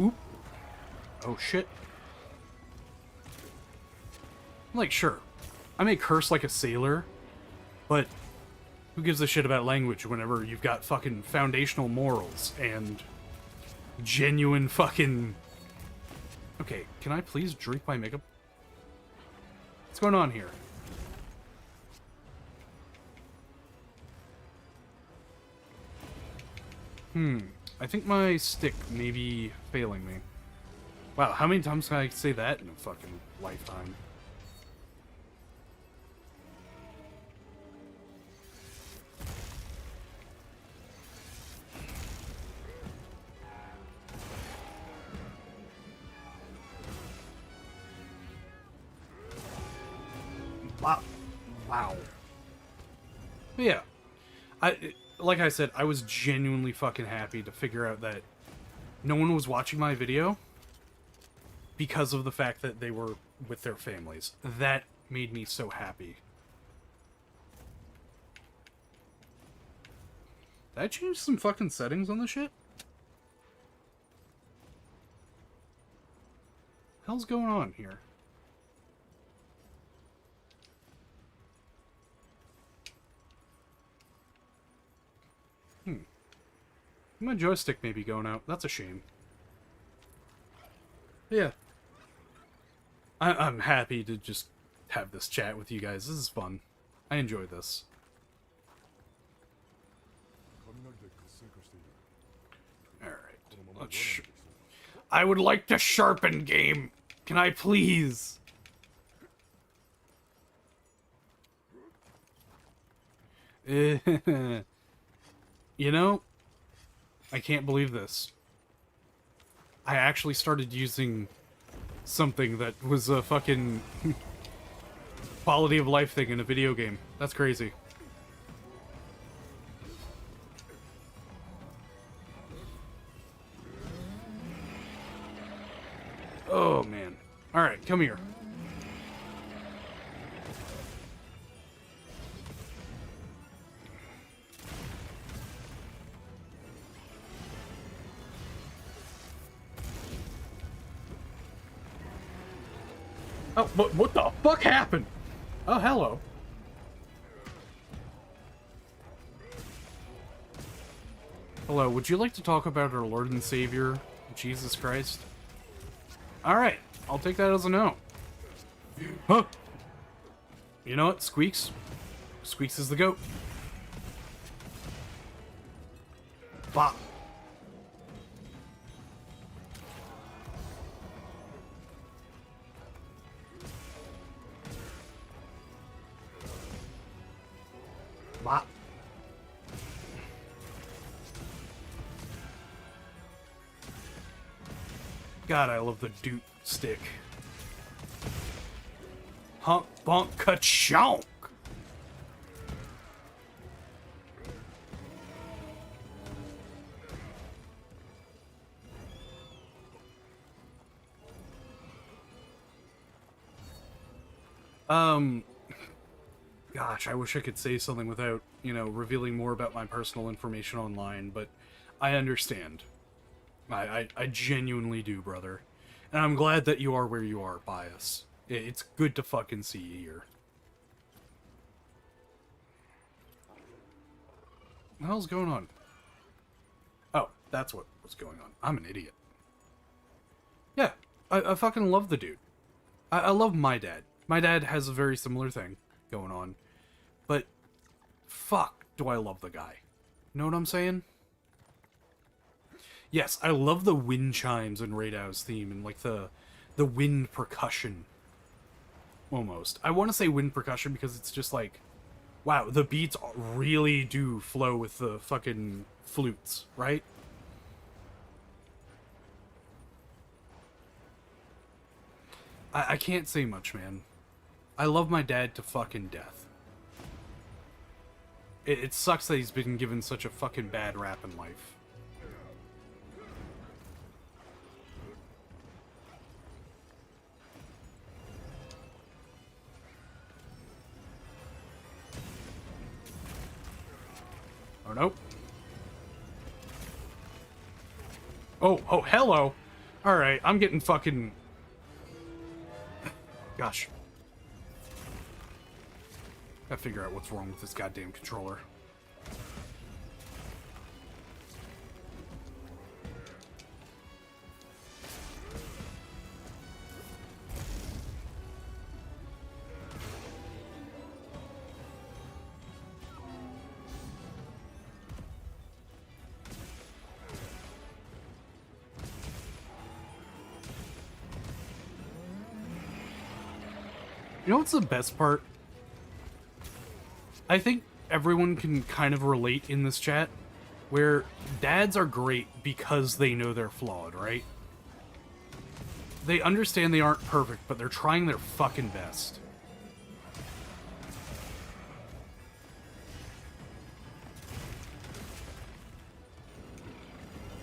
Oop. Oh shit. Like, sure, I may curse like a sailor, but who gives a shit about language whenever you've got fucking foundational morals and genuine fucking... Okay, can I please drink my makeup? What's going on here? I think my stick may be failing me. Wow, how many times can I say that in a fucking lifetime? Wow. But yeah, like I said, I was genuinely fucking happy to figure out that no one was watching my video because of the fact that they were with their families. That made me so happy. Did I change some fucking settings on the shit? Hell's going on here? My joystick may be going out. That's a shame. Yeah. I'm happy to just have this chat with you guys. This is fun. I enjoy this. I would like to sharpen, game. Can I please? You know, I can't believe this. I actually started using something that was a fucking quality of life thing in a video game. That's crazy. Oh, man. Alright, come here. Oh, what the fuck happened? Oh, hello. Hello, would you like to talk about our Lord and Savior, Jesus Christ? Alright, I'll take that as a no. Huh? You know what, Squeaks? Squeaks is the goat. Bop. Bop. God, I love the doot stick. Honk, bonk, ka-chonk! Gosh, I wish I could say something without, you know, revealing more about my personal information online, but I understand. I genuinely do, brother. And I'm glad that you are where you are, Bias. It's good to fucking see you here. What the hell's going on? Oh, that's what was going on. I'm an idiot. Yeah, I fucking love the dude. I love my dad. My dad has a very similar thing going on. But, fuck, do I love the guy. Know what I'm saying? Yes, I love the wind chimes in Raidow's theme and, like, the wind percussion. Almost. I want to say wind percussion because it's just like, wow, the beats really do flow with the fucking flutes, right? I can't say much, man. I love my dad to fucking death. It sucks that he's been given such a fucking bad rap in life. Oh, nope. Oh, hello! Alright, I'm getting fucking... Gosh. Gotta figure out what's wrong with this goddamn controller. You know what's the best part? I think everyone can kind of relate in this chat, where dads are great because they know they're flawed, right? They understand they aren't perfect, but they're trying their fucking best.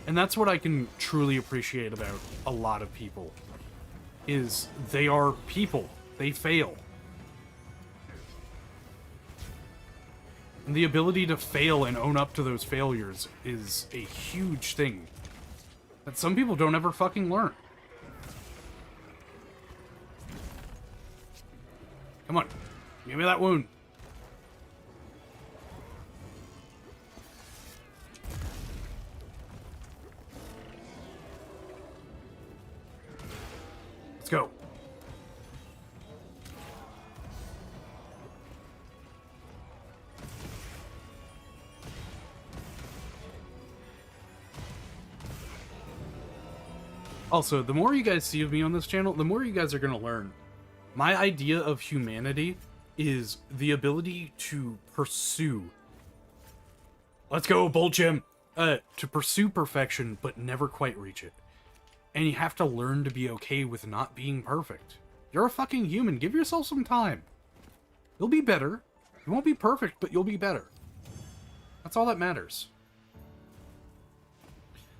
And that's what I can truly appreciate about a lot of people, is they are people. They fail. And the ability to fail and own up to those failures is a huge thing that some people don't ever fucking learn. Come on. Give me that wound. Let's go. Also, the more you guys see of me on this channel, the more you guys are going to learn. My idea of humanity is the ability to pursue. Let's go, Bull Jim! To pursue perfection, but never quite reach it. And you have to learn to be okay with not being perfect. You're a fucking human. Give yourself some time. You'll be better. You won't be perfect, but you'll be better. That's all that matters.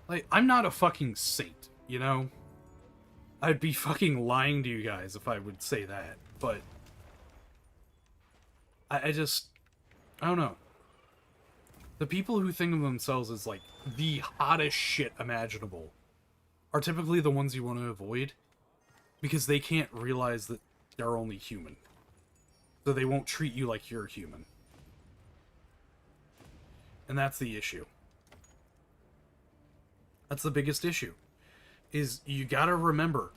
Like, I'm not a fucking saint, you know? I'd be fucking lying to you guys if I would say that, but... I don't know. The people who think of themselves as, like, the hottest shit imaginable are typically the ones you want to avoid, because they can't realize that they're only human. So they won't treat you like you're human. And that's the issue. That's the biggest issue. Is you gotta remember,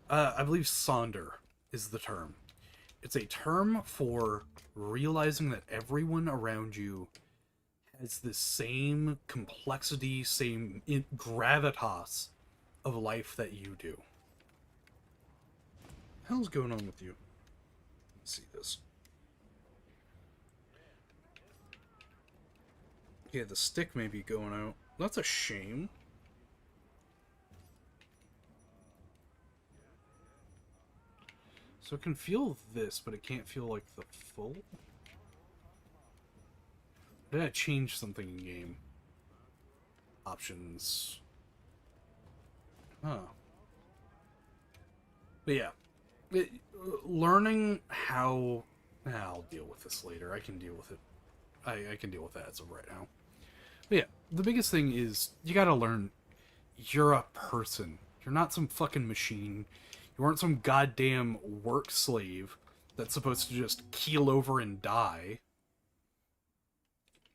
I believe Sonder is the term. It's a term for realizing that everyone around you has the same complexity, same gravitas of life that you do. What the hell's going on with you? Let's see this. Yeah, the stick may be going out. That's a shame. So it can feel this, but it can't feel like the full. Did I change something in game? Options. Huh. But yeah. Learning how... I'll deal with this later. I can deal with it. I can deal with that as of right now. But yeah, the biggest thing is you gotta learn you're a person. You're not some fucking machine. You aren't some goddamn work slave that's supposed to just keel over and die.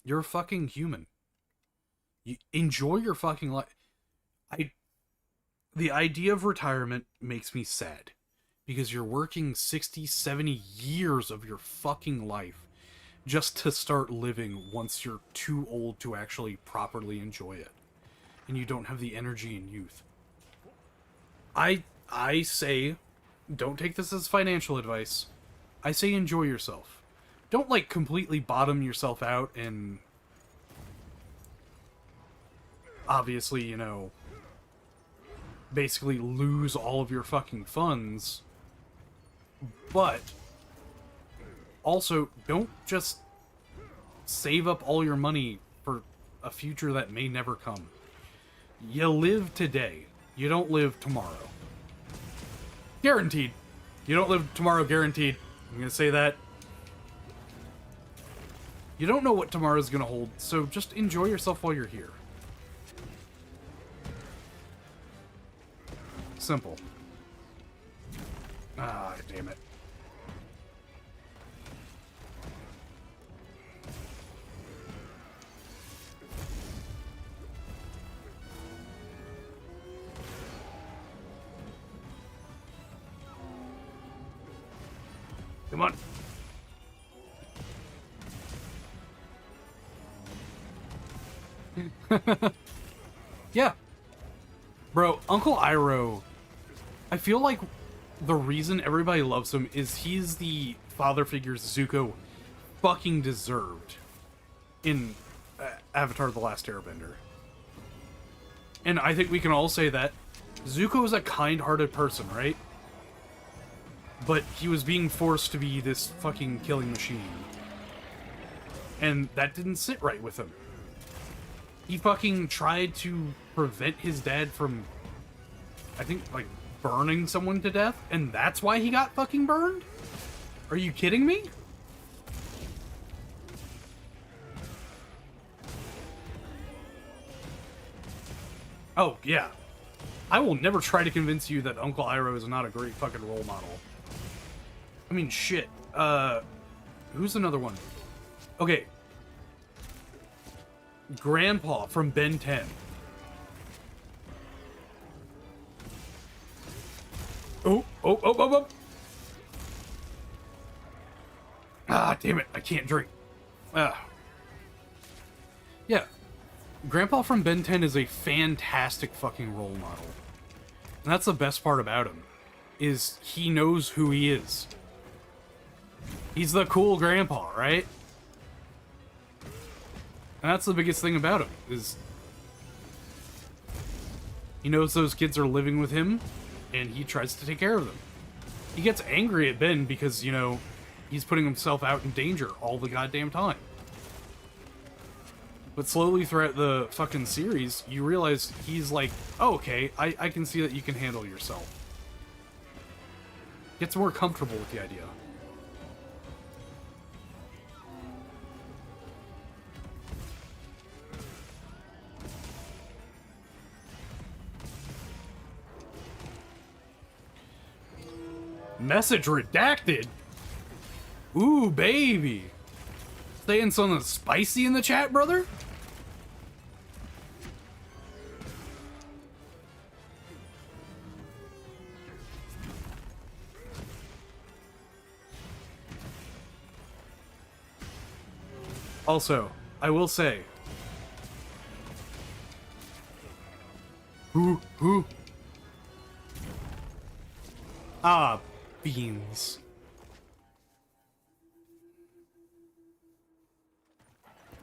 You're a fucking human. You enjoy your fucking life. The idea of retirement makes me sad. Because you're working 60, 70 years of your fucking life just to start living once you're too old to actually properly enjoy it. And you don't have the energy and youth. I say, don't take this as financial advice. I say enjoy yourself. Don't, like, completely bottom yourself out and... obviously, you know... basically lose all of your fucking funds. But... also, don't just save up all your money for a future that may never come. You live today. You don't live tomorrow. Guaranteed. You don't live tomorrow, guaranteed. I'm gonna say that. You don't know what tomorrow's gonna hold, so just enjoy yourself while you're here. Simple. Ah, damn it. Come on. Yeah. Bro, Uncle Iroh, I feel like the reason everybody loves him is he's the father figure Zuko fucking deserved in Avatar: The Last Airbender. And I think we can all say that. Zuko is a kind-hearted person, right? But he was being forced to be this fucking killing machine. And that didn't sit right with him. He fucking tried to prevent his dad from, I think, like, burning someone to death, and that's why he got fucking burned? Are you kidding me? Oh, yeah. I will never try to convince you that Uncle Iroh is not a great fucking role model. I mean, shit. Who's another one? Okay. Grandpa from Ben 10. Oh. Ah, damn it. I can't drink. Yeah. Grandpa from Ben 10 is a fantastic fucking role model. And that's the best part about him, is he knows who he is. He's the cool grandpa, right? And that's the biggest thing about him, is he knows those kids are living with him, and he tries to take care of them. He gets angry at Ben because, you know, he's putting himself out in danger all the goddamn time. But slowly throughout the fucking series, you realize he's like, oh, okay, I can see that you can handle yourself. Gets more comfortable with the idea. Message redacted? Ooh, baby. Saying something spicy in the chat, brother? Also, I will say... Who? Ah, beans.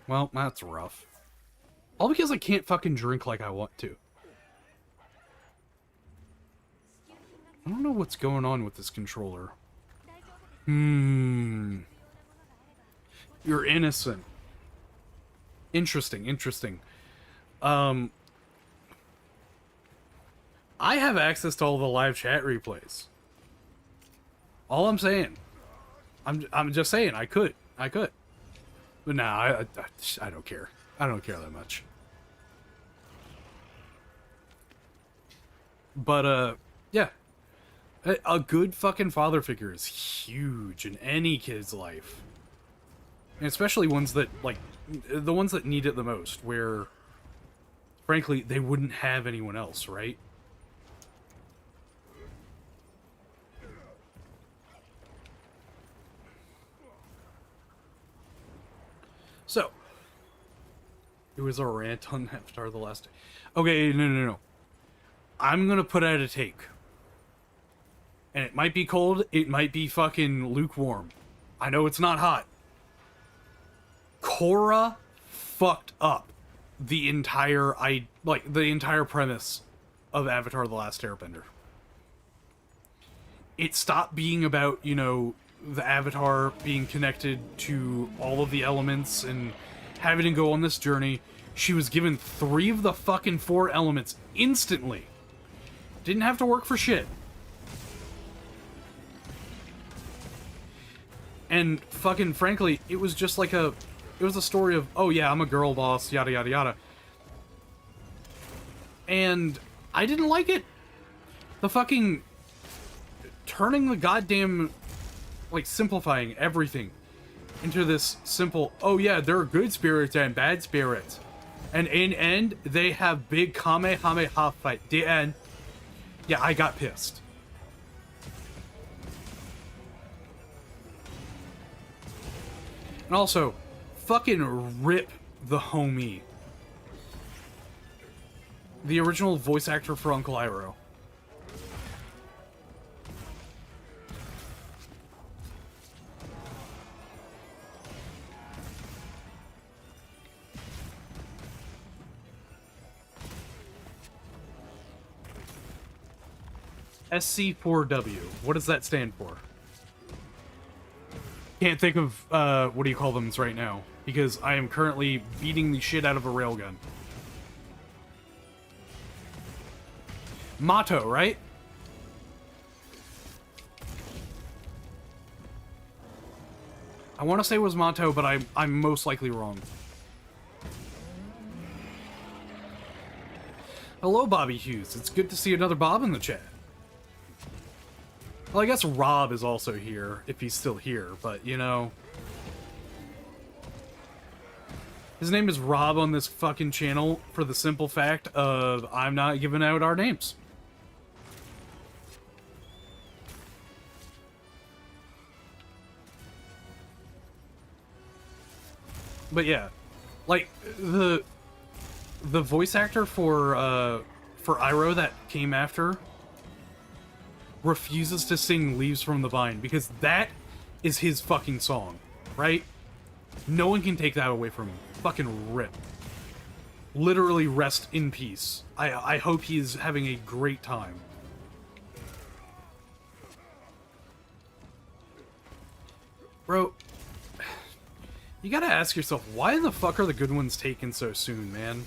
Well, that's rough. All because I can't fucking drink like I want to. I don't know what's going on with this controller. You're innocent. Interesting. I have access to all the live chat replays. All I'm saying. I'm just saying, I could. But nah, I don't care. I don't care that much. But, yeah. A good fucking father figure is huge in any kid's life. And especially ones that, like, the ones that need it the most, where, frankly, they wouldn't have anyone else, right? So, it was a rant on Avatar the Last Day. Okay, no. I'm gonna put out a take. And it might be cold, it might be fucking lukewarm. I know it's not hot. Korra fucked up the entire premise of Avatar the Last Airbender. It stopped being about, you know, the Avatar being connected to all of the elements and having to go on this journey. She was given 3 of the fucking 4 elements instantly. Didn't have to work for shit. And fucking frankly, it was just like it was a story of, oh yeah, I'm a girl boss, yada yada yada. And I didn't like it. The fucking turning the goddamn, like, simplifying everything into this simple, oh yeah, there are good spirits and bad spirits. And in end, they have big Kamehameha fight. The end. Yeah, I got pissed. And also, fucking rip the homie. The original voice actor for Uncle Iroh. SC4W. What does that stand for? Can't think of, what do you call them right now, because I am currently beating the shit out of a railgun. Motto, right? I want to say it was Motto, but I'm most likely wrong. Hello, Bobby Hughes. It's good to see another Bob in the chat. Well, I guess Rob is also here, if he's still here, but, you know... His name is Rob on this fucking channel for the simple fact of I'm not giving out our names. But yeah, like, the voice actor for Iroh that came after refuses to sing Leaves from the Vine because that is his fucking song, right? No one can take that away from him. Fucking rip. Literally rest in peace. I hope he's having a great time. Bro, you gotta ask yourself, why the fuck are the good ones taken so soon, man?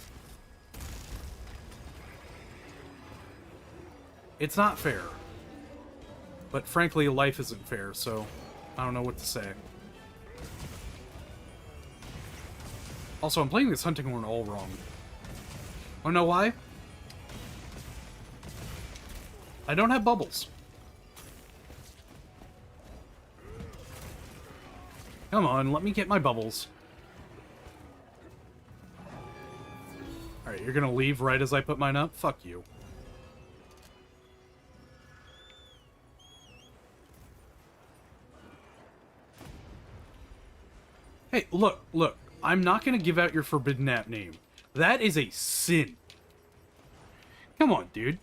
It's not fair. But frankly, life isn't fair, so I don't know what to say. Also, I'm playing this hunting horn all wrong. Wanna know why? I don't have bubbles. Come on, let me get my bubbles. Alright, you're gonna leave right as I put mine up? Fuck you. Hey, look. I'm not gonna give out your forbidden app name. That is a sin. Come on, dude.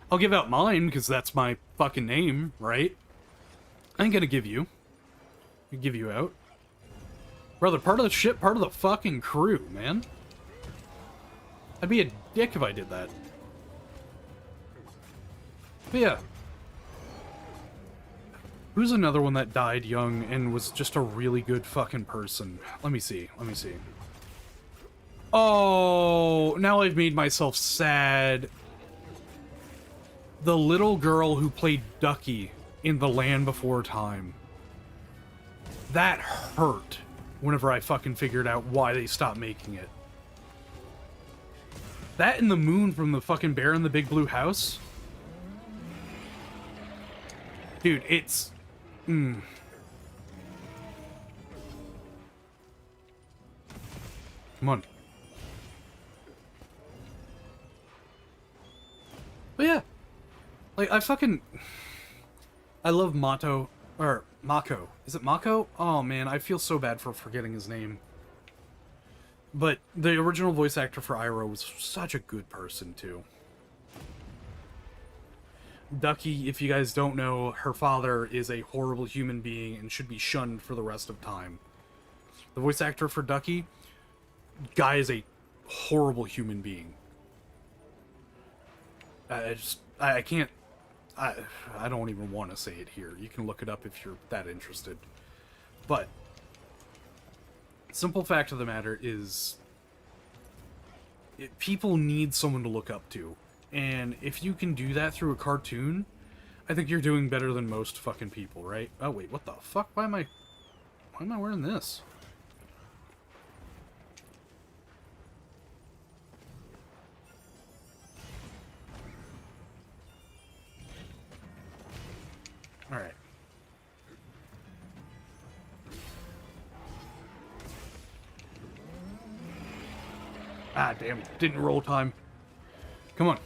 I'll give out mine, because that's my fucking name, right? I ain't gonna give you. Give you out. Brother, part of the ship, part of the fucking crew, man. I'd be a dick if I did that. But yeah. Who's another one that died young and was just a really good fucking person? Let me see. Oh, now I've made myself sad. The little girl who played Ducky in The Land Before Time. That hurt whenever I fucking figured out why they stopped making it. That and the moon from the fucking Bear in the Big Blue House. Dude, it's... Come on. But yeah. Like, I love Mako. Is it Mako? Oh man, I feel so bad for forgetting his name. But the original voice actor for Iroh was such a good person, too. Ducky, if you guys don't know, her father is a horrible human being and should be shunned for the rest of time. The voice actor for Ducky, guy is a horrible human being. I can't... I don't even want to say it here. You can look it up if you're that interested. But, simple fact of the matter is, people need someone to look up to. And if you can do that through a cartoon, I think you're doing better than most fucking people, right? Oh wait, what the fuck? Why am I wearing this? Alright. Ah, damn. Didn't roll time. Come on.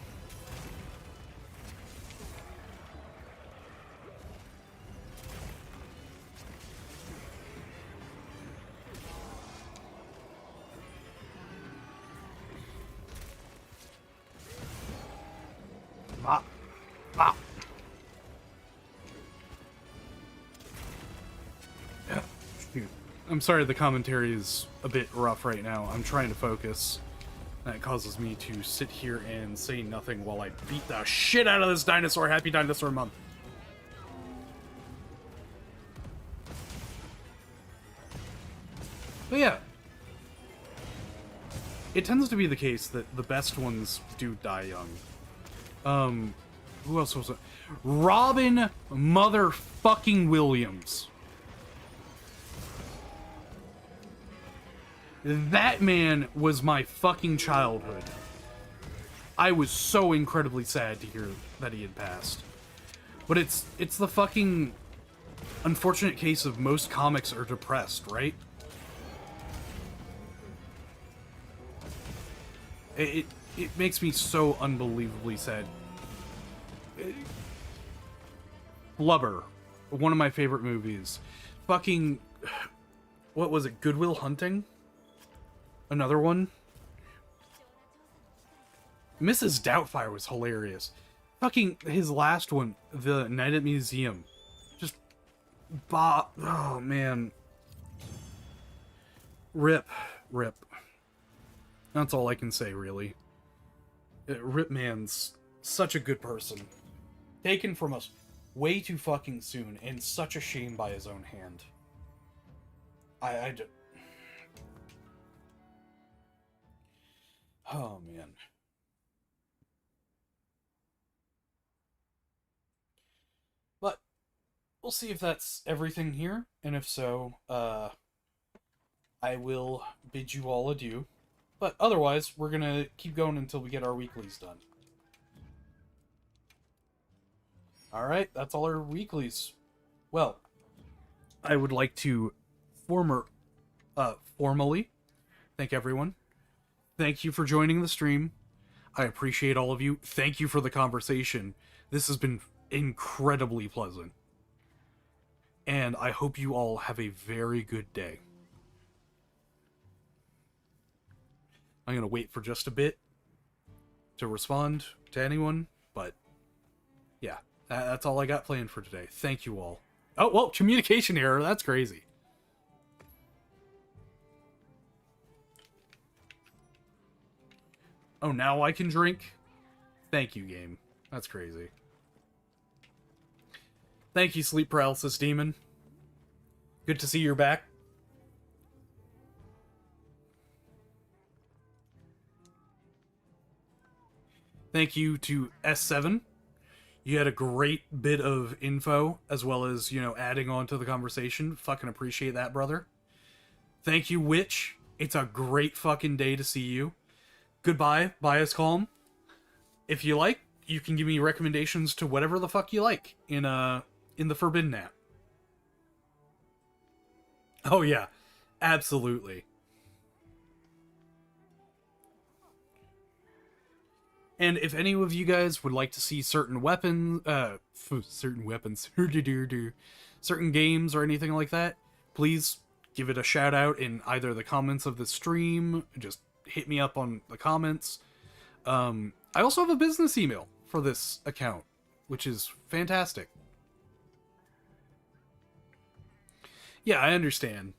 I'm sorry the commentary is a bit rough right now. I'm trying to focus. That causes me to sit here and say nothing while I beat the shit out of this dinosaur. Happy Dinosaur Month. But yeah. It tends to be the case that the best ones do die young. Who else was it? Robin motherfucking Williams. That man was my fucking childhood. I was so incredibly sad to hear that he had passed. But it's the fucking unfortunate case of most comics are depressed, right? It makes me so unbelievably sad. Blubber, one of my favorite movies. Fucking, what was it? Good Will Hunting? Another one. Mrs. Doubtfire was hilarious. Fucking his last one, the Night at Museum. Just oh man. Rip. Rip. That's all I can say, really. Rip Man's such a good person. Taken from us way too fucking soon, and such a shame by his own hand. Oh, man. But, we'll see if that's everything here, and if so, I will bid you all adieu. But otherwise, we're gonna keep going until we get our weeklies done. Alright, that's all our weeklies. Well, I would like to formally thank everyone. Thank you for joining the stream. I appreciate all of you. Thank you for the conversation. This has been incredibly pleasant. And I hope you all have a very good day. I'm going to wait for just a bit to respond to anyone, but yeah, that's all I got planned for today. Thank you all. Oh, well, communication error. That's crazy. Oh, now I can drink? Thank you, game. That's crazy. Thank you, Sleep Paralysis Demon. Good to see you're back. Thank you to S7. You had a great bit of info, as well as, you know, adding on to the conversation. Fucking appreciate that, brother. Thank you, Witch. It's a great fucking day to see you. Goodbye, Bias Calm. If you like, you can give me recommendations to whatever the fuck you like in the Forbidden app. Oh yeah, absolutely. And if any of you guys would like to see certain weapons, certain games or anything like that, please give it a shout out in either the comments of the stream. Just hit me up on the comments. I also have a business email for this account, which is fantastic. Yeah, I understand.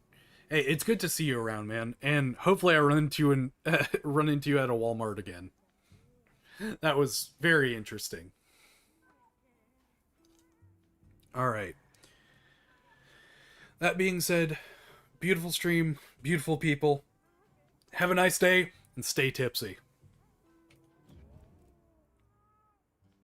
Hey, it's good to see you around, man. And hopefully I run into you at a Walmart again. That was very interesting. Alright. That being said, beautiful stream, beautiful people. Have a nice day, and stay tipsy.